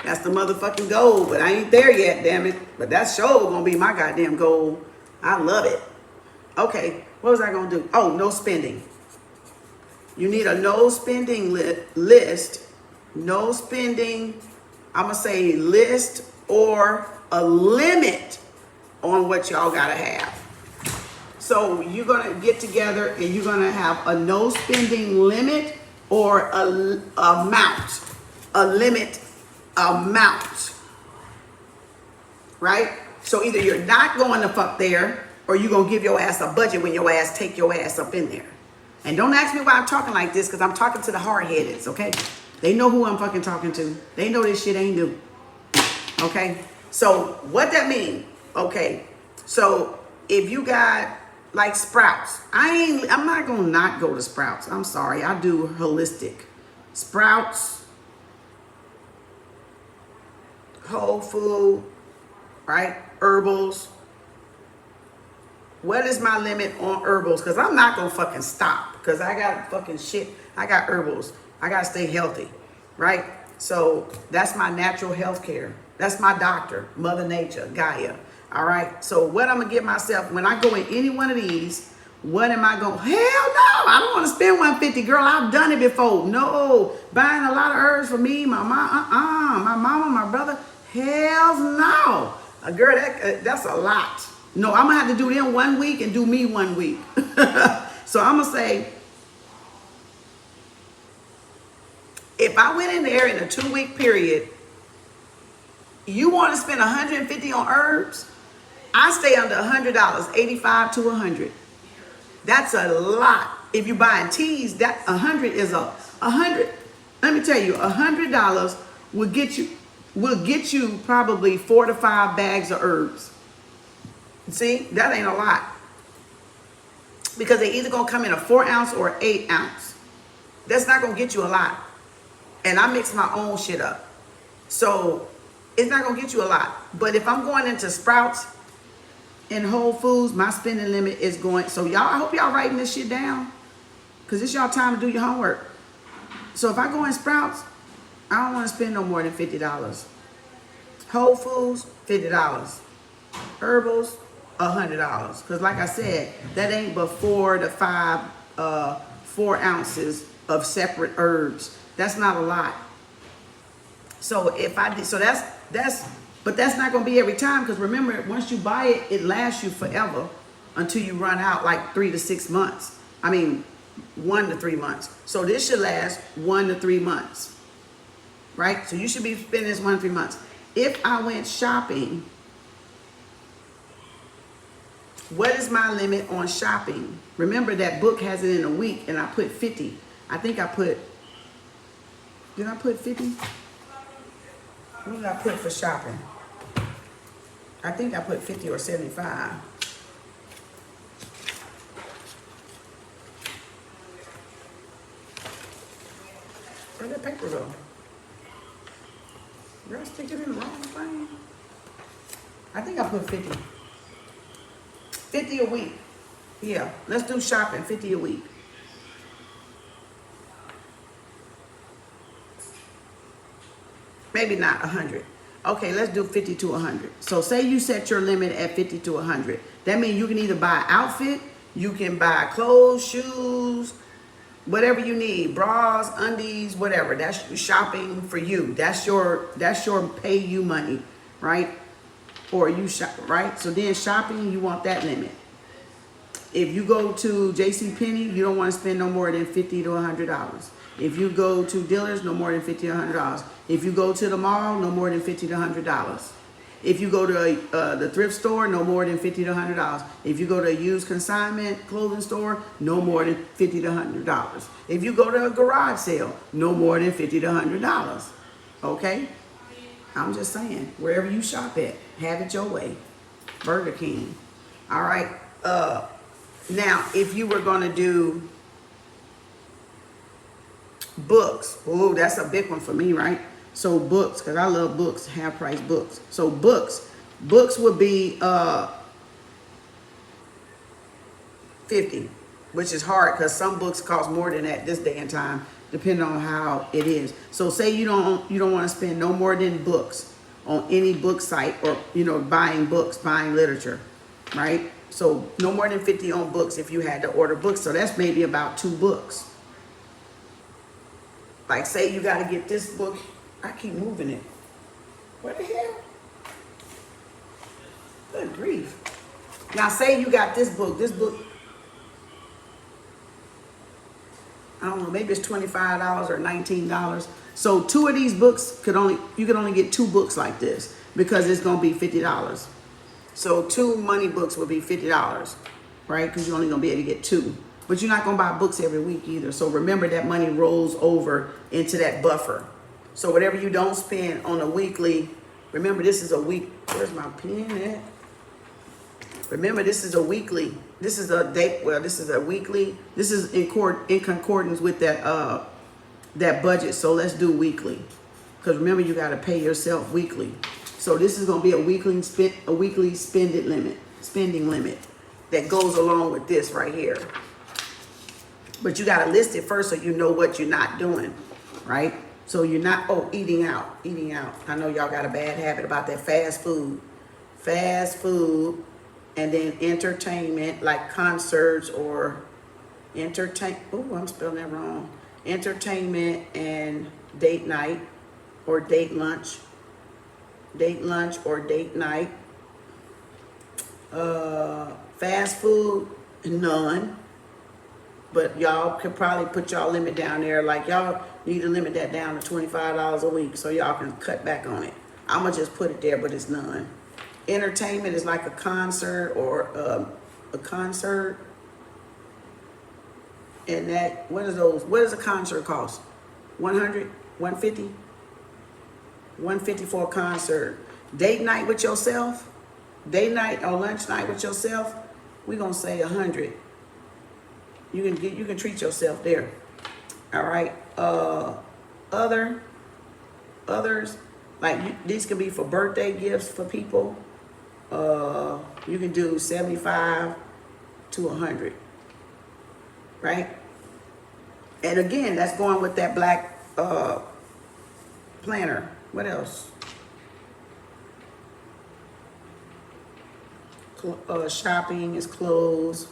That's the motherfucking goal, but I ain't there yet, damn it. But that's sure gonna be my goddamn goal. I love it. Okay, what was I gonna do? Oh, no spending. You need a no spending list. No spending, I'm gonna say list or a limit on what y'all gotta have. So you're gonna get together and you're gonna have a no spending limit or a limit amount, right? So either you're not going the fuck there or you're gonna give your ass a budget when your ass take your ass up in there. And don't ask me why I'm talking like this, because I'm talking to the hard-headeds, okay? They know who I'm fucking talking to. They know this shit ain't new, okay? So what that mean? Okay, so if you got like Sprouts, I'm not gonna not go to Sprouts. I'm sorry, I do holistic. Sprouts, Whole Food, right? Herbals. What is my limit on herbals? Because I'm not gonna fucking stop, because I got fucking shit. I got herbals. I gotta stay healthy, right? So that's my natural health care. That's my doctor, Mother Nature, Gaia. All right. So what I'm gonna get myself when I go in any one of these, what am I going? Hell no, I don't want to spend $150, girl. I've done it before. No, buying a lot of herbs for me, my mom, my mama, my brother. Hell no, girl, that's a lot. No, I'm gonna have to do them 1 week and do me 1 week. So I'm gonna say, if I went in there in a 2-week period, you want to spend $150 on herbs? I stay under $100, 85 to 100. That's a lot. If you're buying teas, that 100 is a 100. Let me tell you, $100 will get you probably 4 to 5 bags of herbs. See, that ain't a lot, because they either gonna come in a 4 ounce or 8 ounce. That's not gonna get you a lot. And I mix my own shit up, so it's not gonna get you a lot. But if I'm going into Sprouts and Whole Foods, my spending limit is going. So y'all, I hope y'all writing this shit down, because it's y'all time to do your homework. So if I go in Sprouts, I don't want to spend no more than $50. Whole Foods, $50. Herbals, $100. Because like I said, that ain't but 4 to 5, 4 ounces of separate herbs. That's not a lot. So if I did, so but that's not gonna be every time, because remember, once you buy it, it lasts you forever until you run out, like 3 to 6 months. I mean, 1 to 3 months. So this should last 1 to 3 months, right? So you should be spending this 1 to 3 months. If I went shopping, what is my limit on shopping? Remember, that book has it in a week, and I put 50. I think I put, did I put 50? What did I put for shopping? I think I put 50 or 75. Where'd that paper go? Did I stick it in the wrong thing? I think I put 50. 50 a week. Yeah, let's do shopping, 50 a week. Maybe not 100. Okay, let's do 50 to 100. So say you set your limit at 50 to 100. That means you can either buy an outfit, you can buy clothes, shoes, whatever you need, bras, undies, whatever. That's shopping for you. That's your pay you money, right? Or you shop, right? So then shopping, you want that limit. If you go to JCPenney, you don't want to spend no more than $50 to $100. If you go to dealers, no more than $50 to $100. If you go to the mall, no more than $50 to $100. If you go to the thrift store, no more than $50 to $100. If you go to a used consignment clothing store, no more than $50 to $100. If you go to a garage sale, no more than $50 to $100. Okay? I'm just saying, wherever you shop at, have it your way. Burger King. All right. Now, if you were gonna do books, oh, that's a big one for me, right? So books, because I love books, half price books. So books would be 50, which is hard because some books cost more than that this day and time, depending on how it is. So say you don't want to spend no more than books on any book site, or buying books, buying literature, right? So no more than 50 on books if you had to order books. So that's maybe about 2 books. Like say you got to get this book. I keep moving it. What the hell? Good grief. Now say you got this book. I don't know, maybe it's $25 or $19. So 2 of these books you could only get 2 books like this because it's gonna be $50. So 2 money books will be $50, right? Because you're only gonna be able to get 2. But you're not gonna buy books every week either. So remember that money rolls over into that buffer. So whatever you don't spend on a weekly, remember this is a week. Where's my pen at? Remember this is a weekly. This is a date. Well, this is a weekly. This is in concordance with that that budget. So let's do weekly, because remember you got to pay yourself weekly. So this is gonna be a weekly spending limit that goes along with this right here. But you got to list it first so you know what you're not doing, right? So you're not, eating out. I know y'all got a bad habit about that fast food, and then entertainment like concerts or I'm spelling that wrong. Entertainment and date night or date lunch or date night. Fast food, none. But y'all could probably put y'all limit down there. Like y'all need to limit that down to $25 a week so y'all can cut back on it. I'ma just put it there, but it's none. Entertainment is like a concert or a concert. And that, what does a concert cost? 100, 150? 150 for a concert. Date night with yourself, date night or lunch night with yourself, we're gonna say 100. You can treat yourself there. All right. Others, like these could be for birthday gifts for people. You can do 75 to 100. Right? And again, that's going with that black planner. What else? Shopping is clothes,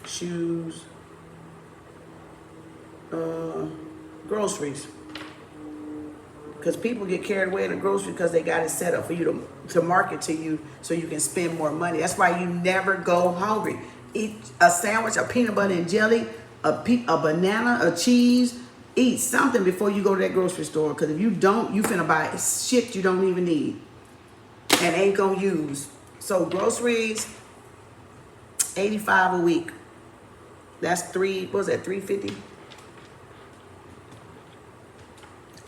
shoes, groceries. Because people get carried away in the grocery because they got it set up for you to market to you so you can spend more money. That's why you never go hungry. Eat a sandwich, a peanut butter and jelly, a banana, a cheese. Eat something before you go to that grocery store. Because if you don't, you finna buy shit you don't even need and ain't gonna use. So groceries, 85 a week. That's $350?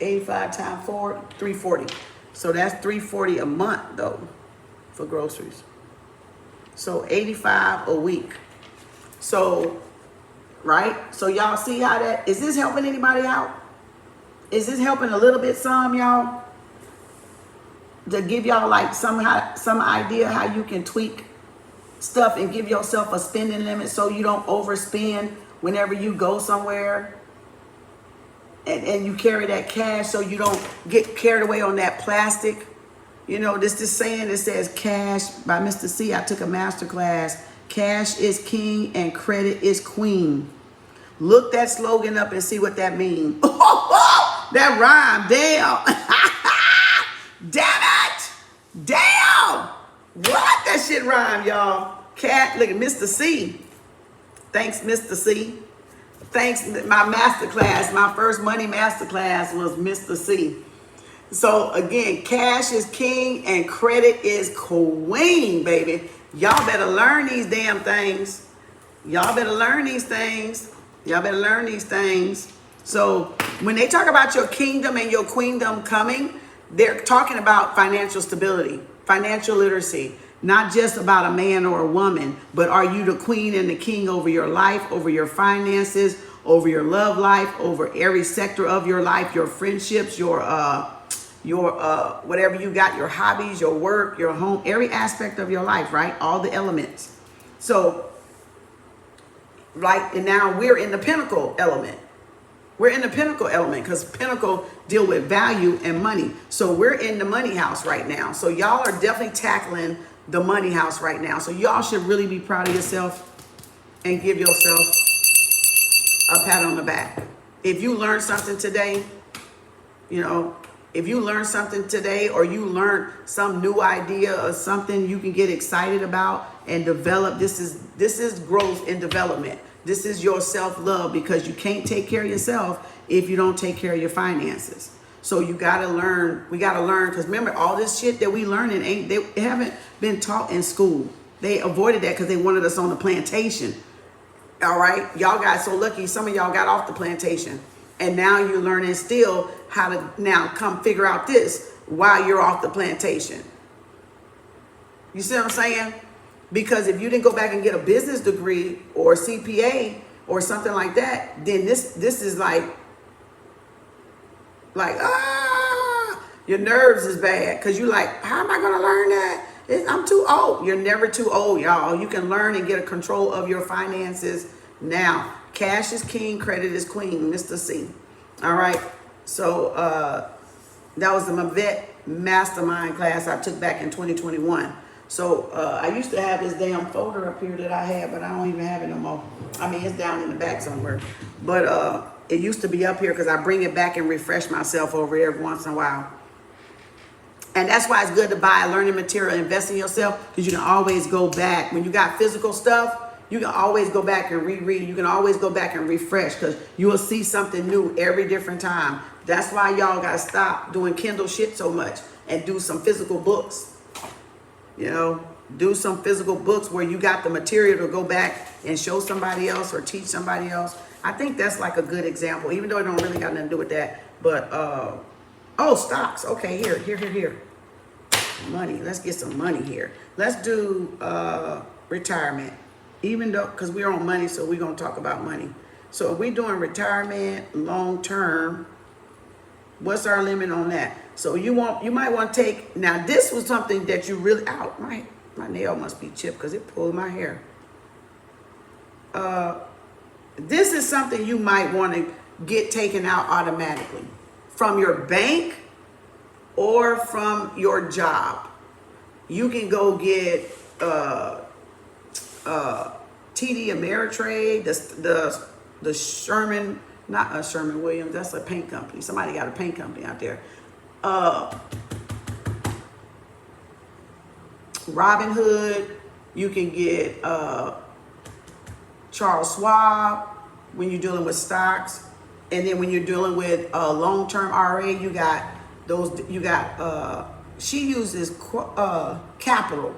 85 times 4, 340. So that's $340 a month though for groceries. So 85 a week. So, right? So y'all see how that, is this helping anybody out? Is this helping a little bit some, y'all? To give y'all like some idea how you can tweak stuff and give yourself a spending limit so you don't overspend whenever you go somewhere. And you carry that cash so you don't get carried away on that plastic. You know, this saying that says cash by Mr. C. I took a master class. Cash is king and credit is queen. Look that slogan up and see what that means. That rhyme. Damn. Damn it. Damn. What? That shit rhyme, y'all. Cat, look at Mr. C. Thanks, Mr. C. Thanks, my master class, my first money master class was Mr. C. So again, cash is king and credit is queen, baby. Y'all better learn these damn things. Y'all better learn these things. Y'all better learn these things. So when they talk about your kingdom and your queendom coming, they're talking about financial stability, financial literacy, not just about a man or a woman, but are you the queen and the king over your life, over your finances, over your love life, over every sector of your life, your friendships, your whatever you got, your hobbies, your work, your home, every aspect of your life, right? All the elements. So, right, and now we're in the pinnacle element. We're in the pinnacle element because pinnacle deal with value and money. So we're in the money house right now. So y'all are definitely tackling the money house right now. So y'all should really be proud of yourself and give yourself a pat on the back. If you learned something today, you know, if you learned something today or you learned some new idea or something you can get excited about and develop, this is growth and development. This is your self-love because you can't take care of yourself if you don't take care of your finances. So you got to learn. We got to learn because remember, all this shit that we learning they haven't been taught in school. They avoided that because they wanted us on the plantation. All right. Y'all got so lucky. Some of y'all got off the plantation and now you're learning still how to now come figure out this while you're off the plantation. You see what I'm saying? Because if you didn't go back and get a business degree or CPA or something like that, then this is like your nerves is bad because you're like, how am I going to learn that? I'm too old. You're never too old, y'all. You can learn and get a control of your finances now. Cash is king, credit is queen, Mr. C. All right. So that was the Mavet Mastermind class I took back in 2021. So I used to have this damn folder up here that I had, but I don't even have it no more. I mean, it's down in the back somewhere. But it used to be up here because I bring it back and refresh myself over every once in a while. And that's why it's good to buy learning material, invest in yourself, because you can always go back. When you got physical stuff, you can always go back and reread. You can always go back and refresh because you will see something new every different time. That's why y'all got to stop doing Kindle shit so much and do some physical books. You know, do some physical books where you got the material to go back and show somebody else or teach somebody else. I think that's like a good example, even though it don't really got nothing to do with that. But, oh, stocks. Okay, here. Money. Let's get some money here. Let's do retirement. Even though, because we're on money, so we're going to talk about money. So if we're doing retirement long term, what's our limit on that? So you might want to take, now this was something that you really, my nail must be chipped because it pulled my hair. This is something you might want to get taken out automatically from your bank or from your job. You can go get TD Ameritrade, the Sherman, not a Sherman Williams, that's a paint company. Somebody got a paint company out there. Robinhood, you can get Charles Schwab when you're dealing with stocks, and then when you're dealing with long-term RA, you got those. You got she uses Capital.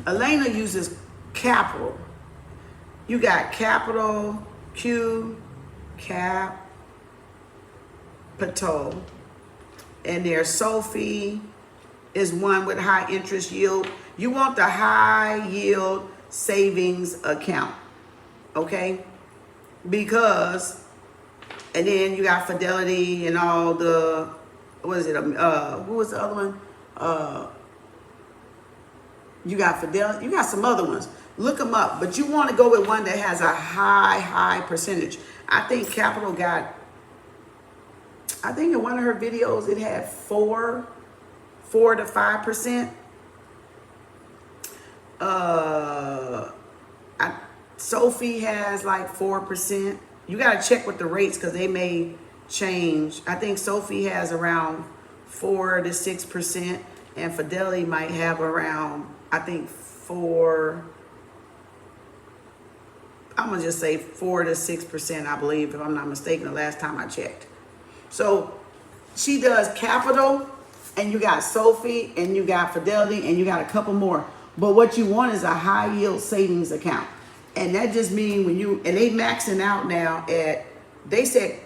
Elena uses Capital. You got Capital, Capital, and there's Sophie is one with high interest yield. You want the high yield savings account, okay? Because, and then you got Fidelity and all the, what is it? Who was the other one? You got Fidelity, you got some other ones. Look them up, but you want to go with one that has a high percentage. I think Capital got, I think in one of her videos it had 4 to 5%. Sophie has like 4%. You got to check with the rates because they may change. I think Sophie has around 4 to 6%. And Fidelity might have around, I think, I'm gonna just say 4 to 6%, I believe, if I'm not mistaken, the last time I checked. So she does Capital, and you got Sophie, and you got Fidelity, and you got a couple more. But what you want is a high yield savings account. And that just means and they maxing out now at, they said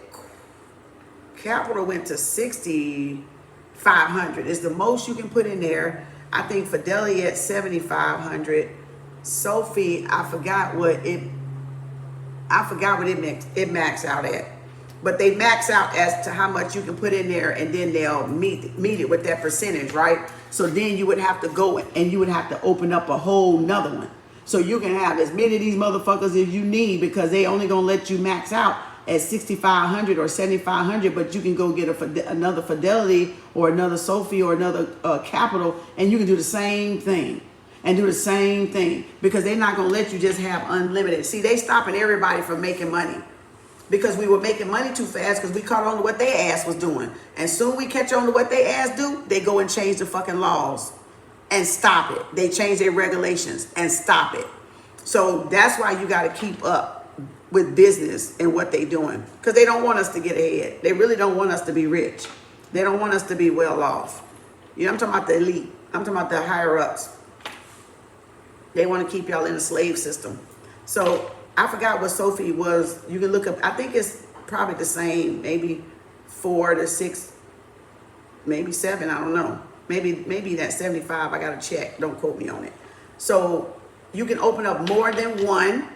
Capital went to 6,500. It's the most you can put in there. I think Fidelity at 7,500. Sophie, I forgot what it maxed out at. But they max out as to how much you can put in there, and then they'll meet it with that percentage, right? So then you would have to go and you would have to open up a whole nother one. So you can have as many of these motherfuckers as you need, because they only gonna let you max out at 6,500 or 7,500, but you can go get another Fidelity or another Sophie or another Capital, and you can do the same thing. And do the same thing, because they're not gonna let you just have unlimited. See, they stopping everybody from making money, because we were making money too fast because we caught on to what their ass was doing. And soon we catch on to what their ass do, they go and change the fucking laws and stop it. They change their regulations and stop it. So that's why you got to keep up with business and what they doing, because they don't want us to get ahead. They really don't want us to be rich. They don't want us to be well off. You know, I'm talking about the elite. I'm talking about the higher ups. They want to keep y'all in a slave system. So I forgot what Sophie was. You can look up. I think it's probably the same, maybe 4 to 6, maybe 7. I don't know. Maybe that's 75. I got to check. Don't quote me on it. So you can open up more than one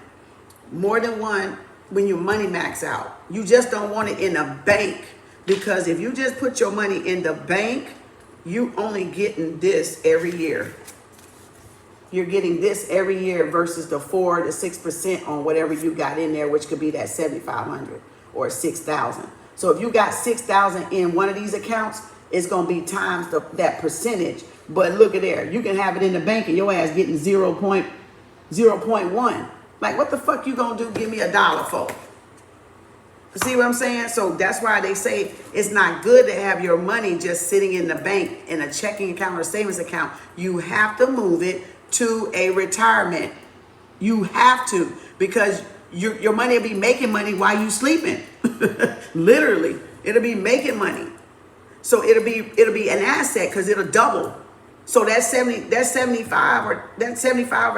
when your money max out. You just don't want it in a bank, because if you just put your money in the bank, you only getting this every year. You're getting this every year versus the 4 to 6% on whatever you got in there, which could be that 7,500 or 6,000. So if you got 6,000 in one of these accounts, it's gonna be times that percentage. But look at there, you can have it in the bank and your ass getting 0.1. Like, what the fuck you gonna do? Give me $1 for? See what I'm saying? So that's why they say it's not good to have your money just sitting in the bank in a checking account or savings account. You have to move it to a retirement. You have to, because your money will be making money while you sleeping. Literally, it'll be making money. So it'll be an asset, because it'll double. So that 75 or that 65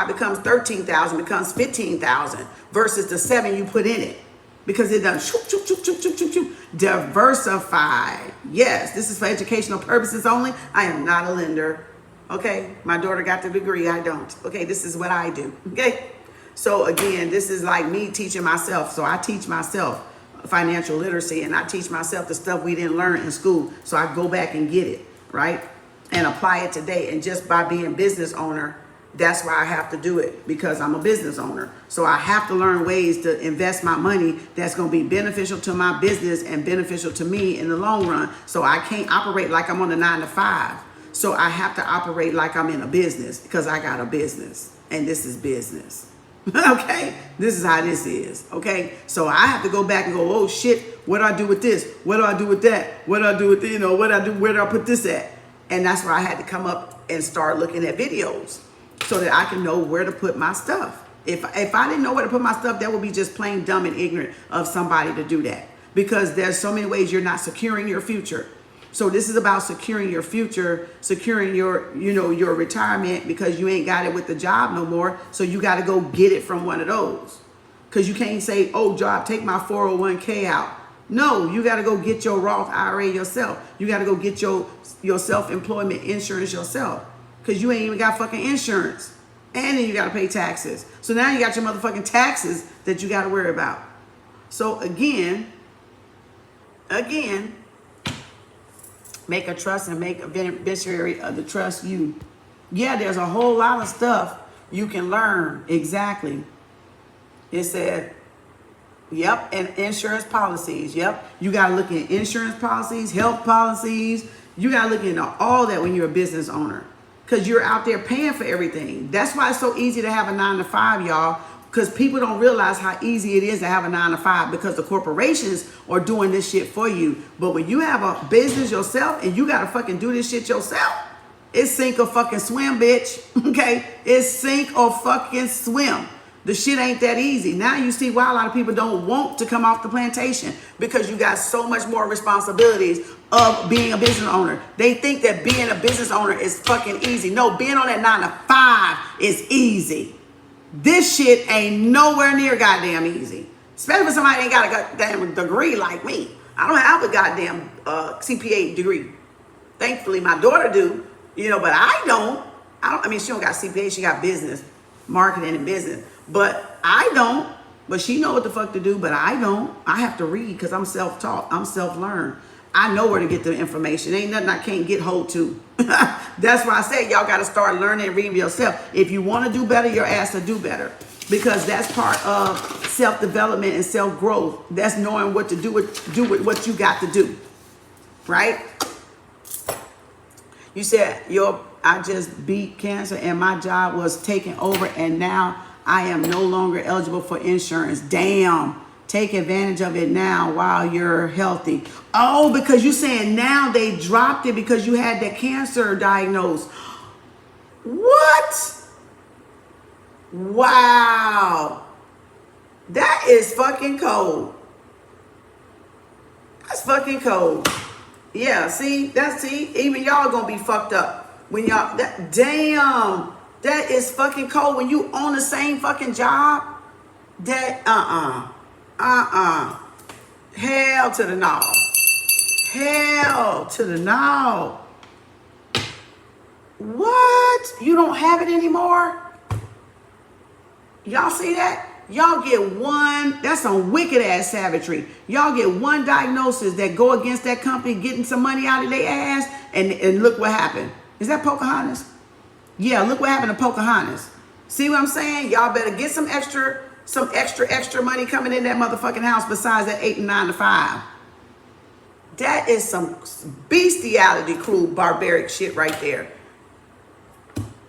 becomes 13,000, becomes 15,000 versus the 7 you put in it, because it done shoop, shoop, shoop, shoop, shoop, shoop, shoop. Diversify. Yes, this is for educational purposes only. I am not a lender. Okay, my daughter got the degree, I don't. Okay, this is what I do. Okay, so again, this is like me teaching myself. So I teach myself financial literacy, and I teach myself the stuff we didn't learn in school. So I go back and get it, right? And apply it today. And just by being business owner, that's why I have to do it, because I'm a business owner. So I have to learn ways to invest my money that's going to be beneficial to my business and beneficial to me in the long run. So I can't operate like I'm on a 9 to 5. So I have to operate like I'm in a business, because I got a business, and this is business. Okay, this is how this is. Okay, so I have to go back and go, oh shit, what do I do with this? What do I do with that? What do I do with, what do I do? Where do I put this at? And that's why I had to come up and start looking at videos, so that I can know where to put my stuff. If I didn't know where to put my stuff, that would be just plain dumb and ignorant of somebody to do that, because there's so many ways you're not securing your future. So this is about securing your future, securing your, your retirement, because you ain't got it with the job no more. So you got to go get it from one of those, because you can't say, oh, job, take my 401k out. No, you got to go get your Roth IRA yourself. You got to go get your self-employment insurance yourself, because you ain't even got fucking insurance. And then you got to pay taxes. So now you got your motherfucking taxes that you got to worry about. So again, make a trust and make a beneficiary of the trust you. Yeah, there's a whole lot of stuff you can learn. Exactly. It said, yep, and insurance policies. Yep, you got to look at insurance policies, health policies. You got to look into all that when you're a business owner, because you're out there paying for everything. That's why it's so easy to have a 9 to 5, y'all, Because people don't realize how easy it is to have a 9 to 5 because the corporations are doing this shit for you. But when you have a business yourself and you gotta fucking do this shit yourself, it's sink or fucking swim, bitch. Okay? It's sink or fucking swim. The shit ain't that easy. Now you see why a lot of people don't want to come off the plantation, because you got so much more responsibilities of being a business owner. They think that being a business owner is fucking easy. No, being on that 9 to 5 is easy. This shit ain't nowhere near goddamn easy. Especially when somebody ain't got a goddamn degree like me. I don't have a goddamn CPA degree. Thankfully, my daughter do, you know, but I don't. I mean, she don't got CPA. She got business, marketing and business. But I don't. But she know what the fuck to do, but I don't. I have to read because I'm self-taught. I'm self-learned. I know where to get the information. Ain't nothing I can't get hold to. That's why I say y'all got to start learning and reading yourself. If you want to do better, your ass to do better. Because that's part of self-development and self-growth. That's knowing what to do with what you got to do. Right? You said, I just beat cancer and my job was taken over and now I am no longer eligible for insurance. Damn. Take advantage of it now while you're healthy. Oh, because you saying now they dropped it because you had that cancer diagnosed. What? Wow. That is fucking cold. That's fucking cold. Yeah, see, even y'all gonna be fucked up when y'all, damn, that is fucking cold when you own the same fucking job. That, hell to the no. Hell to the no. What? You don't have it anymore? Y'all see that? Y'all get one, that's some wicked ass savagery. Y'all get one diagnosis that go against that company getting some money out of their ass, and look what happened. Is that Pocahontas? Yeah, look what happened to Pocahontas. See what I'm saying? Y'all better get some extra money coming in that motherfucking house besides that 8 and 9 to 5. That is some bestiality, cruel, barbaric shit right there.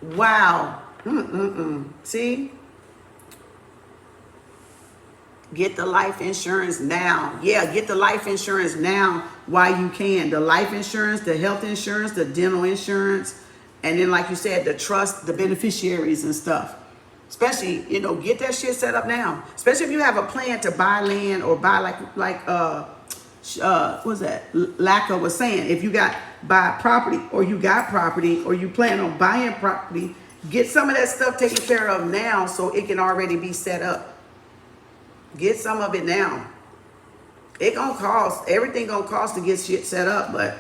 Wow. See? Get the life insurance now. Yeah, get the life insurance now while you can. The life insurance, the health insurance, the dental insurance, and then like you said, the trust, the beneficiaries and stuff. Especially, you know, get that shit set up now. Especially if you have a plan to buy land or buy what's that? Lacka was saying, if you buy property or you got property or you plan on buying property, get some of that stuff taken care of now so it can already be set up. Get some of it now. It gonna cost, everything gonna cost to get shit set up, but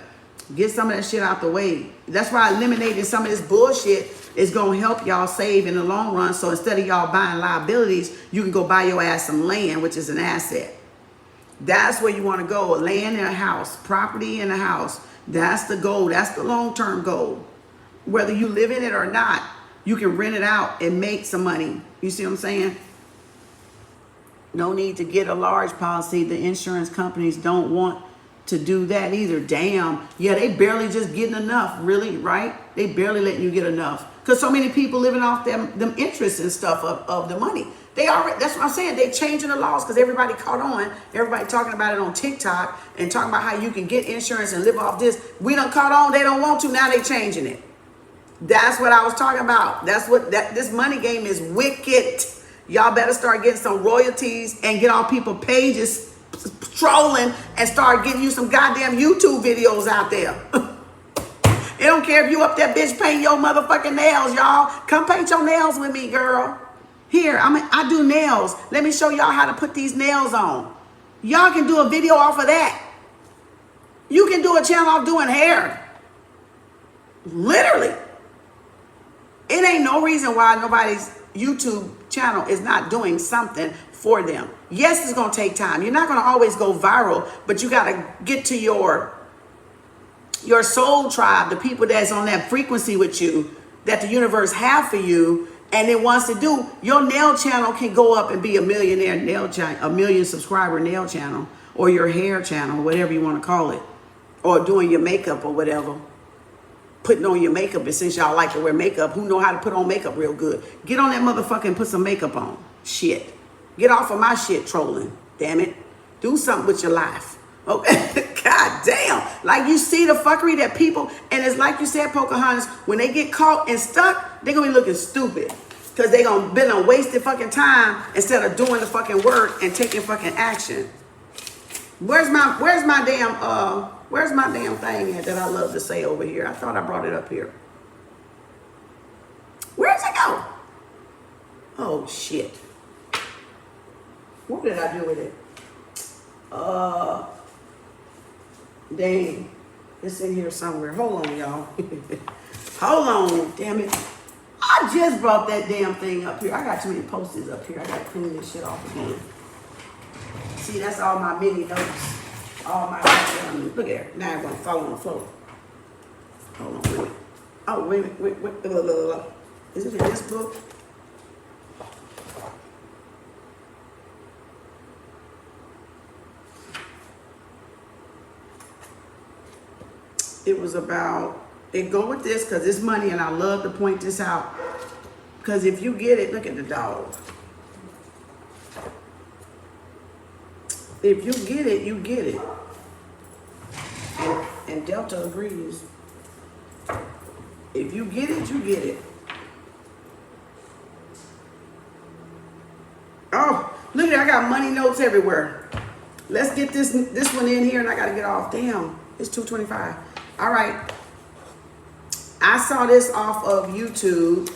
get some of that shit out the way. That's why eliminating some of this bullshit is gonna help y'all save in the long run. So instead of y'all buying liabilities, you can go buy your ass some land, which is an asset. That's where you wanna go, land in a house, property in a house. That's the goal, that's the long-term goal. Whether you live in it or not, you can rent it out and make some money. You see what I'm saying? No need to get a large policy. The insurance companies don't want to do that either. Damn. Yeah, they barely just getting enough, really, right? They barely letting you get enough. Because so many people living off them interests and stuff of the money. They already, that's what I'm saying. They changing the laws because everybody caught on. Everybody talking about it on TikTok and talking about how you can get insurance and live off this. We done caught on. They don't want to. Now they changing it. That's what I was talking about. That's what this money game is wicked. Y'all better start getting some royalties and get all people pages trolling and start getting you some goddamn YouTube videos out there. It don't care if you up there bitch paint your motherfucking nails, y'all. Come paint your nails with me, girl. Here, I do nails. Let me show y'all how to put these nails on. Y'all can do a video off of that. You can do a channel off doing hair. Literally. It ain't no reason why nobody's YouTube channel is not doing something for them. Yes, it's going to take time. You're not going to always go viral, but you got to get to your soul tribe, the people that's on that frequency with you, that the universe have for you, and it wants to do. Your nail channel can go up and be a millionaire nail channel, a million subscriber nail channel, or your hair channel, whatever you want to call it, or doing your makeup or whatever. Putting on your makeup, and since y'all like to wear makeup, who know how to put on makeup real good? Get on that motherfucker and put some makeup on. shit. Get off of my shit trolling, damn it. Do something with your life. Okay, god damn. Like, you see the fuckery that people, and it's like you said, Pocahontas, when they get caught and stuck, they're gonna be looking stupid. Because they gonna been on wasted fucking time instead of doing the fucking work and taking fucking action. Where's my damn thing at that I love to say over here? I thought I brought it up here. Where's it go? Oh shit. What did I do with it? Dang. It's in here somewhere. Hold on, y'all. Hold on, damn it. I just brought that damn thing up here. I got too many posters up here. I gotta clean this shit off again. See, that's all my mini notes. All my, look at it. Now I'm gonna fall on the floor. Hold on, wait a minute. Oh, wait a minute. Wait. Is it in this book? It was about, it go with this because it's money, and I love to point this out. Because if you get it, look at the dog. If you get it, you get it. And Delta agrees. If you get it, you get it. Oh, look at it, I got money notes everywhere. Let's get this one in here, and I gotta get off. Damn, it's 2:25. All right. I saw this off of YouTube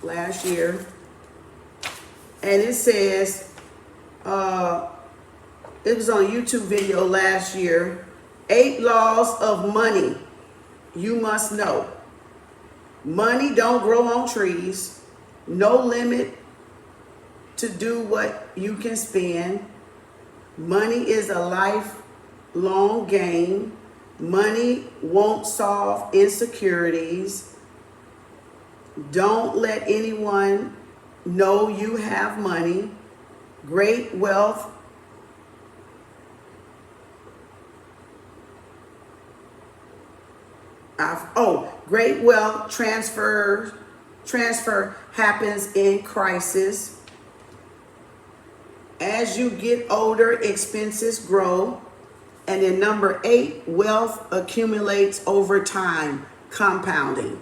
last year, and it says, it was on a YouTube video last year, 8 laws of money you must know. Money don't grow on trees. No limit to do what you can spend. Money is a lifelong game. Money won't solve insecurities. Don't let anyone know you have money. Great wealth great wealth transfer happens in crisis. As you get older, expenses grow. And then number 8, wealth accumulates over time, compounding.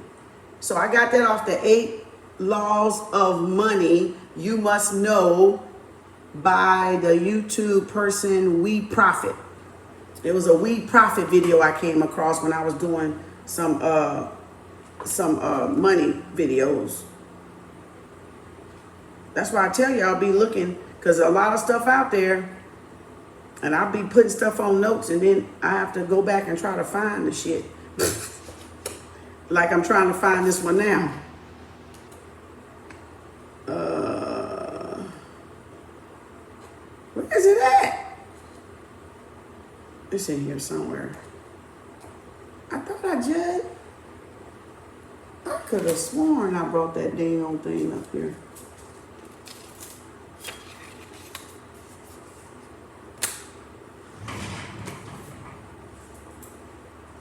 So I got that off the 8 laws of money you must know by the YouTube person We Profit. It was a We Profit video I came across when I was doing some money videos. That's why I tell you, I'll be looking, because a lot of stuff out there, and I'll be putting stuff on notes, and then I have to go back and try to find the shit. Like I'm trying to find this one now. Where is it at? It's in here somewhere. I thought I could have sworn I brought that dang old thing up here.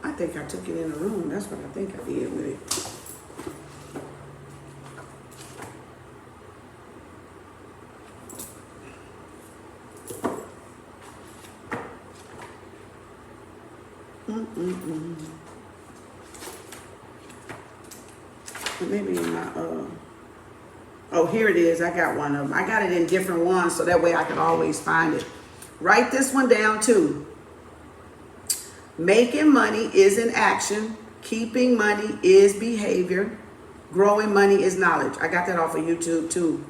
I think I took it in the room. That's what I think I did with it. Maybe in my, oh, here it is. I got one of them. I got it in different ones, so that way I can always find it. Write this one down too. Making money is an action. Keeping money is behavior. Growing money is knowledge. I got that off of YouTube too,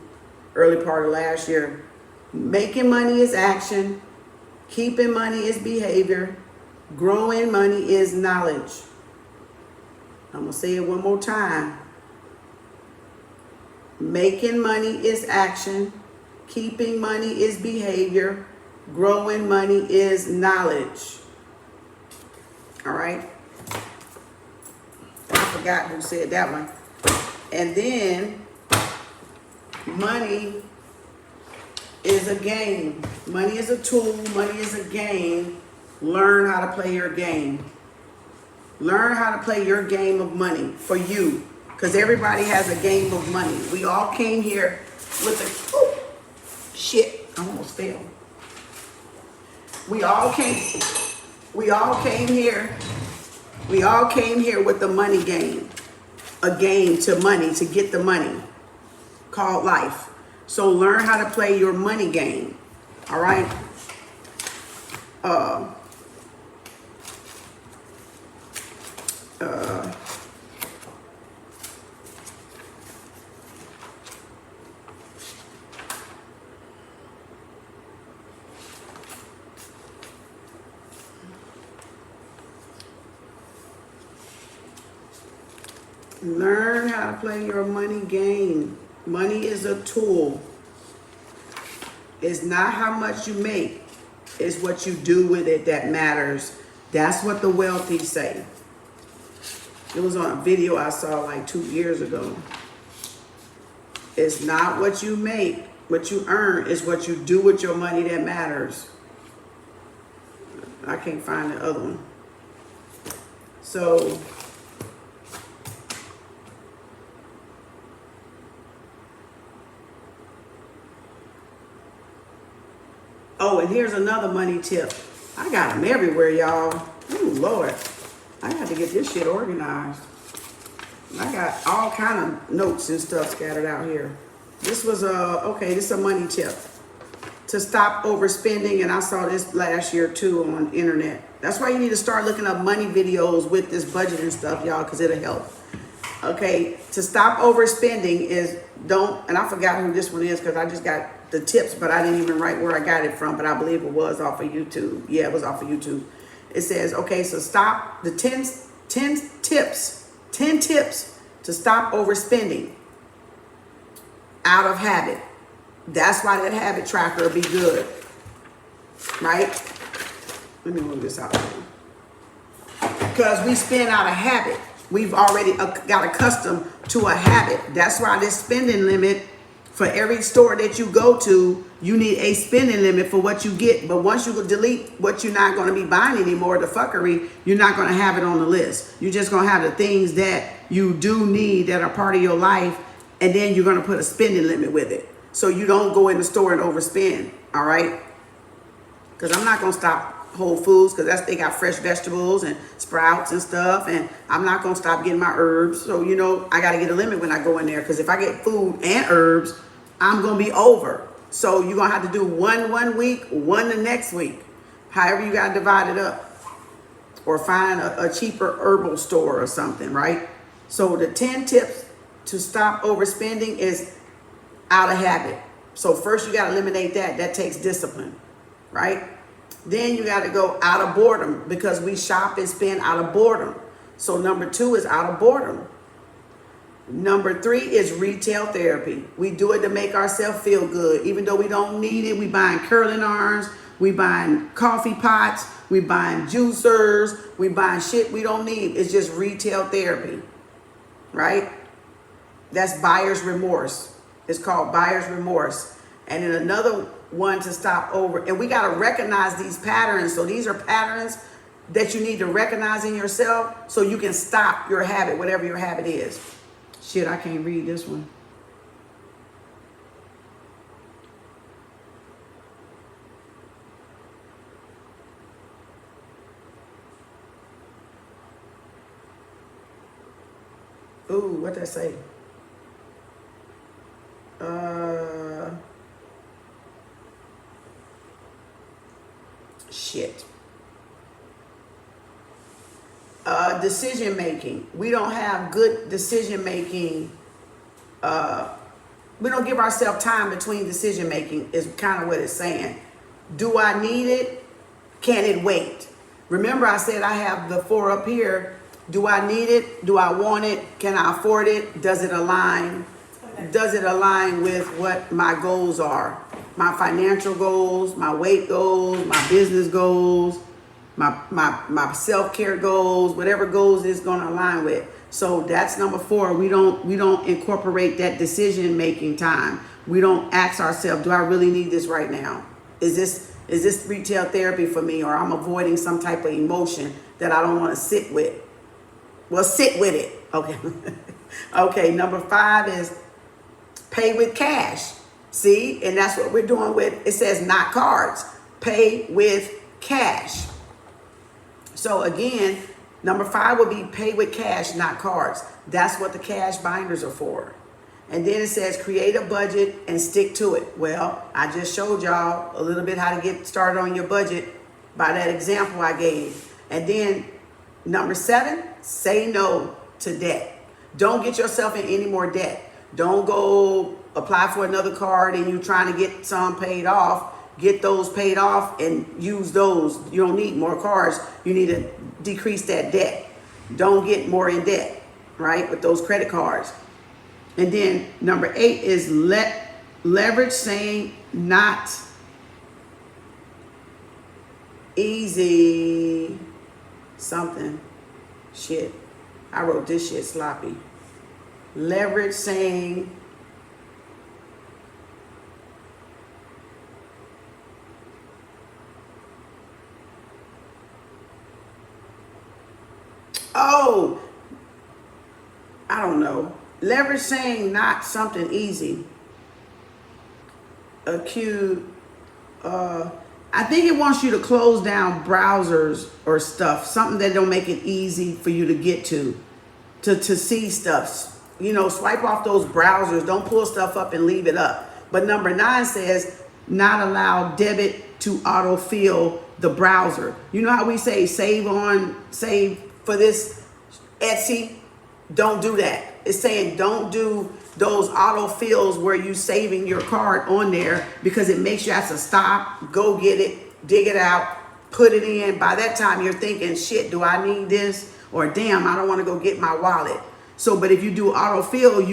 early part of last year. Making money is action. Keeping money is behavior. Growing money is knowledge. I'm going to say it one more time. Making money is action. Keeping money is behavior. Growing money is knowledge. All right. I forgot who said that one. And then money is a game. Money is a tool. Money is a game. Learn how to play your game. Learn how to play your game of money for you. Because everybody has a game of money. We all came here with a Shit, I almost fell. We all came here with the money game. A game to money, to get the money, called life. So learn how to play your money game. All right? Learn how to play your money game. Money is a tool. It's not how much you make. It's what you do with it that matters. That's what the wealthy say. It was on a video I saw like 2 years ago. It's not what you make, what you earn. It's what you do with your money that matters. I can't find the other one. So... oh, and here's another money tip. I got them everywhere, y'all. Oh, Lord. I got to get this shit organized. I got all kind of notes and stuff scattered out here. This was this is a money tip. To stop overspending, and I saw this last year too on the internet. That's why you need to start looking up money videos with this budget and stuff, y'all, because it'll help. Okay, to stop overspending is and I forgot who this one is because I just got the tips, but I didn't even write where I got it from, but I believe it was off of YouTube. Yeah, it was off of YouTube. It says, okay, so stop the 10 tips to stop overspending out of habit. That's why that habit tracker will be good, right? Let me move this out. Because we spend out of habit. We've already got accustomed to a habit. That's why this spending limit for every store that you go to, you need a spending limit for what you get. But once you delete what you're not going to be buying anymore, the fuckery, you're not going to have it on the list. You're just going to have the things that you do need that are part of your life. And then you're going to put a spending limit with it. So you don't go in the store and overspend. All right? Because I'm not going to stop Whole Foods because they got fresh vegetables and sprouts and stuff, and I'm not gonna stop getting my herbs. So I gotta get a limit when I go in there, because if I get food and herbs, I'm gonna be over. So you're gonna have to do one week, one the next week, however you gotta divide it up, or find a cheaper herbal store or something, right? So the 10 tips to stop overspending is out of habit. So first you gotta eliminate that. That takes discipline, right? Then you got to go out of boredom, because we shop and spend out of boredom. So number 2 is out of boredom. Number 3 is retail therapy. We do it to make ourselves feel good. Even though we don't need it, we buying curling irons, we buying coffee pots, we buying juicers, we buying shit we don't need. It's just retail therapy, right? That's buyer's remorse. It's called buyer's remorse. And then another one to stop over, and we got to recognize these patterns. So these are patterns that you need to recognize in yourself so you can stop your habit, whatever your habit is. Shit, I can't read this one. Ooh, what'd that say? Shit. Decision making. We don't have good decision making. We don't give ourselves time between decision making, is kind of what it's saying. Do I need it? Can it wait? Remember, I said I have the 4 up here. Do I need it? Do I want it? Can I afford it? Does it align? Does it align with what my goals are? My financial goals, my weight goals, my business goals, my self-care goals, whatever goals it's going to align with. So that's number 4. We don't incorporate that decision-making time. We don't ask ourselves, do I really need this right now? Is this retail therapy for me, or I'm avoiding some type of emotion that I don't want to sit with? Well, sit with it. Okay. Okay, number 5 is pay with cash. See, and that's what we're doing with, it says not cards, pay with cash. So again, number 5 would be pay with cash, not cards. That's what the cash binders are for. And then it says create a budget and stick to it. Well, I just showed y'all a little bit how to get started on your budget by that example I gave. And then number 7, say no to debt. Don't get yourself in any more debt. Don't go apply for another card and you're trying to get some paid off. Get those paid off and use those. You don't need more cards. You need to decrease that debt. Don't get more in debt, right, with those credit cards. And then number 8 is leverage saying not easy something. Shit. I wrote this shit sloppy. Leverage saying I don't know. Leverage saying not something easy. Acute. I think it wants you to close down browsers or stuff. Something that don't make it easy for you to get to see stuff. You know, swipe off those browsers. Don't pull stuff up and leave it up. But number 9 says not allow debit to autofill the browser. You know how we say save for this Etsy? Don't do that. It's saying don't do those autofills where you saving your card on there because it makes you have to stop, go get it, dig it out, put it in. By that time you're thinking, shit, do I need this? Or damn, I don't want to go get my wallet. So, but if you do autofill,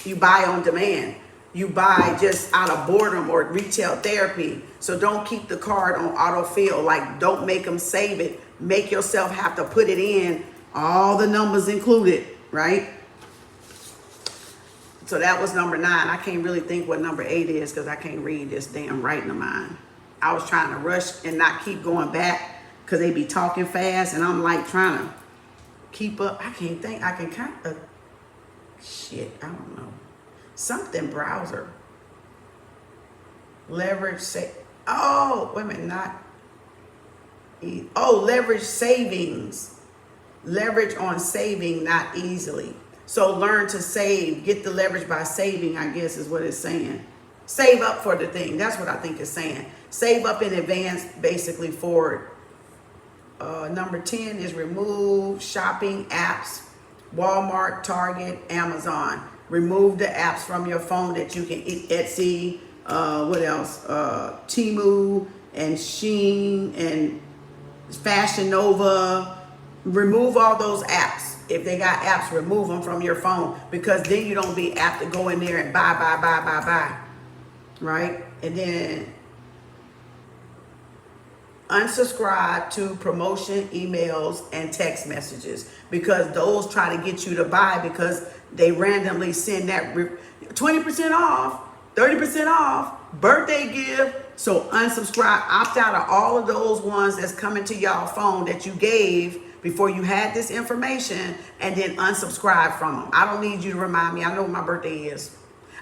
you buy on demand. You buy just out of boredom or retail therapy. So don't keep the card on autofill. Like, don't make them save it. Make yourself have to put it in, all the numbers included, right? So that was number 9. I can't really think what number 8 is because I can't read this damn writing of mine. I was trying to rush and not keep going back because they be talking fast and I'm like trying to keep up. I can't think. I can kind of, shit, I don't know. Something browser. Leverage, say, oh, wait a minute, not, oh, leverage savings. Leverage on saving not easily. So learn to save. Get the leverage by saving, I guess is what it's saying. Save up for the thing. That's what I think it's saying. Save up in advance, basically, for it. Number 10 is remove shopping apps. Walmart, Target, Amazon. Remove the apps from your phone that you can Etsy, what else? Temu and Shein and Fashion Nova. Remove all those apps. If they got apps, remove them from your phone because then you don't be apt to go in there and buy. Right? And then unsubscribe to promotion emails and text messages because those try to get you to buy because they randomly send that 20% off, 30% off, birthday gift. So unsubscribe, opt out of all of those ones that's coming to y'all phone that you gave before you had this information, and then unsubscribe from them. I don't need you to remind me. I know what my birthday is.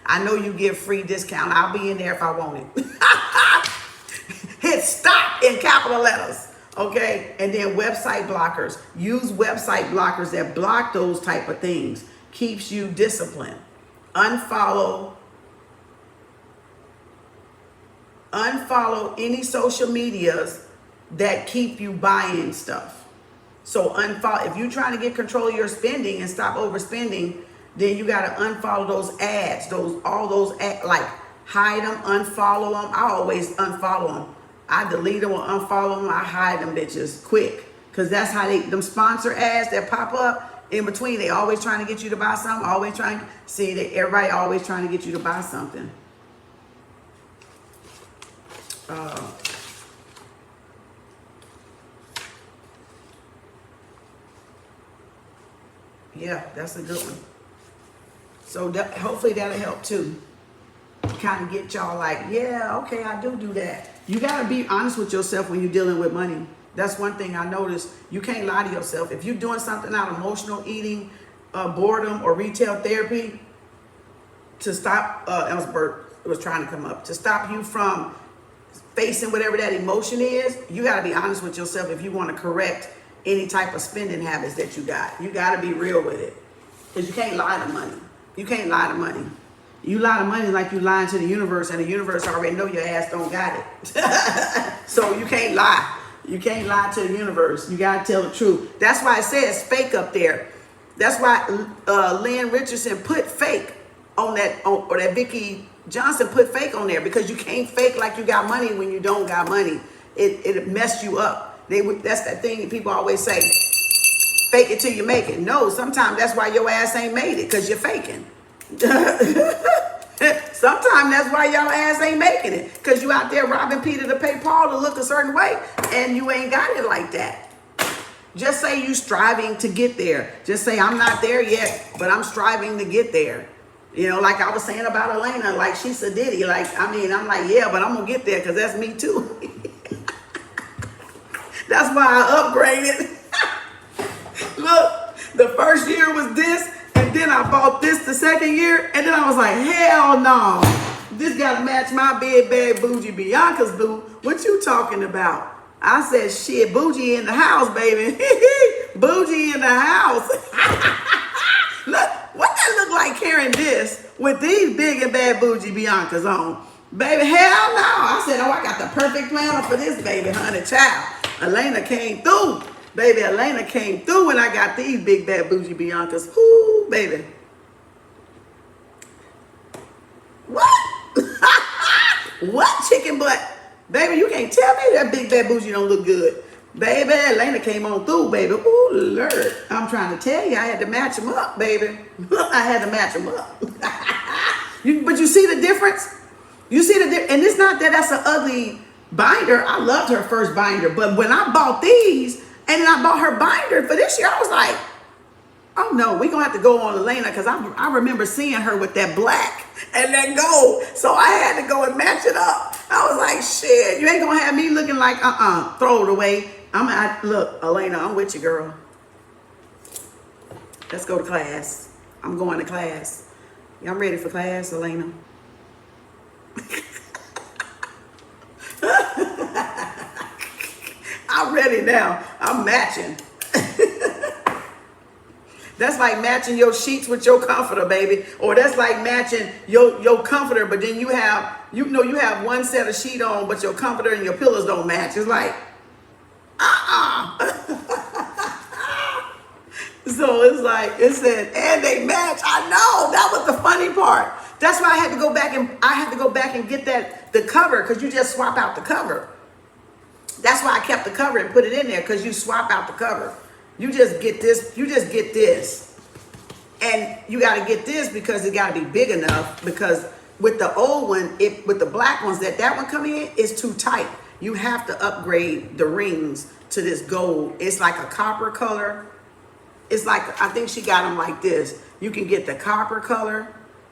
I know you give free discount. I'll be in there if I want it. Hit stop in capital letters. Okay? And then website blockers. Use website blockers that block those type of things. Keeps you disciplined. Unfollow any social medias that keep you buying stuff. So unfollow, if you're trying to get control of your spending and stop overspending, then you got to unfollow those ads, all those ads, like hide them, unfollow them. I always unfollow them. I delete them or unfollow them. I hide them bitches quick because that's how them sponsor ads that pop up in between. They always trying to get you to buy something. Always trying to see that everybody always trying to get you to buy something. Yeah, that's a good one. So hopefully that'll help too. Kind of get y'all like, yeah, okay, I do that. You got to be honest with yourself when you're dealing with money. That's one thing I noticed. You can't lie to yourself. If you're doing something out of emotional eating, boredom, or retail therapy, to stop, that was burp. It was trying to come up. To stop you from facing whatever that emotion is, you got to be honest with yourself if you want to correct any type of spending habits that you got. You got to be real with it. Because you can't lie to money. You can't lie to money. You lie to money like you lying to the universe, and the universe already know your ass don't got it. So you can't lie. You can't lie to the universe. You got to tell the truth. That's why it says fake up there. That's why Lynn Richardson put fake on that, or that Vicky Johnson put fake on there, because you can't fake like you got money when you don't got money. It messed you up. That's that thing that people always say, fake it till you make it. No, sometimes that's why your ass ain't made it, because you're faking. Sometimes that's why y'all ass ain't making it, because you out there robbing Peter to pay Paul to look a certain way, and you ain't got it like that. Just say you striving to get there. Just say, I'm not there yet, but I'm striving to get there. You know, like I was saying about Elena, like she's a ditty. Like, I mean, I'm like, yeah, but I'm going to get there, because that's me too. That's why I upgraded. Look, the first year was this, and then I bought this the second year, and then I was like, hell no. This got to match my big bag bougie Bianca's boo. What you talking about? I said, shit, bougie in the house, baby. Bougie in the house. Look, what that look like carrying this with these big and bad bougie Biancas on? Baby, hell no. I said, oh, I got the perfect planner for this baby, honey, child. Elena came through. Baby, Elena came through when I got these big bad bougie Biancas. Ooh, baby. What? What, chicken butt? Baby, you can't tell me that big bad bougie don't look good. Baby, Elena came on through, baby. Ooh, Lord. I'm trying to tell you, I had to match them up, baby. I had to match them up. But you see the difference? You see the difference? And it's not that that's an ugly binder. I loved her first binder. But when I bought these, and then I bought her binder for this year, I was like, oh no, we're going to have to go on Elena, because I remember seeing her with that black and that gold. So I had to go and match it up. I was like, shit, you ain't going to have me looking like, throw it away. Look, Elena, I'm with you, girl. Let's go to class. I'm going to class. Y'all ready for class, Elena? I'm ready now. I'm matching. That's like matching your sheets with your comforter, baby. Or that's like matching your comforter, but then you have one set of sheet on, but your comforter and your pillows don't match. It's like, So it's like, it said, and they match. I know, that was the funny part. That's why I had to go back and get the cover, because you just swap out the cover. That's why I kept the cover and put it in there, because you swap out the cover. You just get this. And you got to get this because it got to be big enough, because with the old one, with the black ones that one coming in is too tight. You have to upgrade the rings to this gold. It's like a copper color. It's like, I think she got them like this. You can get the copper color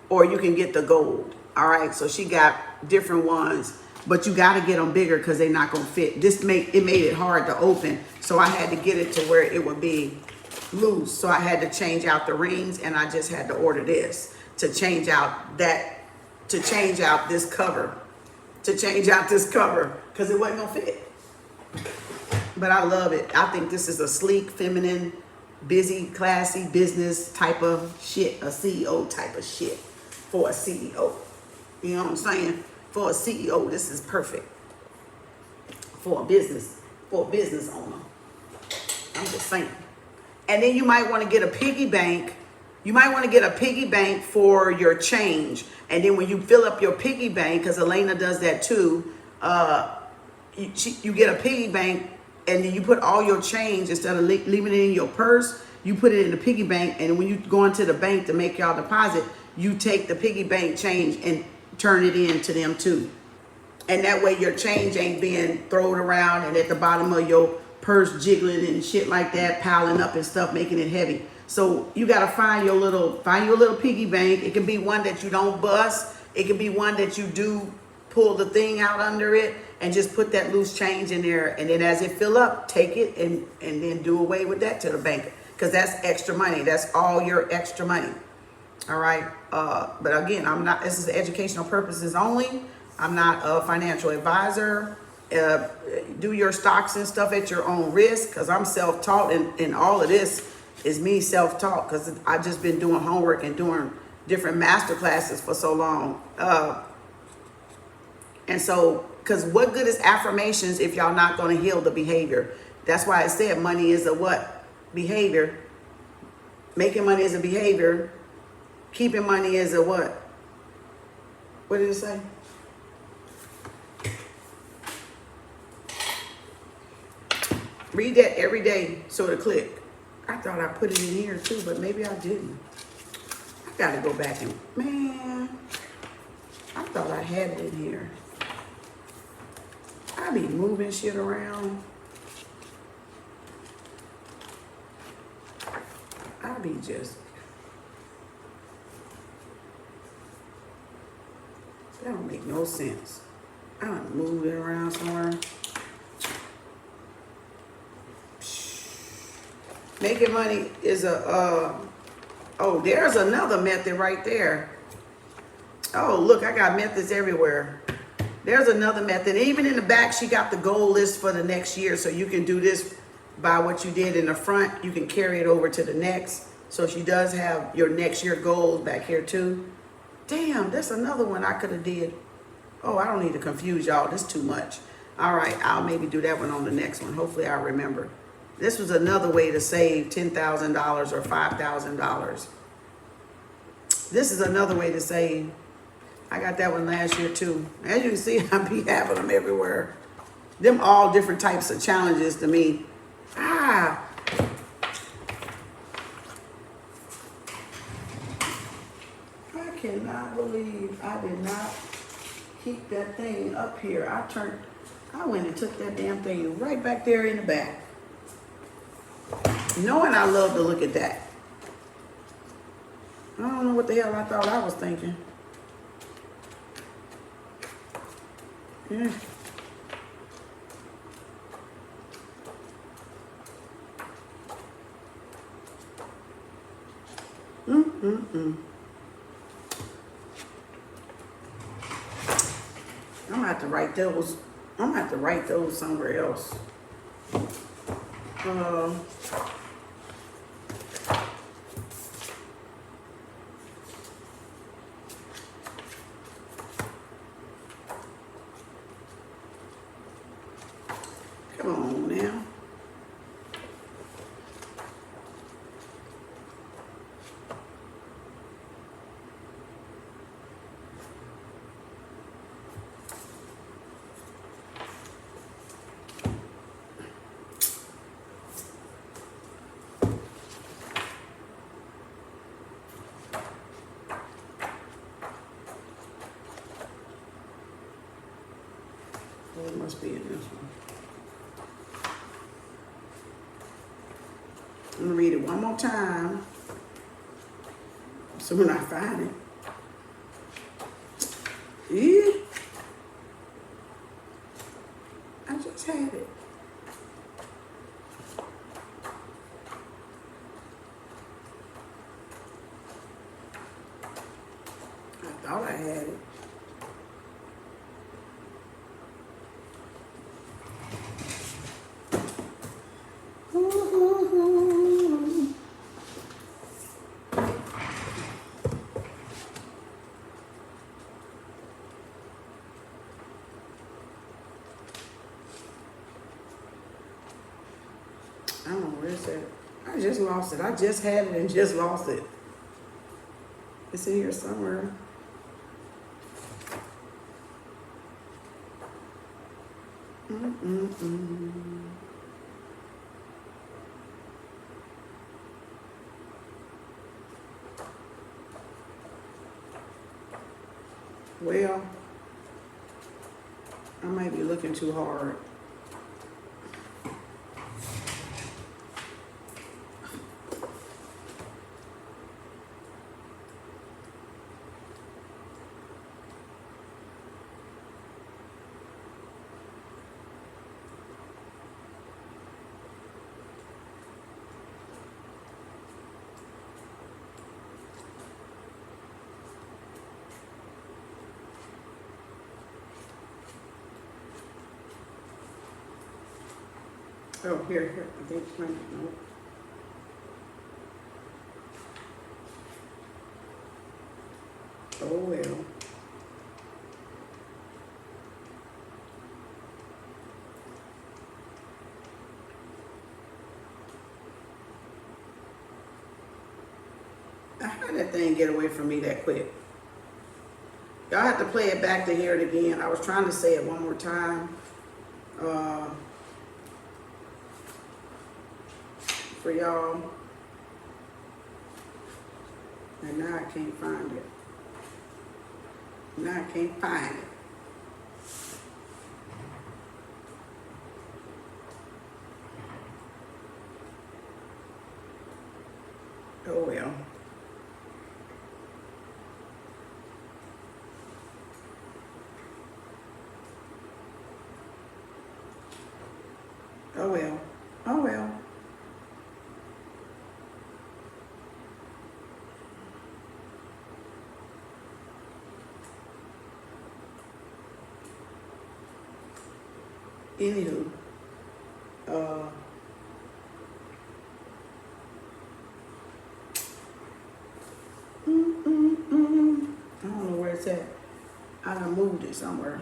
or you can get the gold. All right. So she got different ones, but you got to get them bigger because they're not going to fit. It made it hard to open. So I had to get it to where it would be loose. So I had to change out the rings, and I just had to order this to change out this cover, because it wasn't going to fit. But I love it. I think this is a sleek, feminine, busy, classy business type of shit, a CEO type of shit for a CEO. You know what I'm saying? For a CEO, this is perfect. For a business owner. I'm just saying. And then you might want to get a piggy bank. You might want to get a piggy bank for your change. And then when you fill up your piggy bank, because Elena does that too, you get a piggy bank, and then you put all your change, instead of leaving it in your purse, you put it in the piggy bank. And when you go into the bank to make y'all deposit, you take the piggy bank change and turn it in to them too. And that way your change ain't being thrown around and at the bottom of your purse jiggling and shit like that, piling up and stuff, making it heavy. So you gotta find your little piggy bank. It can be one that you don't bust. It can be one that you do pull the thing out under it and just put that loose change in there. And then as it fill up, take it and then do away with that to the bank, because that's extra money. That's all your extra money. All right. But again, I'm not, this is educational purposes only. I'm not a financial advisor. Do your stocks and stuff at your own risk, because I'm self-taught, and all of this is me self-taught, because I've just been doing homework and doing different master classes for so long. And so, because what good is affirmations if y'all not going to heal the behavior? That's why I said money is a what? Behavior. Making money is a behavior. Keeping money is a what? What did it say? Read that every day so it'll click. I thought I put it in here too, but maybe I didn't. I gotta go back and, man, I thought I had it in here. I be moving shit around. I be just, that don't make no sense. I done moved it around somewhere. Making money is a, oh, there's another method right there. Oh, look, I got methods everywhere. There's another method. Even in the back, she got the goal list for the next year. So you can do this by what you did in the front. You can carry it over to the next. So she does have your next year goals back here too. Damn, that's another one I could have did. Oh, I don't need to confuse y'all. This is too much. All right, I'll maybe do that one on the next one. Hopefully I'll remember. This was another way to save $10,000 or $5,000. This is another way to save. I got that one last year too. As you can see, I be having them everywhere. Them all different types of challenges to me. I cannot believe I did not keep that thing up here. I went and took that damn thing right back there in the back. Knowing I love to look at that. I don't know what the hell I thought I was thinking. Yeah. I'm gonna have to write those. I'm gonna have to write those somewhere else. Come on now. Oh, it must be in this one. I'm gonna read it one more time. So when I find it. Yeah. I just had it. I thought I had it. I don't know where it's at. I just lost it. I just had it and just lost it. It's in here somewhere. Well, I might be looking too hard. Oh, here, I think, no. Oh, well. How did that thing get away from me that quick? Y'all have to play it back to hear it again. I was trying to say it one more time. For y'all. And now I can't find it. Now I can't find it. Oh well. Oh well. Oh well. Anywho, I don't know where it's at. I done moved it somewhere.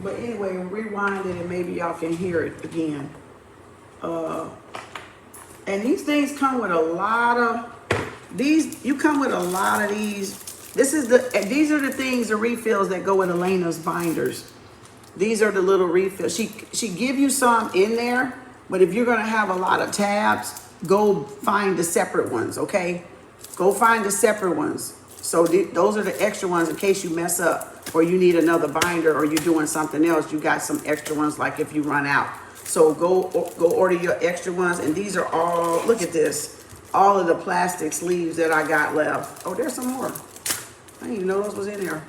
But anyway, rewind it and maybe y'all can hear it again. And these things come with a lot of you come with a lot of these. These are the things, the refills that go in Elena's binders. These are the little refills. She give you some in there, but if you're gonna have a lot of tabs, go find the separate ones, okay? Go find the separate ones. So those are the extra ones in case you mess up or you need another binder or you're doing something else. You got some extra ones like if you run out. So go order your extra ones. And these are all, look at this, all of the plastic sleeves that I got left. Oh, there's some more. I didn't even know those was in there.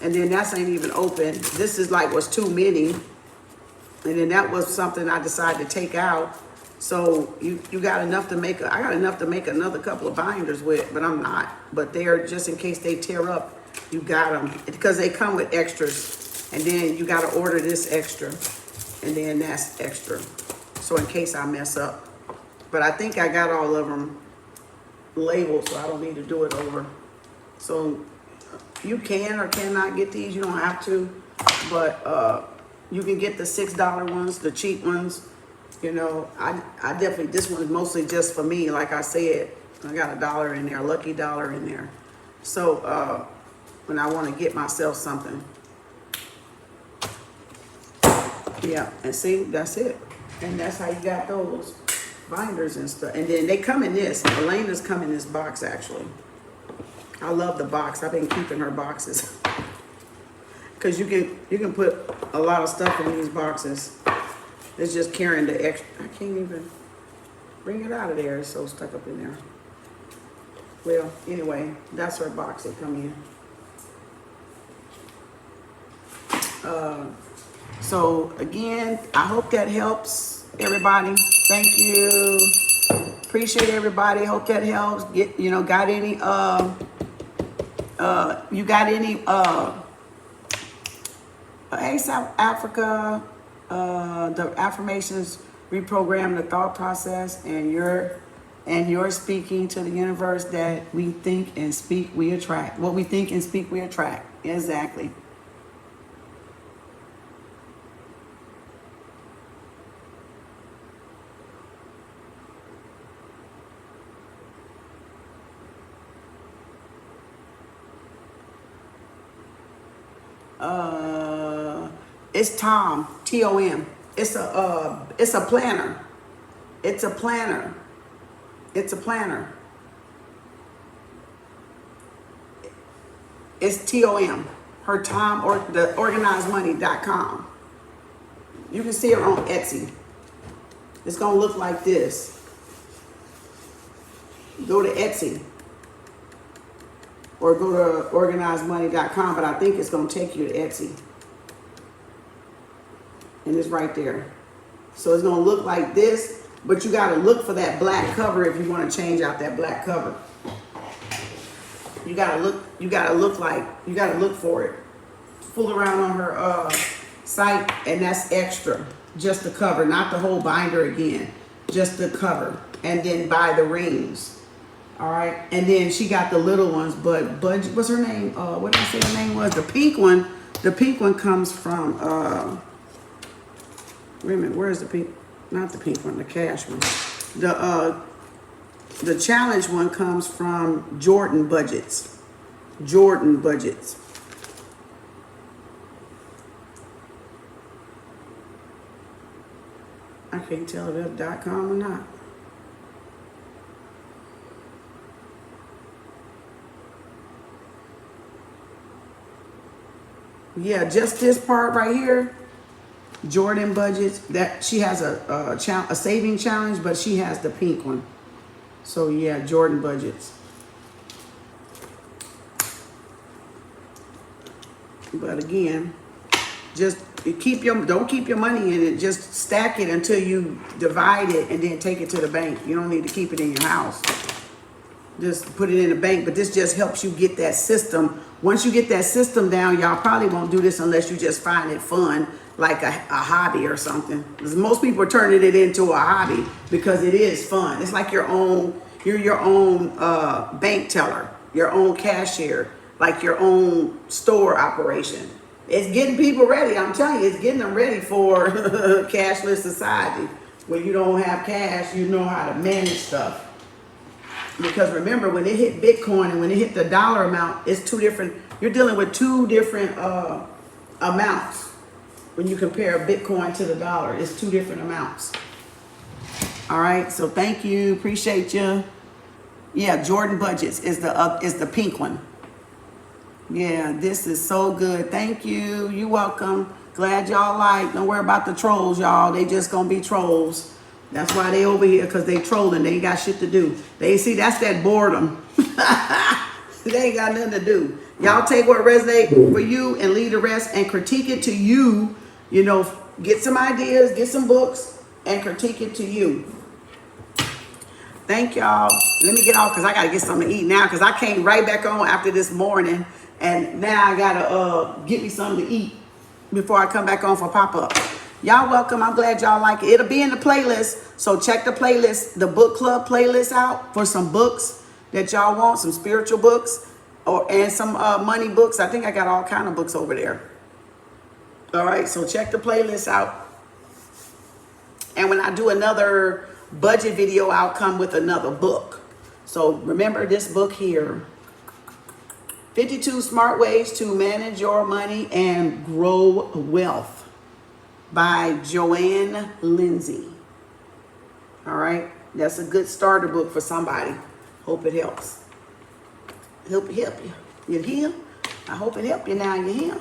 And then that's ain't even open. This is like was too many. And then that was something I decided to take out. So you got enough to make, I got enough to make another couple of binders with, but I'm not. But they're just in case they tear up, you got them. Because they come with extras. And then you got to order this extra. And then that's extra. So in case I mess up. But I think I got all of them labeled, so I don't need to do it over. So you can or cannot get these. You don't have to. But you can get the $6 ones, the cheap ones. You know, I definitely, this one is mostly just for me. Like I said, I got $1 in there, a lucky dollar in there. So when I want to get myself something. Yeah, and see, that's it. And that's how you got those binders and stuff. And then they come in this. Elena's come in this box, actually. I love the box. I've been keeping her boxes. Because you can put a lot of stuff in these boxes. It's just carrying the extra. I can't even bring it out of there. It's so stuck up in there. Well, anyway, that's her box they come in. So again, I hope that helps everybody. Thank you. Appreciate everybody. Hope that helps. Got any you got any hey, South Africa, the affirmations reprogram the thought process, and you're speaking to the universe that we think and speak, we attract. What we think and speak, we attract. Exactly. It's Tom, T-O-M. It's a planner. It's a planner. It's a planner. It's T-O-M. Her Tom, or the organizedmoney.com. You can see her on Etsy. It's gonna look like this. Go to Etsy. Or go to organizedmoney.com, but I think it's gonna take you to Etsy. And it's right there. So it's gonna look like this, but you gotta look for that black cover if you wanna change out that black cover. You gotta look for it. Fool around on site, and that's extra, just the cover, not the whole binder again, just the cover, and then buy the rings. All right, and then she got the little ones, but budget. What's her name? What did I say her name was? The pink one. The pink one comes from. Wait a minute. Where's the pink? Not the pink one. The cash one. The challenge one comes from Jordan Budgets. Jordan Budgets. I can't tell if that's .com or not. Yeah, just this part right here, Jordan Budgets. That she has a saving challenge, but she has the pink one. So yeah, Jordan Budgets. But again, just don't keep your money in it. Just stack it until you divide it, and then take it to the bank. You don't need to keep it in your house. Just put it in the bank. But this just helps you get that system. Once you get that system down, y'all probably won't do this unless you just find it fun, like a hobby or something. Because most people are turning it into a hobby because it is fun. It's like you're your own bank teller, your own cashier, like your own store operation. It's getting people ready. I'm telling you, it's getting them ready for cashless society. When you don't have cash, you know how to manage stuff. Because remember, when it hit Bitcoin and when it hit the dollar amount, it's two different. You're dealing with two different amounts. When you compare Bitcoin to the dollar, it's two different amounts. All right. So thank you. Appreciate you. Yeah, Jordan Budgets is the pink one. Yeah, this is so good. Thank you. You're welcome. Glad y'all like. Don't worry about the trolls, y'all. They just gonna be trolls. That's why they over here, because they trolling. They ain't got shit to do. They see that's that boredom. They ain't got nothing to do. Y'all take what resonates for you and leave the rest and critique it to you. You know, get some ideas, get some books, and critique it to you. Thank y'all. Let me get off because I got to get something to eat now because I came right back on after this morning. And now I got to get me something to eat before I come back on for pop-up. Y'all welcome. I'm glad y'all like it. It'll be in the playlist. So check the playlist, the book club playlist out for some books that y'all want, some spiritual books and some money books. I think I got all kind of books over there. All right. So check the playlist out. And when I do another budget video, I'll come with another book. So remember this book here, 52 Smart Ways to Manage Your Money and Grow Wealth, by Joanne Lindsay. All right. That's a good starter book for somebody. Hope it helps. Help you. You hear? I hope it help you now. You hear?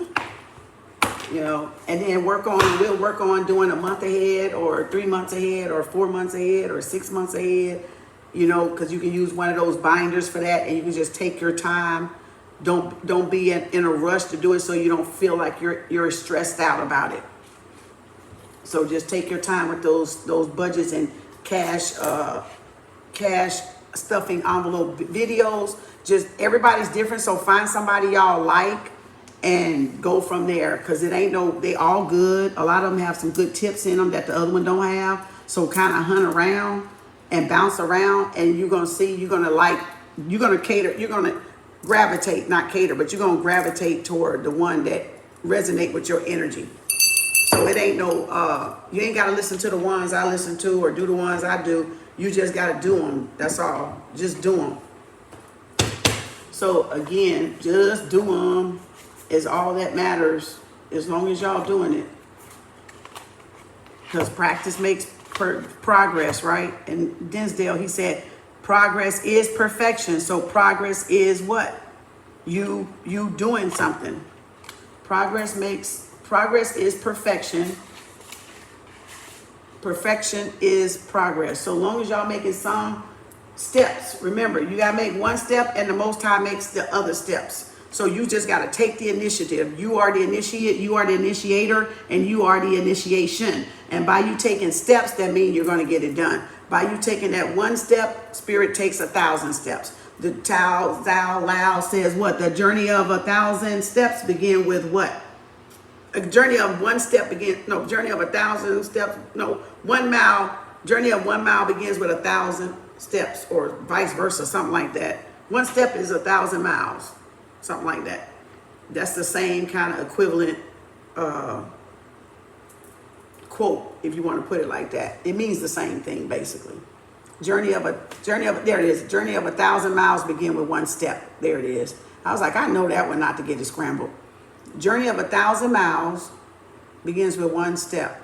You know, and then we'll work on doing a month ahead or 3 months ahead or 4 months ahead or 6 months ahead, you know, because you can use one of those binders for that and you can just take your time. Don't be in a rush to do it so you don't feel like you're stressed out about it. So just take your time with those budgets and cash stuffing envelope videos. Just everybody's different, so find somebody y'all like and go from there. Cause they all good. A lot of them have some good tips in them that the other one don't have. So kind of hunt around and bounce around, and you're gonna see you're gonna gravitate, not cater, but you're gonna gravitate toward the one that resonate with your energy. So it ain't you ain't got to listen to the ones I listen to or do the ones I do. You just got to do them. That's all. Just do them. So again, just do them is all that matters as long as y'all doing it. Because practice makes progress, right? And Dinsdale, he said, progress is perfection. So progress is what? You doing something. Progress is perfection. Perfection is progress. So long as y'all making some steps, remember, you got to make one step and the Most High makes the other steps. So you just got to take the initiative. You are the initiate, you are the initiator, and you are the initiation. And by you taking steps, that means you're going to get it done. By you taking that one step, Spirit takes 1,000 steps. The Lao says what? The journey of 1,000 steps begin with what? A journey of 1 step begins, no, journey of 1,000 steps, no, 1 mile, journey of 1 mile begins with 1,000 steps, or vice versa, something like that. 1 step is 1,000 miles, something like that. That's the same kind of equivalent quote, if you want to put it like that. It means the same thing, basically. There it is. Journey of 1,000 miles begin with 1 step. There it is. I was like, I know that one, not to get it scrambled. Journey of 1,000 miles begins with 1 step.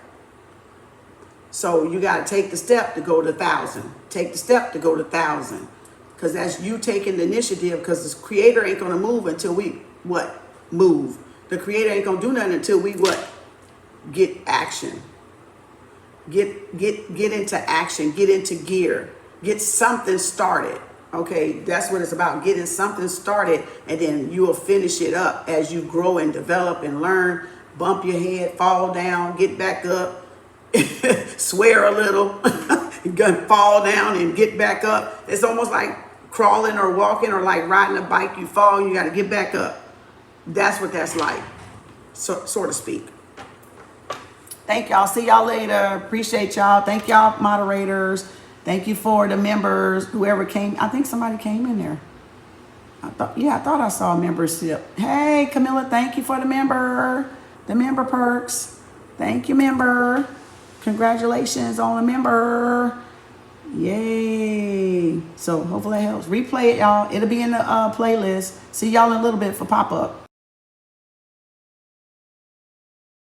So you got to take the step to go to 1,000. Take the step to go to 1,000. Because that's you taking the initiative, because the creator ain't going to move until we, what? Move. The creator ain't going to do nothing until we, what? Get action. Get into action. Get into gear. Get something started. Okay, that's what it's about, getting something started, and then you will finish it up as you grow and develop and learn. Bump your head, fall down, get back up, swear a little, you're gonna fall down and get back up. It's almost like crawling or walking or like riding a bike. You fall, you got to get back up. That's what that's like, so to speak. Thank y'all. See y'all later. Appreciate y'all. Thank y'all, moderators. Thank you for the members, whoever came. I think somebody came in there. I thought I saw a membership. Hey, Camilla, thank you for the member perks. Thank you, member. Congratulations on the member. Yay. So hopefully that helps. Replay it, y'all. It'll be in the playlist. See y'all in a little bit for pop-up.